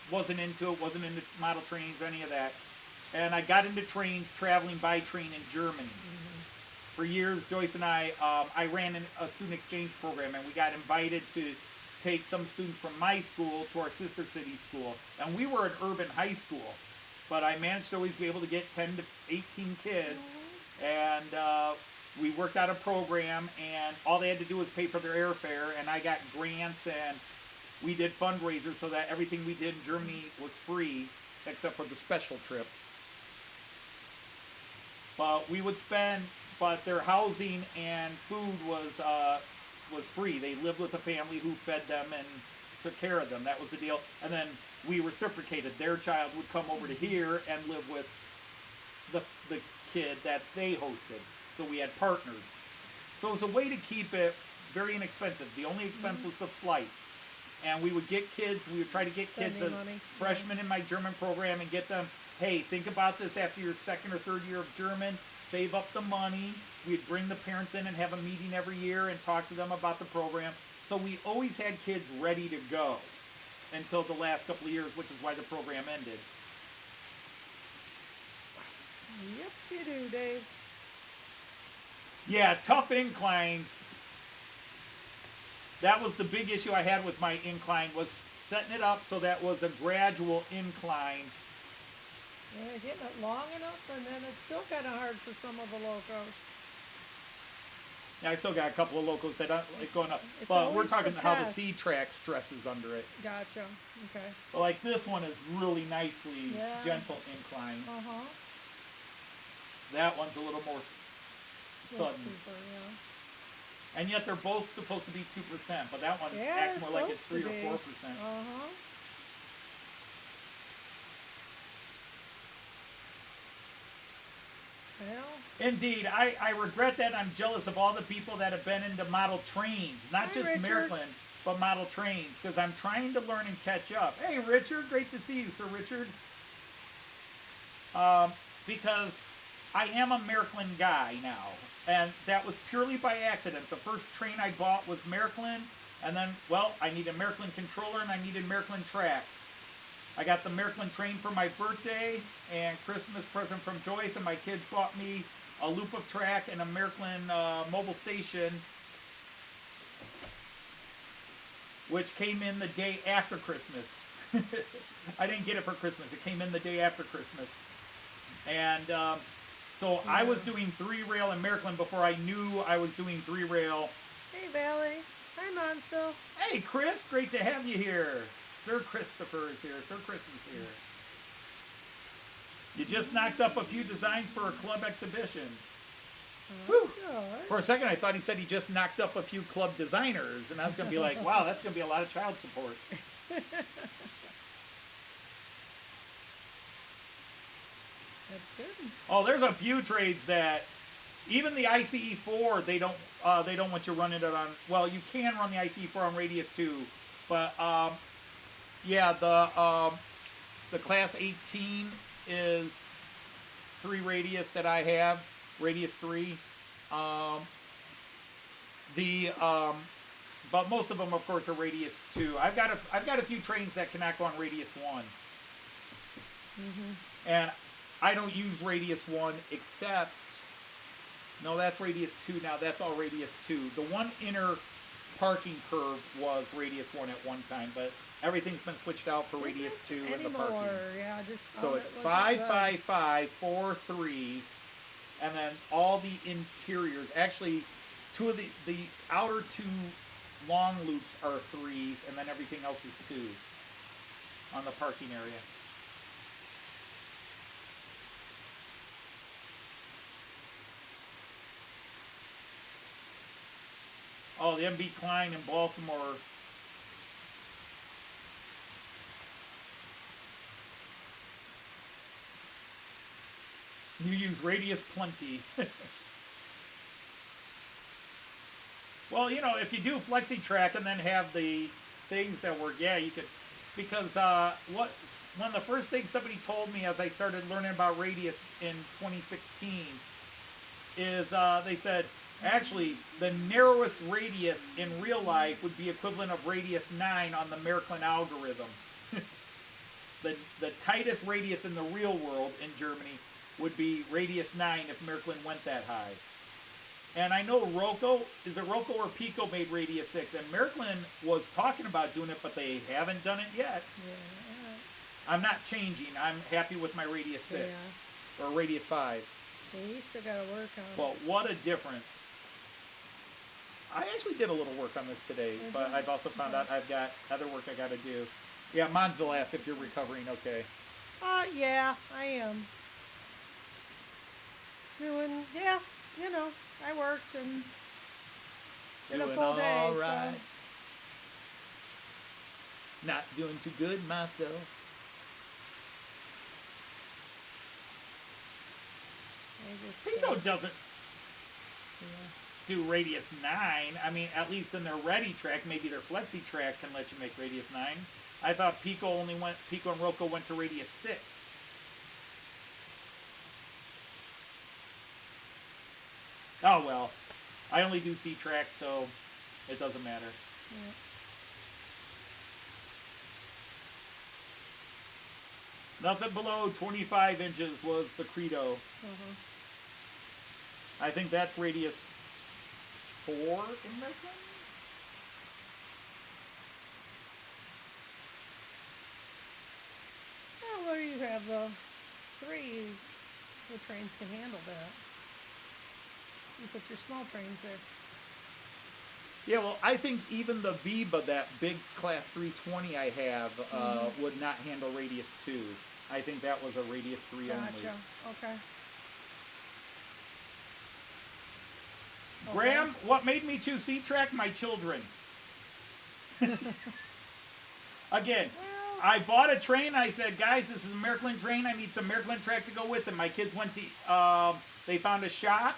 Wasn't into model trains, any of that. And I got into trains traveling by train in Germany. For years, Joyce and I ran a student exchange program, and we got invited to take some students from my school to our sister city school. And we were an urban high school, but I managed to always be able to get 10 to 18 kids. And we worked out a program, and all they had to do was pay for their airfare, and I got grants, and we did fundraisers so that everything we did in Germany was free, except for the special trip. But but their housing and food was free. They lived with a family who fed them and took care of them. That was the deal. And then we reciprocated. Their child would come over to here and live with the kid that they hosted. So we had partners. So it was a way to keep it very inexpensive. The only expense was the flight. And we would get kids, we would try to get kids as freshmen in my German program and get them, hey, think about this after your second or third year of German, save up the money. We'd bring the parents in and have a meeting every year and talk to them about the program. So we always had kids ready to go until the last couple of years, which is why the program ended. Yep, you do, Dave. Yeah, tough inclines. That was the big issue I had with my incline, was setting it up so that was a gradual incline. Yeah, getting it long enough, and then it's still kind of hard for some of the locos. Yeah, I still got a couple of locals that aren't like going up. It's But we're always talking the how the test. C-Track stresses under it. Gotcha. Okay. But like this one is really nicely Yeah. gentle incline. Uh-huh. That one's a little more Little sudden. steeper, yeah. And yet they're both supposed to be 2%, but that one Yeah, acts they're more like it's supposed 3 to or be. 4%. Uh-huh. Well, Indeed, I regret that. I'm jealous of all the people that have been into model trains, not Hi, just Richard. Märklin, but model trains, because I'm trying to learn and catch up. Hey, Richard, great to see you, Sir Richard. Because I am a Märklin guy now, and that was purely by accident. The first train I bought was Märklin, and then, well, I needed a Märklin controller and I needed Märklin track. I got the Märklin train for my birthday and Christmas present from Joyce, and my kids bought me a loop of track and a Märklin mobile station, which came in the day after Christmas. I didn't get it for Christmas. It came in the day after Christmas. And so I was doing 3-rail in Märklin before I knew I was doing 3-rail. hey, Valley. Hi, Monsville. Hey, Chris, great to have you here. Sir Christopher is here. Sir Chris is here. You just knocked up a few designs for a club exhibition. That's Whew. good. For a second, I thought he said he just knocked up a few club designers, and I was going to be like, wow, that's going to be a lot of child support. That's good. Oh, there's a few trades that even the ICE4 they don't want you running it on. Well, you can run the ICE4 on Radius 2, but yeah, the Class 18 is 3 Radius that I have, Radius 3. But most of them, of course, are Radius 2. I've got a few trains that cannot go on Radius 1, and I don't use Radius 1 except, no, that's Radius 2 now. That's all Radius 2. The one inner parking curve was Radius 1 at one time, but everything's been switched out for Radius 2 in the parking. Yeah, just So it's 5, 5, 5, 4, 3, and then all the interiors. Actually, two of the outer 2 long loops are 3s, and then everything else is 2 on the parking area. Oh, the MB Klein in Baltimore. You use Radius plenty. Well, you know, if you do flexi track and then have the things that work, yeah, you could. Because one of the first things somebody told me as I started learning about Radius in 2016 is they said, actually, the narrowest radius in real life would be equivalent of Radius 9 on the Märklin algorithm. The tightest radius in the real world in Germany would be Radius 9 if Märklin went that high. And I know Rocco, is it Rocco or Piko made Radius 6, and Märklin was talking about doing it, but they haven't done it yet. Yeah. I'm not changing. I'm happy with my Radius 6 or Radius 5. Yeah, you still gotta work on it. Well, what a difference. I actually did a little work on this today, but I've also found out I've got other work I got to do. Yeah, Monsville asks if you're recovering okay. Yeah, I am. Doing, yeah, you know, I worked and did a Doing full day, all right. Not doing too good myself. I just, Piko doesn't yeah. do Radius 9. I mean, at least in their Ready track, maybe their Flexi track can let you make Radius 9. I thought Piko and Rocco went to Radius 6. Oh well, I only do C track, so it doesn't matter. Yeah. Nothing below 25 inches was the credo. I think that's Radius 4 in Märklin? Well, where you have the 3, the trains can handle that. You put your small trains there. Yeah, well, I think even the Viba, that big Class 320 I have, would not handle Radius 2. I think that was a Radius 3 only. Gotcha. Okay. Graham, what made me choose C-Track? My children. Again, I bought a train. I said, guys, this is a Märklin train. I need some Märklin track to go with it. My kids went to, they found a shop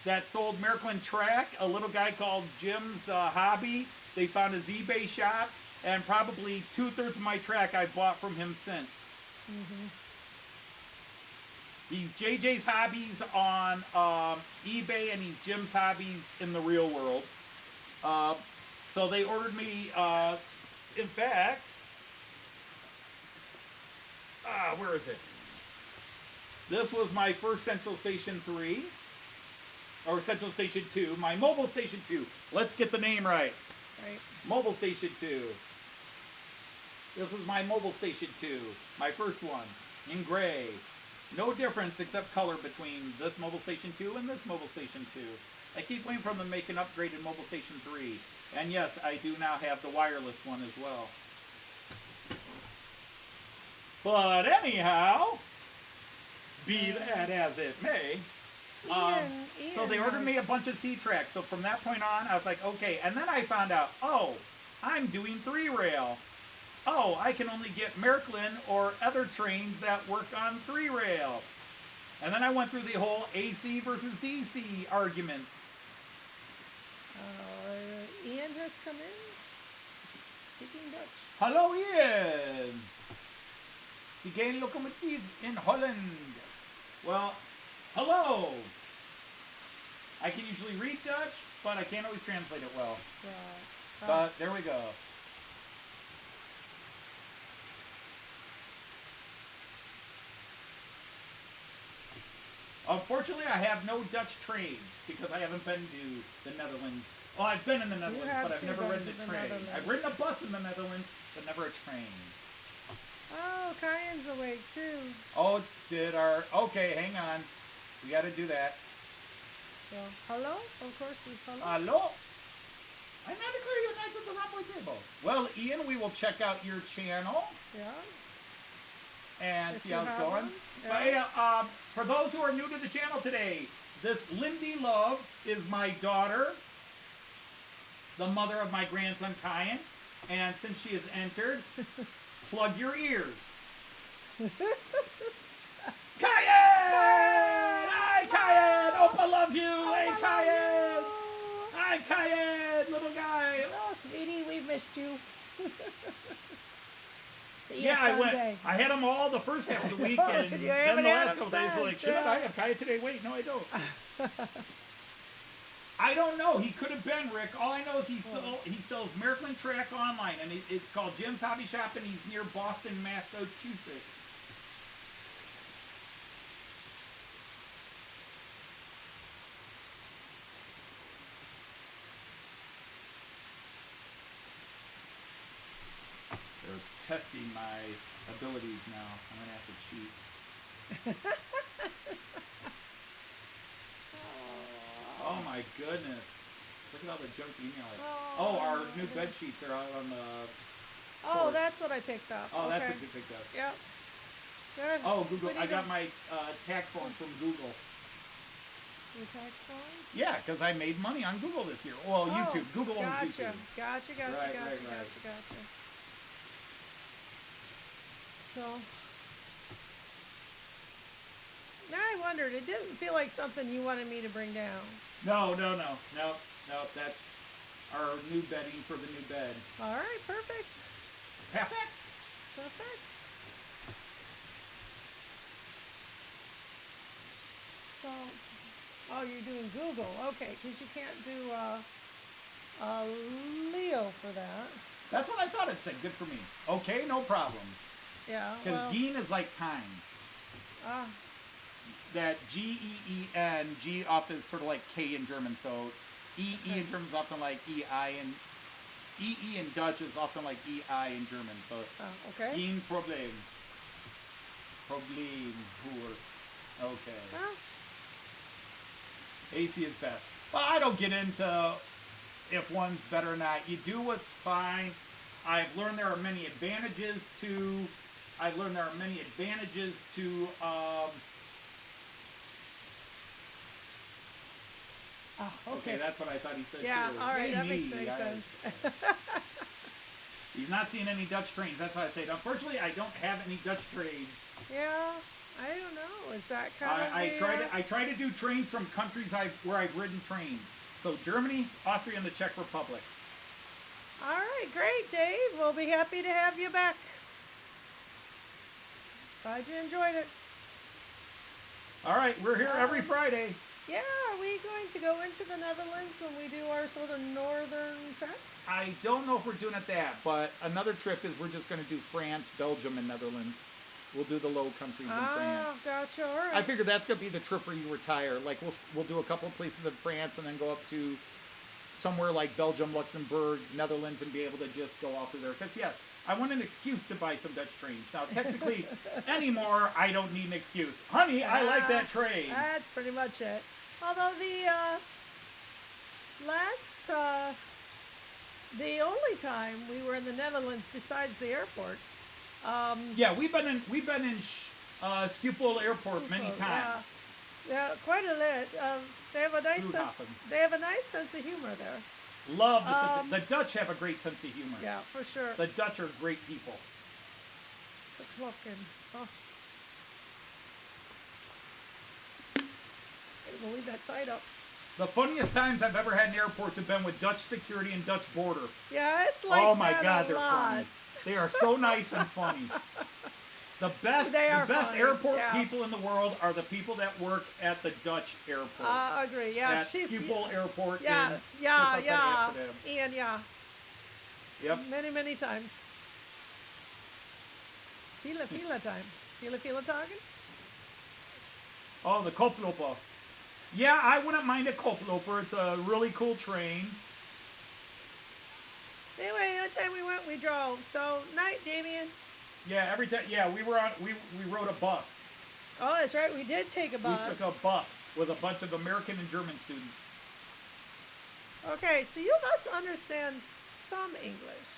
that sold Märklin track. A little guy called Jim's Hobby. They found his eBay shop. And probably 2/3 of my track I bought from him since. He's JJ's Hobbies on eBay, and he's Jim's Hobbies in the real world. So they ordered me, in fact, where is it? This was my first Central Station 3, or Central Station 2, my Mobile Station 2. Let's get the name right. Right. Mobile Station 2. This is my Mobile Station 2, my first one, in gray. No difference except color between this Mobile Station 2 and this Mobile Station 2. I keep waiting for them to make an upgraded Mobile Station 3. And yes, I do now have the wireless one as well. But anyhow, be that as it may, so they ordered me a bunch of C-Tracks. So from that point on, I was like, okay. And then I found out, oh, I'm doing 3-rail. Oh, I can only get Märklin or other trains that work on 3-rail. And then I went through the whole AC versus DC arguments. Ian has come in, speaking Dutch. Hallo Ian! Sie gehen locomotief in Holland. Well, hello! I can usually read Dutch, but I can't always translate it well. Right. But there we go. Unfortunately, I have no Dutch trains because I haven't been to the Netherlands. Oh, I've been in the Netherlands, but I've never ridden a train. I've ridden a bus in the Netherlands, but never a train. Oh, Cayenne's awake too. Oh, okay, hang on. We got to do that. So, hello? Of course, he's hello. Hello? I'm not declaring you night at the runway table. Well, Ian, we will check out your channel. Yeah. And If see how you it's have going. one, But yeah. for those who are new to the channel today, this Lindy Loves is my daughter, the mother of my grandson Cayenne. And since she has entered, plug your ears. Cayenne! Hi, Cayenne! Opa loves you! Hey, Cayenne! Hi, Cayenne, little guy! Hello, sweetie, we missed you. See Yeah, you Sunday. I had them all the first half of the week, and You then haven't the had last them couple days, since, like, should yeah. I have Kaya today? Wait, no, I don't. I don't know. He could have been Rick. All I know is he sells Märklin track online, and it's called Jim's Hobby Shop, and he's near Boston, Massachusetts. They're testing my abilities now. I'm gonna have to cheat. Oh my goodness! Look at all the junk email. Oh, our new bed sheets are out on the. Oh, porch. that's what I picked up. Oh, that's okay. what you picked up. Yep. Good. Oh, Google! What do you I got do? my tax form from Google. Your tax form? Yeah, because I made money on Google this year. Well, YouTube. Google owns gotcha. YouTube. Gotcha. Right. Gotcha. So, now I wondered. It didn't feel like something you wanted me to bring down. No. That's our new bedding for the new bed. All right. Perfect. Perfect. So, oh, you're doing Google. Okay, because you can't do Leo for that. That's what I thought it said. Good for me. Okay, no problem. Yeah. Because Well, Geen is like kind. That G-E-E-N, G often is sort of like K in German, so E-E in German is often like E-I, and E-E in Dutch is often like E-I in German, so okay. Geen Problem. Problem, Hoer. Okay. Well, AC is best. Well, I don't get into if one's better or not. You do what's fine. I've learned there are many advantages to. Okay, that's what I thought he said too. Yeah, all right, Yay that me. makes sense. He's not seeing any Dutch trains. That's why I said. Unfortunately, I don't have any Dutch trains. Yeah, I don't know. Is that kind of I try to do trains from countries where I've ridden trains. So Germany, Austria, and the Czech Republic. All right, great, Dave. We'll be happy to have you back. Glad you enjoyed it. All right, we're here every Friday. Yeah, are we going to go into the Netherlands when we do our sort of northern trip? I don't know if we're doing it that, but another trip is we're just going to do France, Belgium, and Netherlands. We'll do the Low Countries in France. Oh, gotcha. All right. I figure that's going to be the trip where you retire. Like we'll do a couple of places in France and then go up to somewhere like Belgium, Luxembourg, Netherlands, and be able to just go off through there. Because yes, I want an excuse to buy some Dutch trains. Now, technically, anymore, I don't need an excuse. Honey, I like that train. That's pretty much it. Although the only time we were in the Netherlands besides the airport. Yeah, we've been in Schiphol Airport many times. Yeah, quite a lot. They have a nice sense of humor there. Love the sense of, the Dutch have a great sense of humor. Yeah, for sure. The Dutch are great people. It's a clock and we'll leave that side up. The funniest times I've ever had in airports have been with Dutch security and Dutch border. Yeah, it's like oh my that God, a they're lot. funny. They are so nice and funny. The best funny. airport people in the world are the people that work at the Dutch airport. I agree. Yeah, at Schiphol Airport. Yeah, Ian, yeah. Yep. Many times. Fila time. Fila talking? Oh, the Koploper. Yeah, I wouldn't mind a Koploper. It's a really cool train. Anyway, that time we went, we drove. So, night, Damien. Yeah, every time. Yeah, we rode a bus. Oh, that's right. We did take a bus. We took a bus with a bunch of American and German students. Okay, so you must understand some English.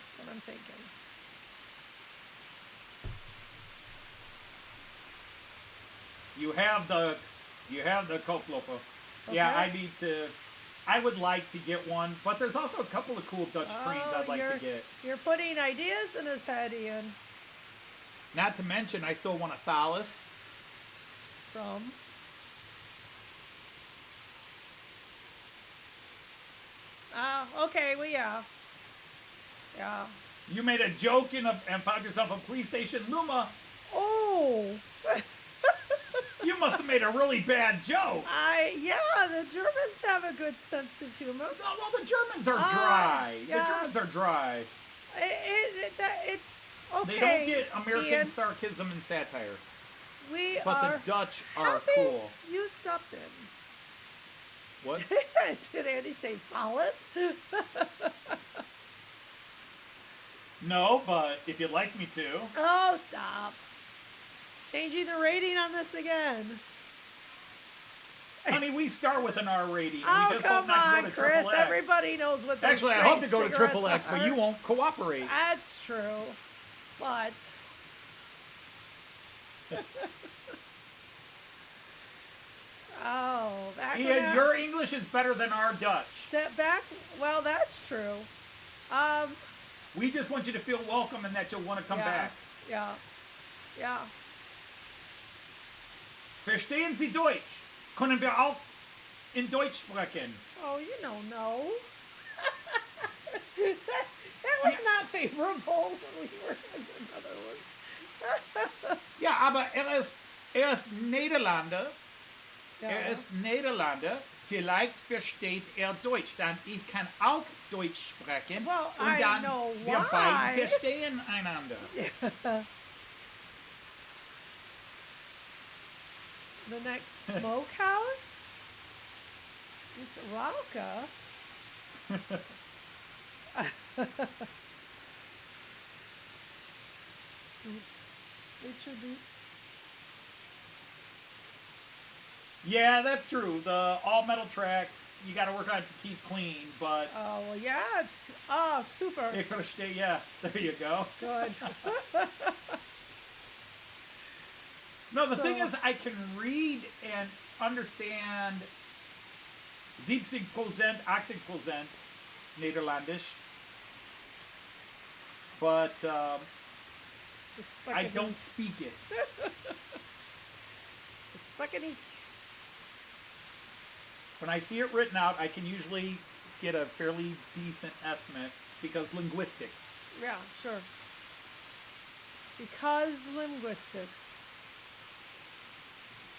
That's what I'm thinking. You have the Koploper. Okay. Yeah, I would like to get one, but there's also a couple of cool Dutch trains I'd like to get. You're putting ideas in his head, Ian. Not to mention, I still want a Thalys. From? Okay, well, yeah. Yeah. You made a joke and found yourself a police station, Luma. Oh. You must have made a really bad joke. Yeah, the Germans have a good sense of humor. Well, the Germans are dry. Yeah. The Germans are dry. It's okay. They don't get American Ian, sarcasm and satire. But the Dutch are happy cool. You stopped him. What? Did Andy say phallus? No, but if you'd like me to. Oh, stop. Changing the rating on this again. Honey, we start with an R rating. Oh, we just come hope not to on, go to Chris. Triple X. Everybody knows what those Actually, I straight hope to go to Triple cigarettes X, but are. you won't cooperate. That's true. But... oh, back when Ian, your English is better than our Dutch. well, that's true. We just want you to feel welcome and that you'll want to come back. Yeah. Verstehen Sie Deutsch? Können wir auch in Deutsch sprechen? Oh, you don't know. that was not favorable when we were in the Netherlands. Ja, aber ist Niederlander. Ja. Ist Niederlander. Vielleicht versteht Deutsch. Dann ich kann auch Deutsch sprechen. Well, und I dann know wir why. beide verstehen einander. The next smokehouse is Rauka. Boots. Richard Boots. Yeah, that's true. The all metal track. you got to work on it to keep clean, but Oh, well, yeah, it's super. it could stay. Yeah, there you go. Good. No, the So- thing is, I can read and understand 70%, 80% Nederlandisch, but The I spaghetti- don't speak it. The spaghetti. When I see it written out, I can usually get a fairly decent estimate because linguistics. Yeah, sure. Because linguistics.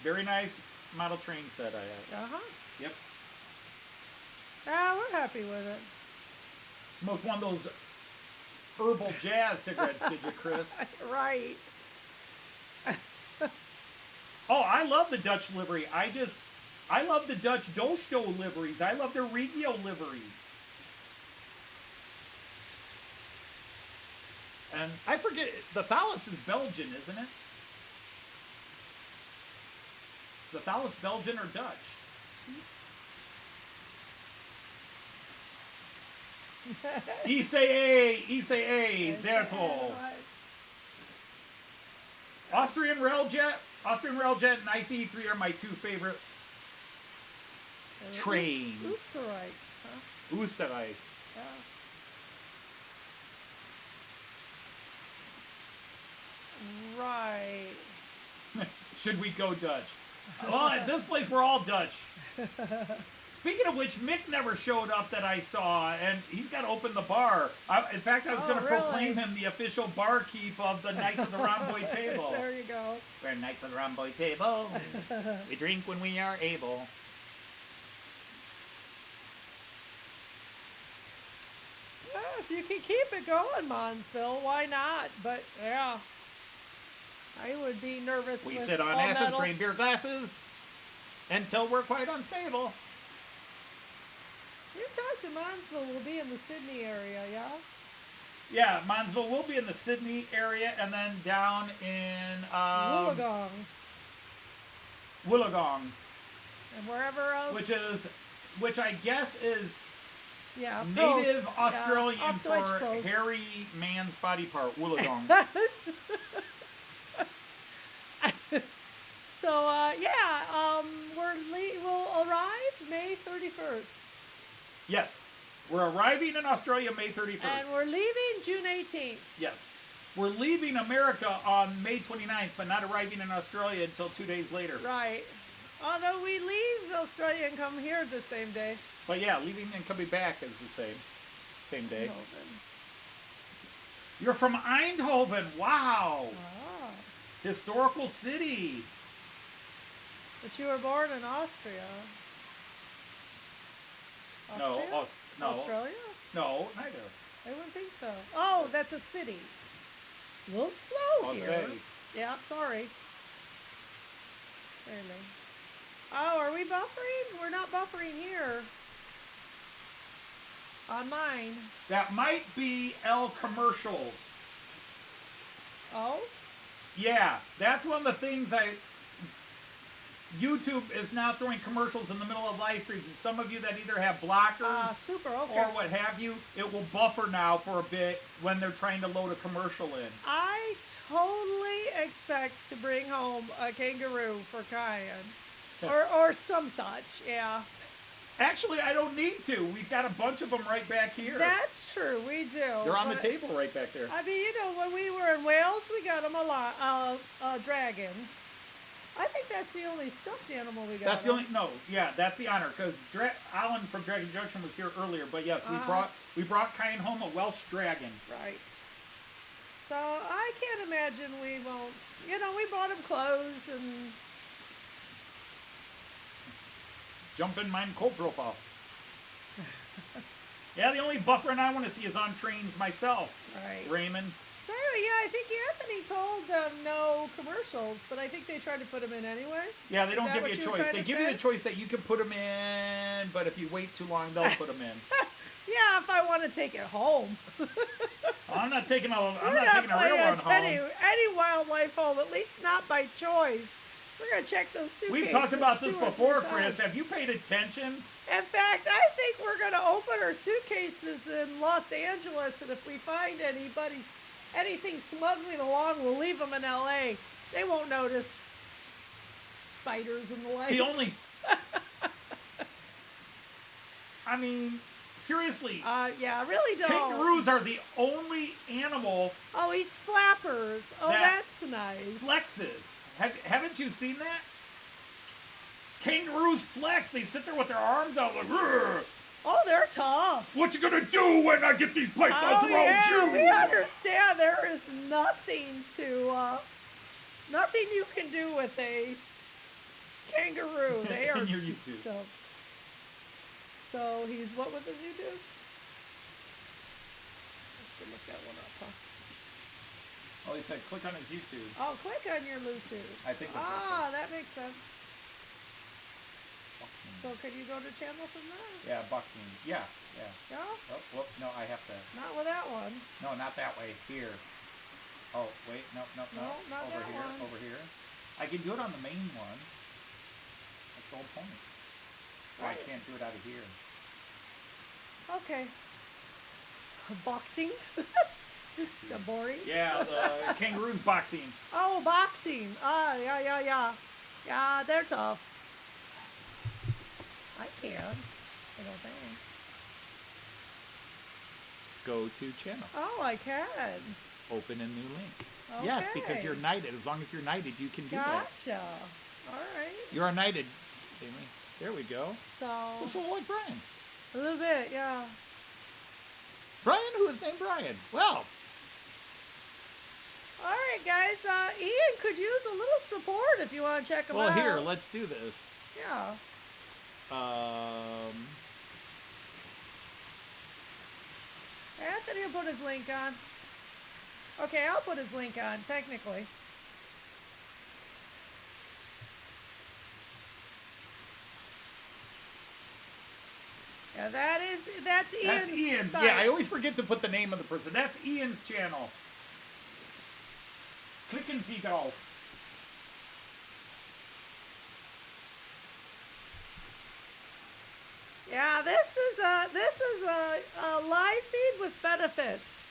Very nice model train set I have. Uh-huh. Yep. Yeah, we're happy with it. Smoked one of those herbal jazz cigarettes, did you, Chris? Right. Oh, I love the Dutch livery. I love the Dutch DoSto liveries. I love their Regio liveries. And I forget, the Thalys is Belgian, isn't it? Is the Thalys Belgian or Dutch? ICE, Zerto. Austrian Railjet and ICE3 are my two favorite trains. Oostenrijk. Huh? Oostenrijk. Yeah. Right. Should we go Dutch? Well, at this place, we're all Dutch. Speaking of which, Mick never showed up that I saw, and he's got to open the bar. In fact, I was going to proclaim him the official barkeep of the Knights of the Rhomboid Table. There you go. We're Knights of the Rhomboid Table. We drink when we are able. Yeah, if you can keep it going, Monsville, why not? But yeah, I would be nervous. We with sit on all asses, metal. drain beer glasses, until we're quite unstable. You talked to Monsville. Will be in the Sydney area, yeah. Yeah, Monsville will be in the Sydney area, and then down in Wollongong Wollongong, and wherever else. which I guess is yeah, native Post. Australian Yeah, off Deutsch for Post. hairy man's body part. Wollongong. So we'll arrive May 31st, Yes, we're arriving in Australia May 31st. and we're leaving June 18th. Yes. We're leaving America on May 29th, but not arriving in Australia until 2 days later. Right. Although we leave Australia and come here the same day. But yeah, leaving and coming back is the same day. Eindhoven. You're from Eindhoven. Wow. Ah. Historical city. But you were born in Austria. No, Austria? no. Australia? No, neither. I wouldn't think so. Oh, that's a city. A little slow here. Australia. Yeah, sorry. Certainly. Oh, are we buffering? We're not buffering here. On mine. That might be L commercials. Oh? Yeah, that's one of the things YouTube is now throwing commercials in the middle of live streams, and some of you that either have blockers Super, okay. or what have you, it will buffer now for a bit when they're trying to load a commercial in. I totally expect to bring home a kangaroo for Kyan. Or some such, yeah. Actually, I don't need to. We've got a bunch of them right back here. That's true, we do. They're on the but- table right back there. I mean, when we were in Wales, we got him a dragon. I think that's the only stuffed animal we got. That's the only that's the honor because Alan from Dragon Junction was here earlier. But yes, we brought Kyan home a Welsh dragon. Right. So I can't imagine we won't. We bought him clothes and. Jump in mine cold profile. Yeah, the only buffering I want to see is on trains myself. Right. Raymond. So yeah, I think Anthony told them no commercials, but I think they tried to put them in anyway. Yeah, they Is don't that give what you a you were choice. trying They to give you say? the choice that you can put them in, but if you wait too long, they'll put them in. Yeah, if I want to take it home. I'm not taking a We're real not one home. any wildlife home, at least not by choice. We're going to check those suitcases. We've talked about this 2 or 3 before, times. Chris. Have you paid attention? In fact, I think we're going to open our suitcases in Los Angeles, and if we find anything smuggling along, we'll leave them in L.A. They won't notice. Spiders and the like. The only... I mean, seriously. Yeah, really don't. Kangaroos are the only animal... Oh, he's flappers. Oh, that's nice. Flexes. Haven't you seen that? Kangaroos flex. They sit there with their arms out like, "Rrr." Oh, they're tough. What you gonna do when I get these pythons around you? We understand there is nothing you can do with a kangaroo. They are In your YouTube. tough. So he's what with his YouTube? Let's go look that one up, huh? Oh, he said click on his YouTube. Oh, click on your YouTube. I think that's that makes sense. Boxing. So can you go to channel from there? Yeah, boxing. Yeah. No? Oh, whoop, no, I have to. Not with that one. No, not that way. Here. Oh, wait, no. No, not over that here, one. over here. I can do it on the main one. That's the whole point. Why I Right. can't do it out of here. Okay. Boxing? Is that boring? Yeah, the kangaroos boxing. Oh, boxing. Yeah. Yeah, they're tough. I can't. I don't think. Go to channel. Oh, I can. Open a new link. Okay. Yes, because you're knighted. As long as you're knighted, you can do that. Gotcha. All right. You are knighted, Amy. There we go. So, Looks a little like Brian. a little bit, yeah. Brian, who is named Brian. Well, All right, guys. Ian could use a little support if you want to check him out. well, here, let's do this. Yeah. Anthony will put his link on. Okay, I'll put his link on, technically. Yeah, that's Ian's That's Ian. site. Yeah, I always forget to put the name of the person. That's Ian's channel. Click and see golf. Yeah, this is a live feed with benefits.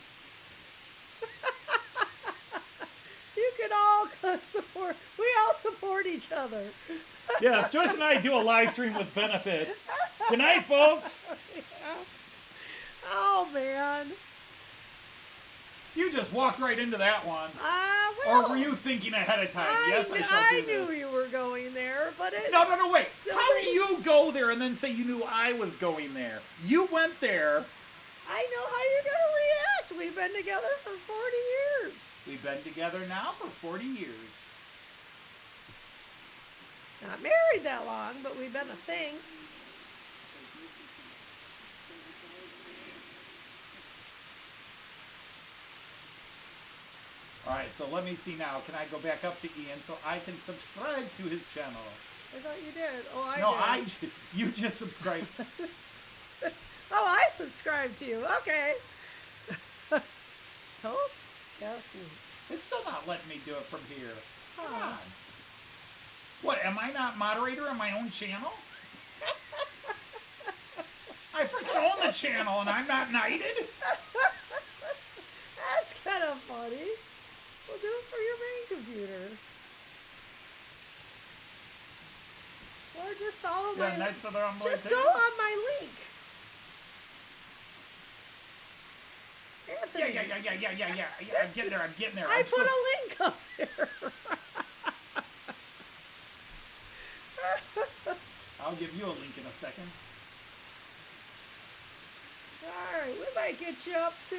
You can all support. We all support each other. Yes, Joyce and I do a live stream with benefits. Good night, folks. Yeah. Oh man. You just walked right into that one. Well, Or were you thinking ahead of time? Yes, I shall do this. knew you were going there, but it. No, wait. Still How do you go there and then say you knew I was going there? You went there. I know how you're gonna react. We've been together for 40 years. We've been together now for 40 years. Not married that long, but we've been a thing. All right, so let me see now. Can I go back up to Ian so I can subscribe to his channel? I thought you did. Oh, No, did. you just subscribed. Oh, I subscribe to you. Okay. Told? Yeah. It's still not letting me do it from here. Come Huh. on. What, am I not moderator on my own channel? I freaking own the channel and I'm not knighted? That's kind of funny. We'll do it for your main computer. Or just follow Yeah, my. Knights of the Round Just Table? go on my link. Anthony. Yeah. I'm getting there. I I'm put still- a link up there. I'll give you a link in a second. Alright, we might get you up to,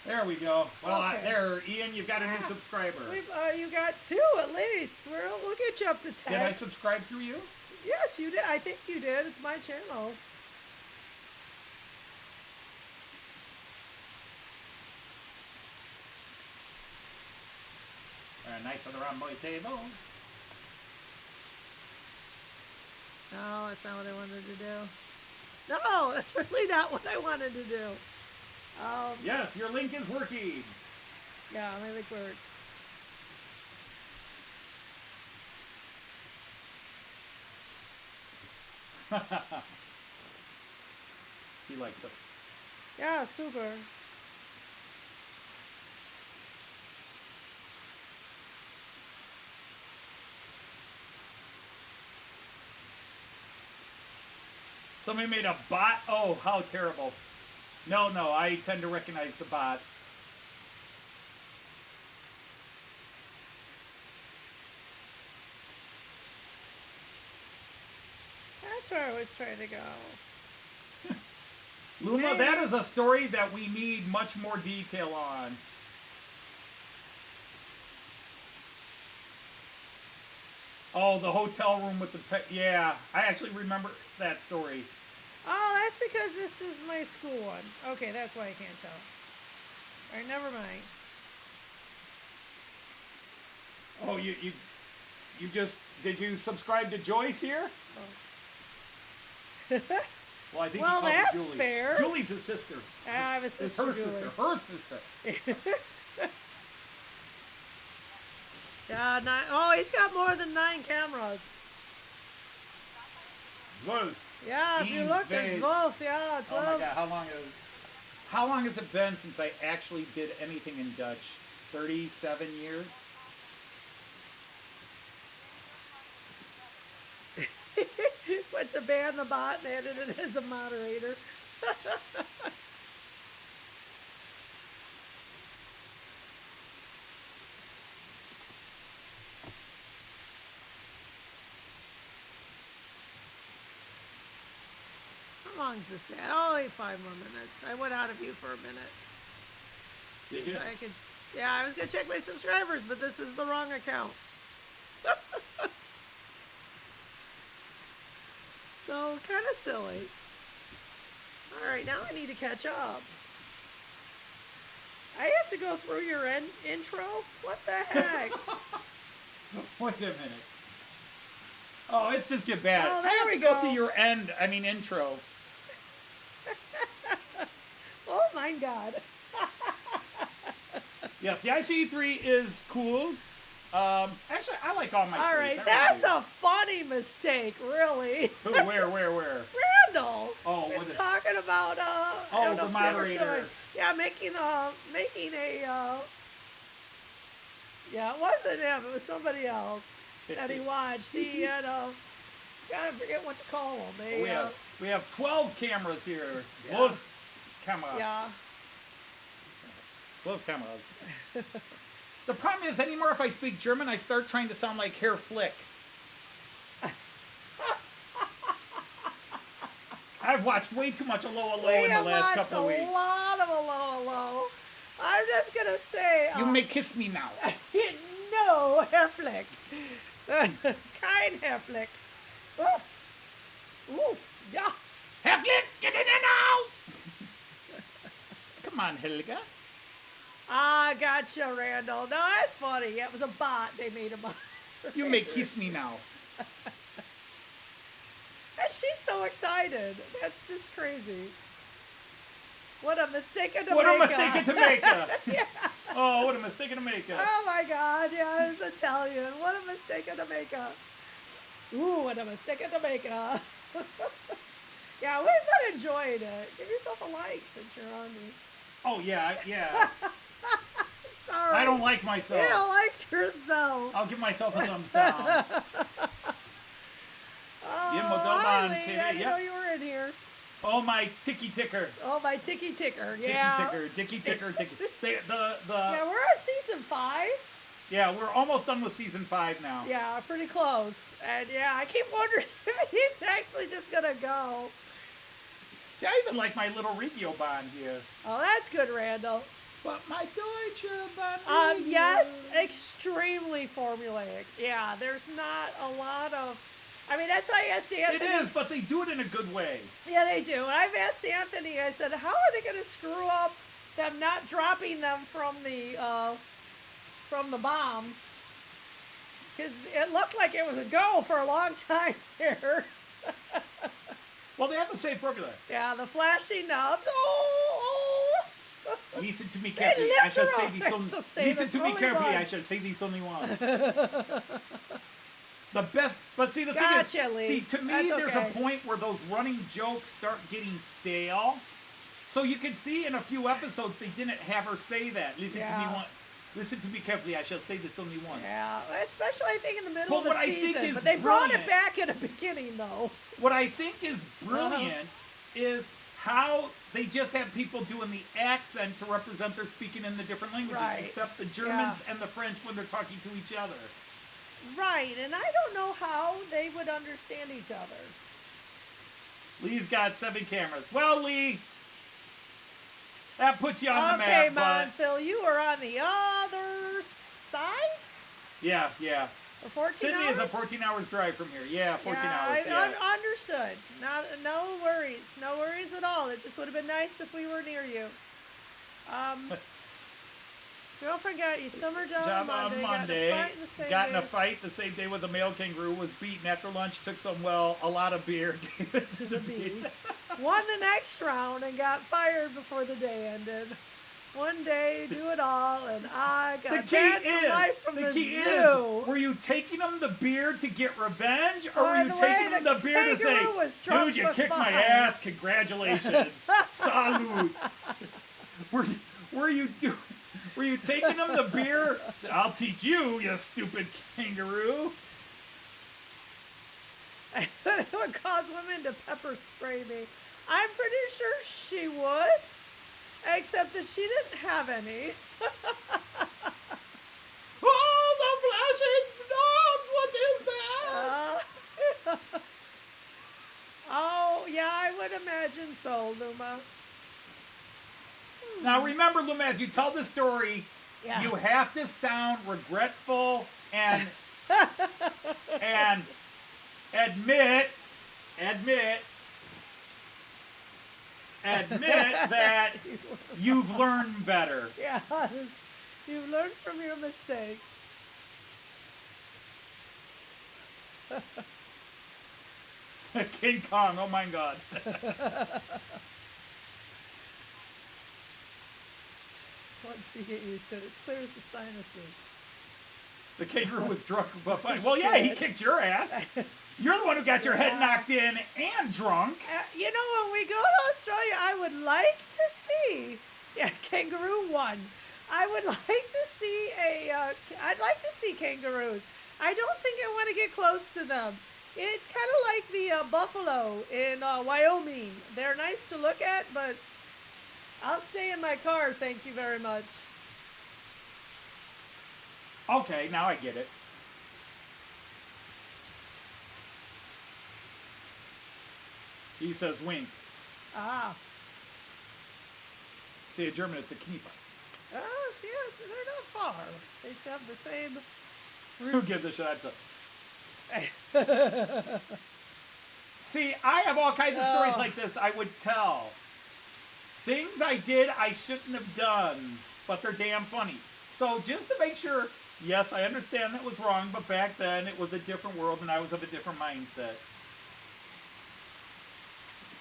There we go. Well, Okay. there, Ian, you've got a new subscriber. you got 2 at least. We'll get you up to 10. Did I subscribe through you? Yes, you did. I think you did. It's my channel. Knights of the Round Table. No, that's not what I wanted to do. No, that's really not what I wanted to do. Yes, your link is working. Yeah, my link works. He likes us. Yeah, super. Somebody made a bot? Oh, how terrible. No, I tend to recognize the bots. That's where I was trying to go. Luma, that is a story that we need much more detail on. Oh, the hotel room with the pet. Yeah, I actually remember that story. Oh, that's because this is my school one. Okay, that's why I can't tell. Alright, never mind. Oh, you just, did you subscribe to Joyce here? Oh. Well, I think Well, he called her that's Julie. fair. Julie's his sister. I have a It's sister. her Julie. sister. Her sister. Yeah, oh, he's got more than 9 cameras. 12. Yeah, if you look, there's 12. Yeah, 12. Oh my God, how long has it been since I actually did anything in Dutch? 37 years? Went to ban the bot and added it as a moderator. How long is this at? Only 5 more minutes. I went out of view for a minute. See Did you? if I could. Yeah, I was gonna check my subscribers, but this is the wrong account. So kind of silly. All right, now I need to catch up. I have to go through your intro? What the heck? Wait a minute. Oh, it's just get bad. Oh, I there have we to go go. through your intro. Oh my God. Yes, the ICE3 is cool. Actually, I like all my All threes. right, I that's really a funny mistake, really. do. Who, where? Randall Oh, was what is- talking about I Oh, don't know the if they ever saw moderator. it. Yeah, making a yeah, it wasn't him, it was somebody else that he watched. He had gotta forget what to call them. We have 12 cameras here. Yeah. 12 cameras. Yeah. 12 cameras. The problem is, anymore if I speak German, I start trying to sound like Herr Flick. I've watched way too much Allo Allo We in the have last watched couple of a weeks. lot of Allo. I'm just gonna say You may kiss me now. no, Herr Flick. Kein Herr Flick. Oof. Oof. Yeah. Herr Flick, get in there now! Come on, Helga. Ah, gotcha, Randall. No, that's funny. Yeah, it was a bot. They made a bot. You may kiss me now. And she's so excited. That's just crazy. What a mistake to What a make. mistake to make. Yeah. Oh, what a mistake to make. Oh my God, yeah, it's Italian. What a mistake to make. Ooh, what a mistake to make. Yeah, we've been enjoying it. Give yourself a like since you're on me. Oh, yeah. Sorry. I don't like myself. You don't like yourself. I'll give myself a thumbs down. Oh, Moldova hi, on Lee. TV, I didn't yeah. know you were in here. Oh, my ticky ticker. Oh, my ticky ticker. Yeah. Dicky ticker. The Yeah, we're on season 5. Yeah, we're almost done with season 5 now. Yeah, pretty close. And yeah, I keep wondering if he's actually just gonna go. See, I even like my little Regio Bahn here. Oh, that's good, Randall. But my Deutsche Bahn. Yes, extremely formulaic. Yeah, there's not a lot of. I mean, that's why I asked Anthony. It is, but they do it in a good way. Yeah, they do. And I've asked Anthony. I said, how are they going to screw up them not dropping them from the bombs? Because it looked like it was a go for a long time here. Well, they have the same formula. Yeah, the flashing knobs. Oh, Listen to me carefully. I shall say these only. Listen to me only carefully. I once. shall say these only once. The best, but see the Gotcha, thing is, Lee. see to me, That's there's okay. a point where those running jokes start getting stale. So you can see in a few episodes they didn't have her say that. Listen to me Yeah. once. Listen to me carefully. I shall say this only once. Yeah, especially I think in the middle But of the what I think season. is But they brought brilliant- it back in the beginning, though. What I think is brilliant is how they just have people doing the accent to represent they're speaking in the different languages, Right. except the Germans and the French when they're talking to each other. Right, and I don't know how they would understand each other. Lee's got 7 cameras. Well, Lee, that puts you on the Okay, map. But Monsville, you are on the other side? yeah. For 14 Sydney hours? is a 14 hours drive from here. Yeah, 14 yeah, hours. I understood. No worries. No worries at all. It just would have been nice if we were near you. Girlfriend got you summer job on Monday. Got in a fight the same day with a male kangaroo. Was beaten after lunch. Took a lot of beer. Gave it to the beast. Won the next round and got fired before the day ended. One day, do it all, and I got banned for life from the zoo. Were you taking them the beer to get revenge, or By were you the taking way, them the the beer to say, kangaroo was drunk dude, you with kicked my fun." ass, congratulations, salute. Were you taking them the beer? I'll teach you, you stupid kangaroo. It would cause women to pepper spray me. I'm pretty sure she would, except that she didn't have any. Oh, the flashing knobs! What is that? Oh, yeah, I would imagine so, Luma. Now remember, Luma, as you tell the story, Yeah. you have to sound regretful and admit that you've learned better. Yeah, you've learned from your mistakes. King Kong, oh my God. Once you get used to it, it's clear as the sinuses. The kangaroo was drunk but fine. Well, yeah, he kicked your ass. You're the one who got your head knocked in and drunk. You know, when we go to Australia, I would like to see. Yeah, kangaroo won. I would like to see I'd like to see kangaroos. I don't think I want to get close to them. It's kind of like the buffalo in Wyoming. They're nice to look at, but I'll stay in my car, thank you very much. Okay, now I get it. He says wink. Ah. See, a German, it's a Knieper. Yes, they're not far. They have the same roots. Who gives a shit? See, I have all kinds of stories like this I would tell. Things I did I shouldn't have done, but they're damn funny. So just to make sure, yes, I understand that was wrong, but back then it was a different world and I was of a different mindset.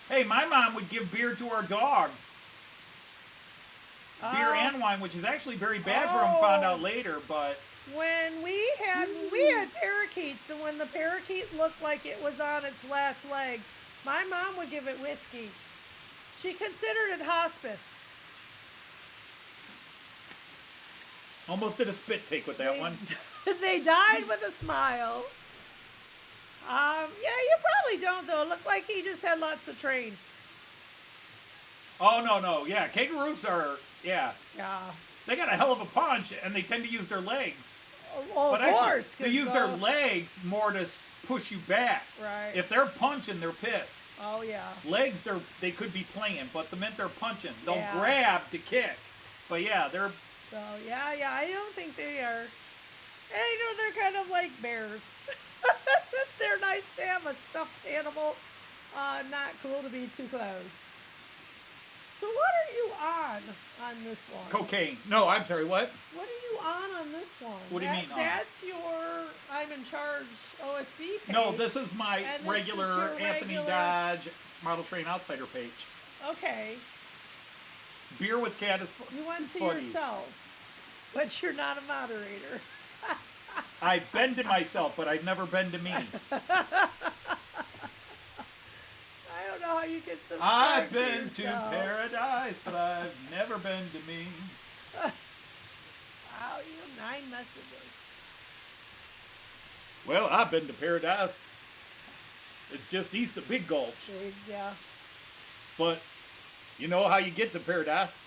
Hey, my mom would give beer to our dogs. Beer and wine, which is actually very bad for them, found out later, but... When we had parakeets, and when the parakeet looked like it was on its last legs, my mom would give it whiskey. She considered it hospice. Almost did a spit take with that one. They died with a smile. Yeah, you probably don't, though. It looked like he just had lots of trains. Oh, no. Yeah, kangaroos are, yeah. Yeah. They got a hell of a punch, and they tend to use their legs. Well, But of actually, course. they use their legs more to push you back. Right. If they're punching, they're pissed. Oh, yeah. Legs, they could be playing, but the minute they're punching, they'll Yeah. grab to kick. But yeah, they're... So, yeah, I don't think they are. They're kind of like bears. They're nice to have a stuffed animal. Not cool to be too close. So what are you on this one? Cocaine. No, I'm sorry, what? What are you on this one? What do you mean on? That's your I'm in charge OSB page. No, this is my And this is regular your Anthony regular- Dodge Model Train Outsider page. Okay. Beer with cat is You went to funny. yourself, but you're not a moderator. I've been to myself, but I've never been to me. I don't know how you can subscribe I've been to yourself. paradise, but I've never been to me. Wow, you have 9 messages. Well, I've been to paradise. It's just east of Big Gulch. Big, yeah. But you know how you get to paradise?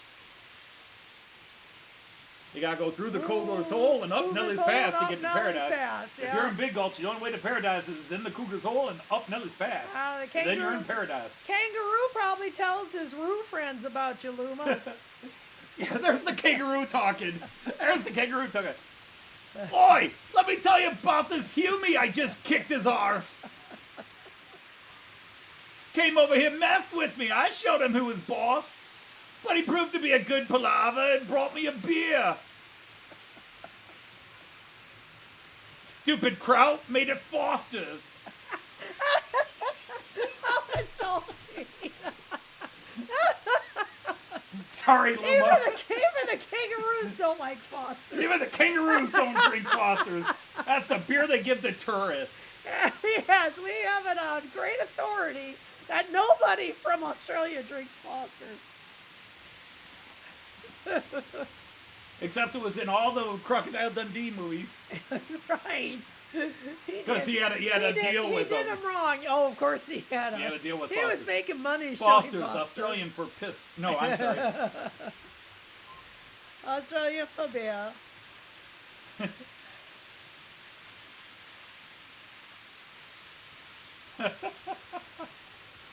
You gotta go through the Cougar's Hole and up Cougar's Nelly's Hole Pass and to up get to Nelly's paradise. Pass, If yeah. you're in Big Gulch, the only way to paradise is in the Cougar's Hole and up Nelly's Pass. The And then you're kangaroo- in paradise. Kangaroo probably tells his roo friends about you, Luma. Yeah, there's the kangaroo talking. There's the kangaroo talking. Oi, let me tell you about this Hughie I just kicked his arse. Came over here, messed with me. I showed him who was boss. But he proved to be a good palaver and brought me a beer. Stupid kraut made it Foster's. How insulting. Sorry, Even Luma. the kangaroos don't like Foster. Even the kangaroos don't drink Foster's. That's the beer they give the tourists. Yes, we have it on great authority that nobody from Australia drinks Foster's. Except it was in all the Crocodile Dundee movies. Right. Because he had a deal with He did them. him wrong. Oh, of course he had He had a deal with He was Foster's. making money Foster's, showing Foster's. Australian for piss. No, I'm sorry. Australia for beer.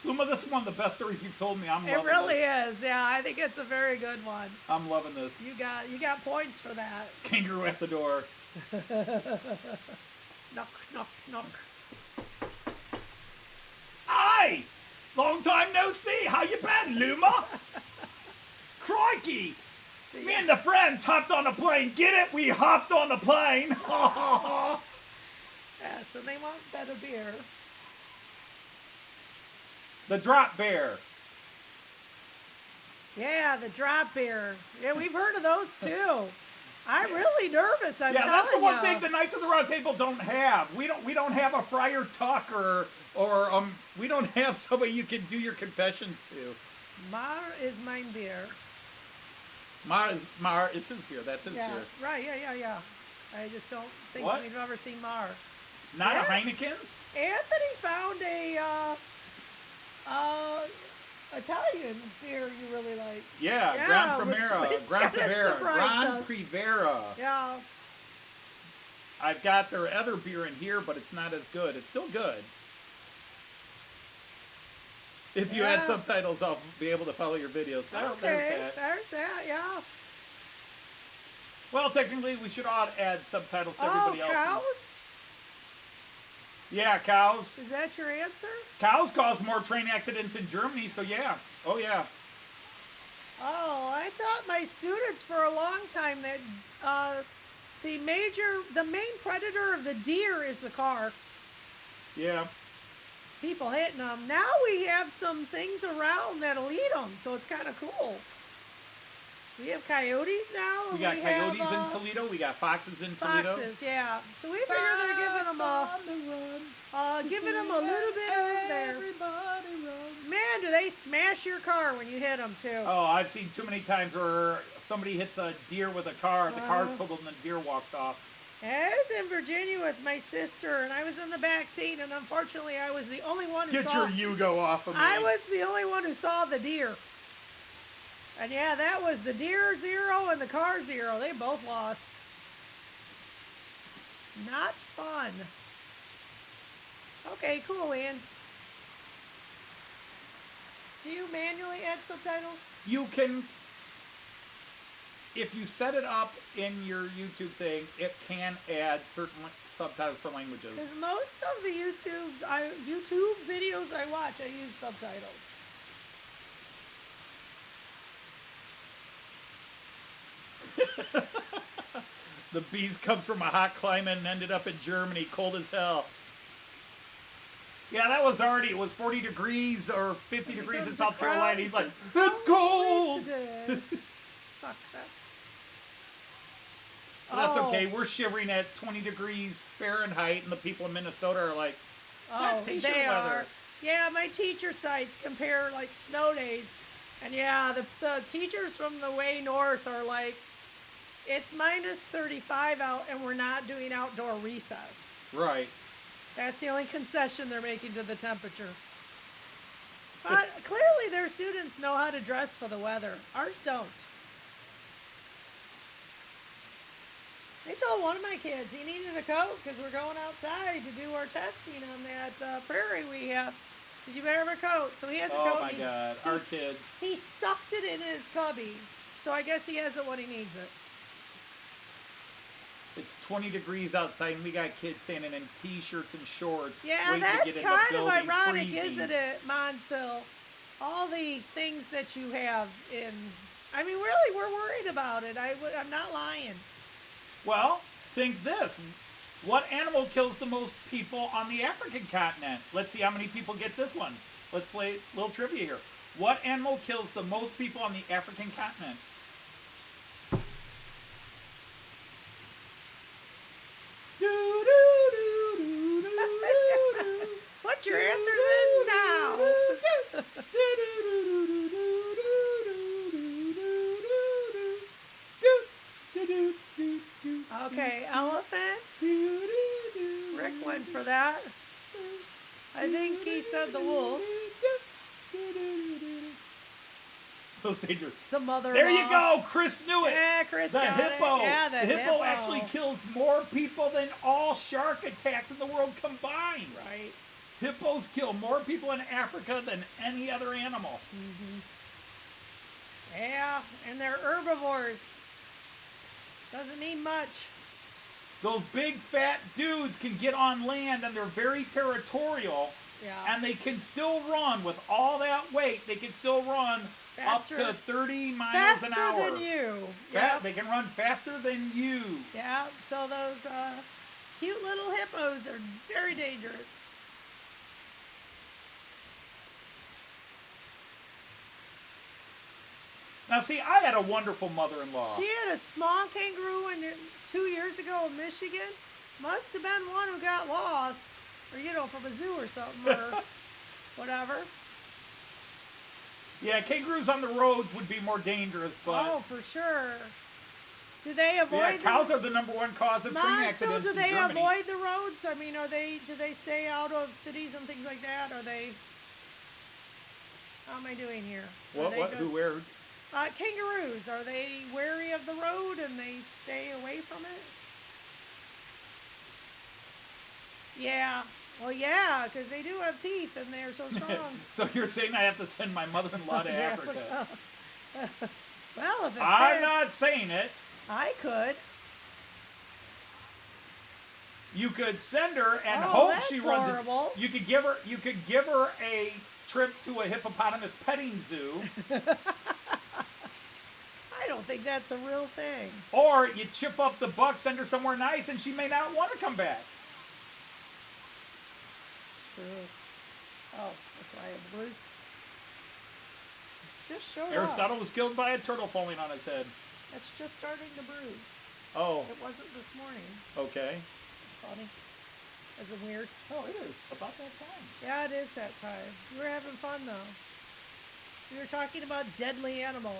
Luma, this is one of the best stories you've told me. I'm It loving really this. is. Yeah, I think it's a very good one. I'm loving this. You got points for that. Kangaroo at the door. Knock, knock, knock. Aye! Long time no see. How you been, Luma? Crikey! Me and the friends hopped on a plane. Get it? We hopped on the plane. Yes, and they want better beer. The drop bear. Yeah, the drop beer. Yeah, we've heard of those too. I'm really nervous. I'm Yeah, telling that's the one ya. thing the Knights of the Round Table don't have. We don't have a Friar Tuck or we don't have somebody you can do your confessions to. Mar is mine beer. Mar is his beer. That's his Yeah, beer. right. Yeah. I just don't think What? we've ever seen Mar. Not Yeah. a Heineken's? Anthony found a Italian beer you really like. Yeah, Yeah, Gran which Primera, kinda Gran Primera, surprised Gran us. Primera. Yeah. I've got their other beer in here, but it's not as good. It's still good. If you add Yeah. subtitles, I'll be able to follow your videos. There's Okay, that. there's that. Yeah. Well, technically, we should all add subtitles to Oh, everybody else's. cows? Yeah, cows. Is that your answer? Cows cause more train accidents in Germany, so yeah. Oh, yeah. Oh, I taught my students for a long time that the main predator of the deer is the car. Yeah. People hitting them. Now we have some things around that'll eat them, so it's kind of cool. We have coyotes now. We got coyotes have, in Toledo. We got foxes in Toledo. foxes, yeah. So we figure they're giving them a little bit over there. Man, do they smash your car when you hit them too? Oh, I've seen too many times where somebody hits a deer with a car, the car's totaled, and the deer walks off. I was in Virginia with my sister, and I was in the back seat, and unfortunately, I was the only one who Get saw. your Yugo off of me. I was the only one who saw the deer. And yeah, that was the deer 0 and the car 0. They both lost. Not fun. Okay, cool, Ian. Do you manually add subtitles? You can, if you set it up in your YouTube thing, it can add certain subtitles for languages. Because most of the YouTube videos I watch, I use subtitles. The bees comes from a hot climate and ended up in Germany, cold as hell. Yeah, that was already, it was 40 degrees or 50 degrees in South Carolina. He's like, It's it's cold. Suck that. But that's okay. We're shivering at 20 degrees Fahrenheit, and the people in Minnesota are like, that's t-shirt they weather. are. Yeah, my teacher sites compare like snow days. And yeah, the teachers from the way north are like, it's minus 35 out and we're not doing outdoor recess. Right. That's the only concession they're making to the temperature. But clearly their students know how to dress for the weather. Ours don't. They told one of my kids he needed a coat because we're going outside to do our testing on that prairie we have. So you better have a coat. So he has a coat. Oh my God, our kids. He stuffed it in his cubby. So I guess he has it when he needs it. It's 20 degrees outside, and we got kids standing in t-shirts and shorts. Yeah, waiting to that's get in the kind of building, ironic, freezing. isn't it, Monsville? All the things that you have in... I mean, really, we're worried about it. I'm not lying. Well, think this. What animal kills the most people on the African continent? Let's see how many people get this one. Let's play a little trivia here. What animal kills the most people on the African continent? Put your answers in now. Okay, elephant. Rick went for that. I think he said the wolf. Those dangerous. It's the mother. There you go. Chris knew it. Yeah, Chris The got hippo. it. Yeah, the hippo actually kills more people than all shark attacks in the world combined. Right. Hippos kill more people in Africa than any other animal. Mm-hmm. Yeah, and they're herbivores. Doesn't mean much. Those big fat dudes can get on land and they're very territorial. Yeah. And they can still run with all that weight. They can still run Faster. up to 30 miles an hour. Faster than you. Yeah, they can run faster than you. Yeah, so those cute little hippos are very dangerous. Now, see, I had a wonderful mother-in-law. She had a small kangaroo 2 years ago in Michigan. Must have been one who got lost, or from a zoo or something, or whatever. Yeah, kangaroos on the roads would be more dangerous, but... Oh, for sure. Do they avoid? Yeah, cows are the #1 cause of train accidents do they in Germany. avoid the roads? I mean, do they stay out of cities and things like that? Are they? How am I doing here? What? Who? Where? Kangaroos. Are they wary of the road and they stay away from it? Yeah. Well, yeah, because they do have teeth and they're so strong. So you're saying I have to send my mother-in-law to Africa? Well, if it I'm fits, not saying it. I could. You could send her and Oh, hope that's she runs. horrible. You could give her a trip to a hippopotamus petting zoo, I don't think that's a real thing. or you chip up the buck, send her somewhere nice, and she may not want to come back. True. Oh, that's why I have the bruise. It's just showing Aristotle up. was killed by a turtle falling on his head. It's just starting to bruise. Oh, It wasn't this morning. okay. It's funny. Is it weird? Oh, it is about that time. Yeah, it is that time. We were having fun, though. We were talking about deadly animals.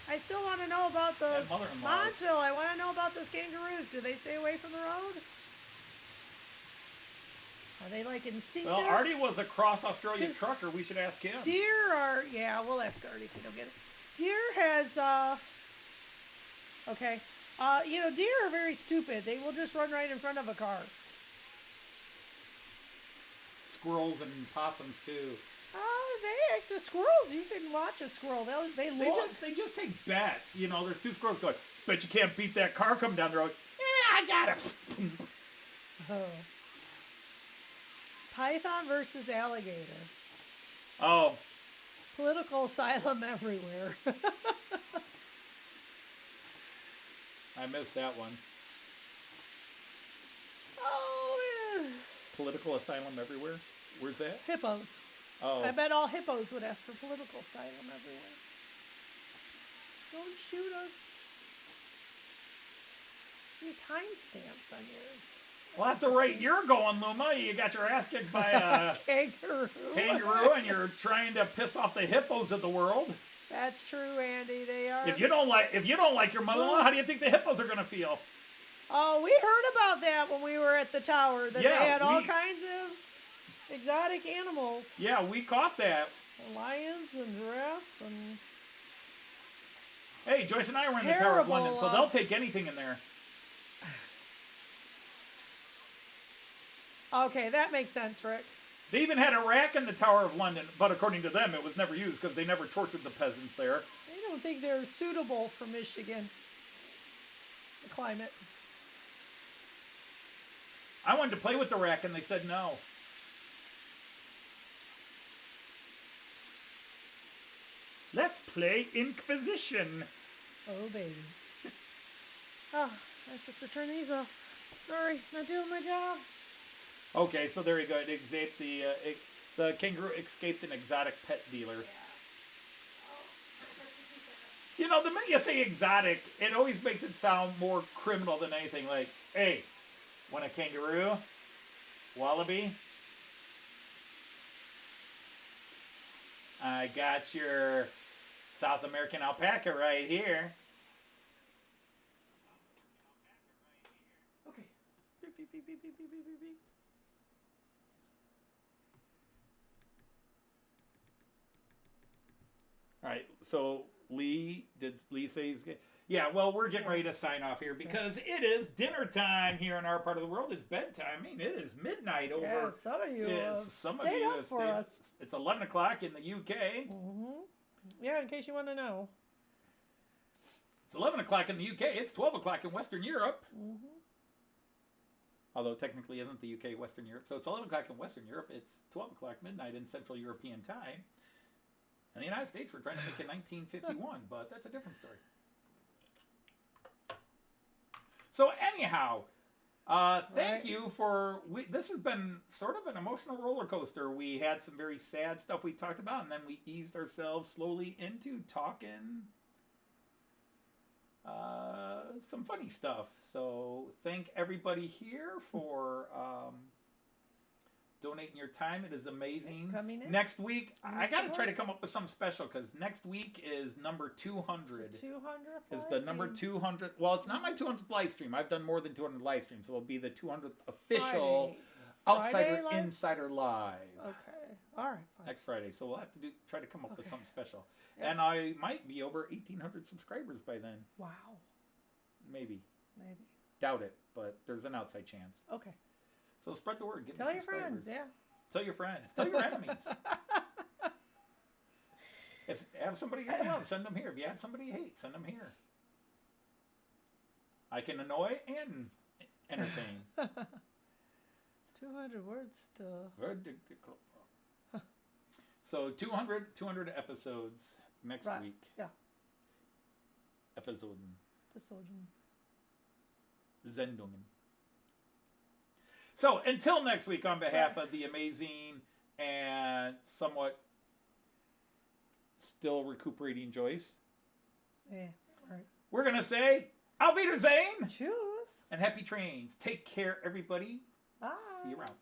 I still want to know about those. mother-in-laws. Monsville, I want to know about those kangaroos. Do they stay away from the road? Are they like instinctive? Well, Artie was a cross-Australia 'Cause trucker. We should ask him. Deer are, yeah, we'll ask Artie if we don't get it. Deer has, okay. Deer are very stupid. They will just run right in front of a car. Squirrels and possums too. The squirrels, you can watch a squirrel. They look. They just take bets. There's two squirrels going, bet you can't beat that car coming down the road. Yeah, I got it. Oh. Python versus alligator. Oh, Political asylum everywhere. I missed that one. Oh, man. Political asylum everywhere? Where's that? Hippos. Oh. I bet all hippos would ask for political asylum everywhere. Don't shoot us. See timestamps on yours. Well, at the rate you're going, Luma, you got your ass kicked by a kangaroo, and you're trying to piss off the hippos of the world. That's true, Andy. They are. If you don't like your mother-in-law, how do you think the hippos are going to feel? Oh, we heard about that when we were at the tower. That they had all kinds of exotic animals. Yeah, we caught that. Lions and giraffes and. Hey, Joyce and I were in the Tower of London, so they'll take anything in there. Okay, that makes sense, Rick. They even had a rack in the Tower of London, but according to them, it was never used because they never tortured the peasants there. I don't think they're suitable for Michigan. The climate. I wanted to play with the rack, and they said no. Let's play Inquisition. Oh, baby. Oh, my sister, turn these off. Sorry, not doing my job. Okay, so there you go. It escaped the kangaroo escaped an exotic pet dealer. You know, the minute you say exotic, it always makes it sound more criminal than anything. Like, hey, want a kangaroo? Wallaby? I got your South American alpaca right here. Okay. Beep, beep, beep, beep, beep, beep, beep, beep. All right, so did Lee say he's good? Yeah, well, we're getting ready to sign off here because it is dinner time here in our part of the world. It's bedtime. I mean, it is midnight over. Yeah, some of you stayed up for us. It's 11 o'clock in the UK. Mm-hmm. Yeah, in case you want to know. It's 11 o'clock in the UK. It's 12 o'clock in Western Europe. Mm-hmm. Although technically isn't the UK Western Europe. So it's 11 o'clock in Western Europe. It's 12 o'clock midnight in Central European time. In the United States, we're trying to make it 1951, but that's a different story. So anyhow, thank you for... this has been sort of an emotional roller coaster. We had some very sad stuff we talked about, and then we eased ourselves slowly into talking some funny stuff. So thank everybody here for... donating your time. It is amazing. Coming in. Next week, I got to try to come up with something special because next week is number 200. It's the 200th is the number 200. Well, it's not my 200th live stream. I've done more than 200 live streams. So it'll be the 200th official Outsider Insider Live. Okay. All right. Fine. Next Friday. So we'll have to try to come up with something special. Yep. And I might be over 1,800 subscribers by then. Wow. Maybe. Maybe. Doubt it, but there's an outside chance. Okay. So spread the word. Tell your friends, yeah. Tell your friends. Tell your enemies. If you have somebody you love, send them here. If you have somebody you hate, send them here. I can annoy and entertain. 200 words to... So 200 episodes next week. Yeah. Episode. Sendungen. So, until next week, on behalf of the amazing and somewhat still recuperating Joyce, yeah, right. We're going to say, Auf Wiedersehen! Choose! And happy trains. Take care, everybody. Bye. See you around.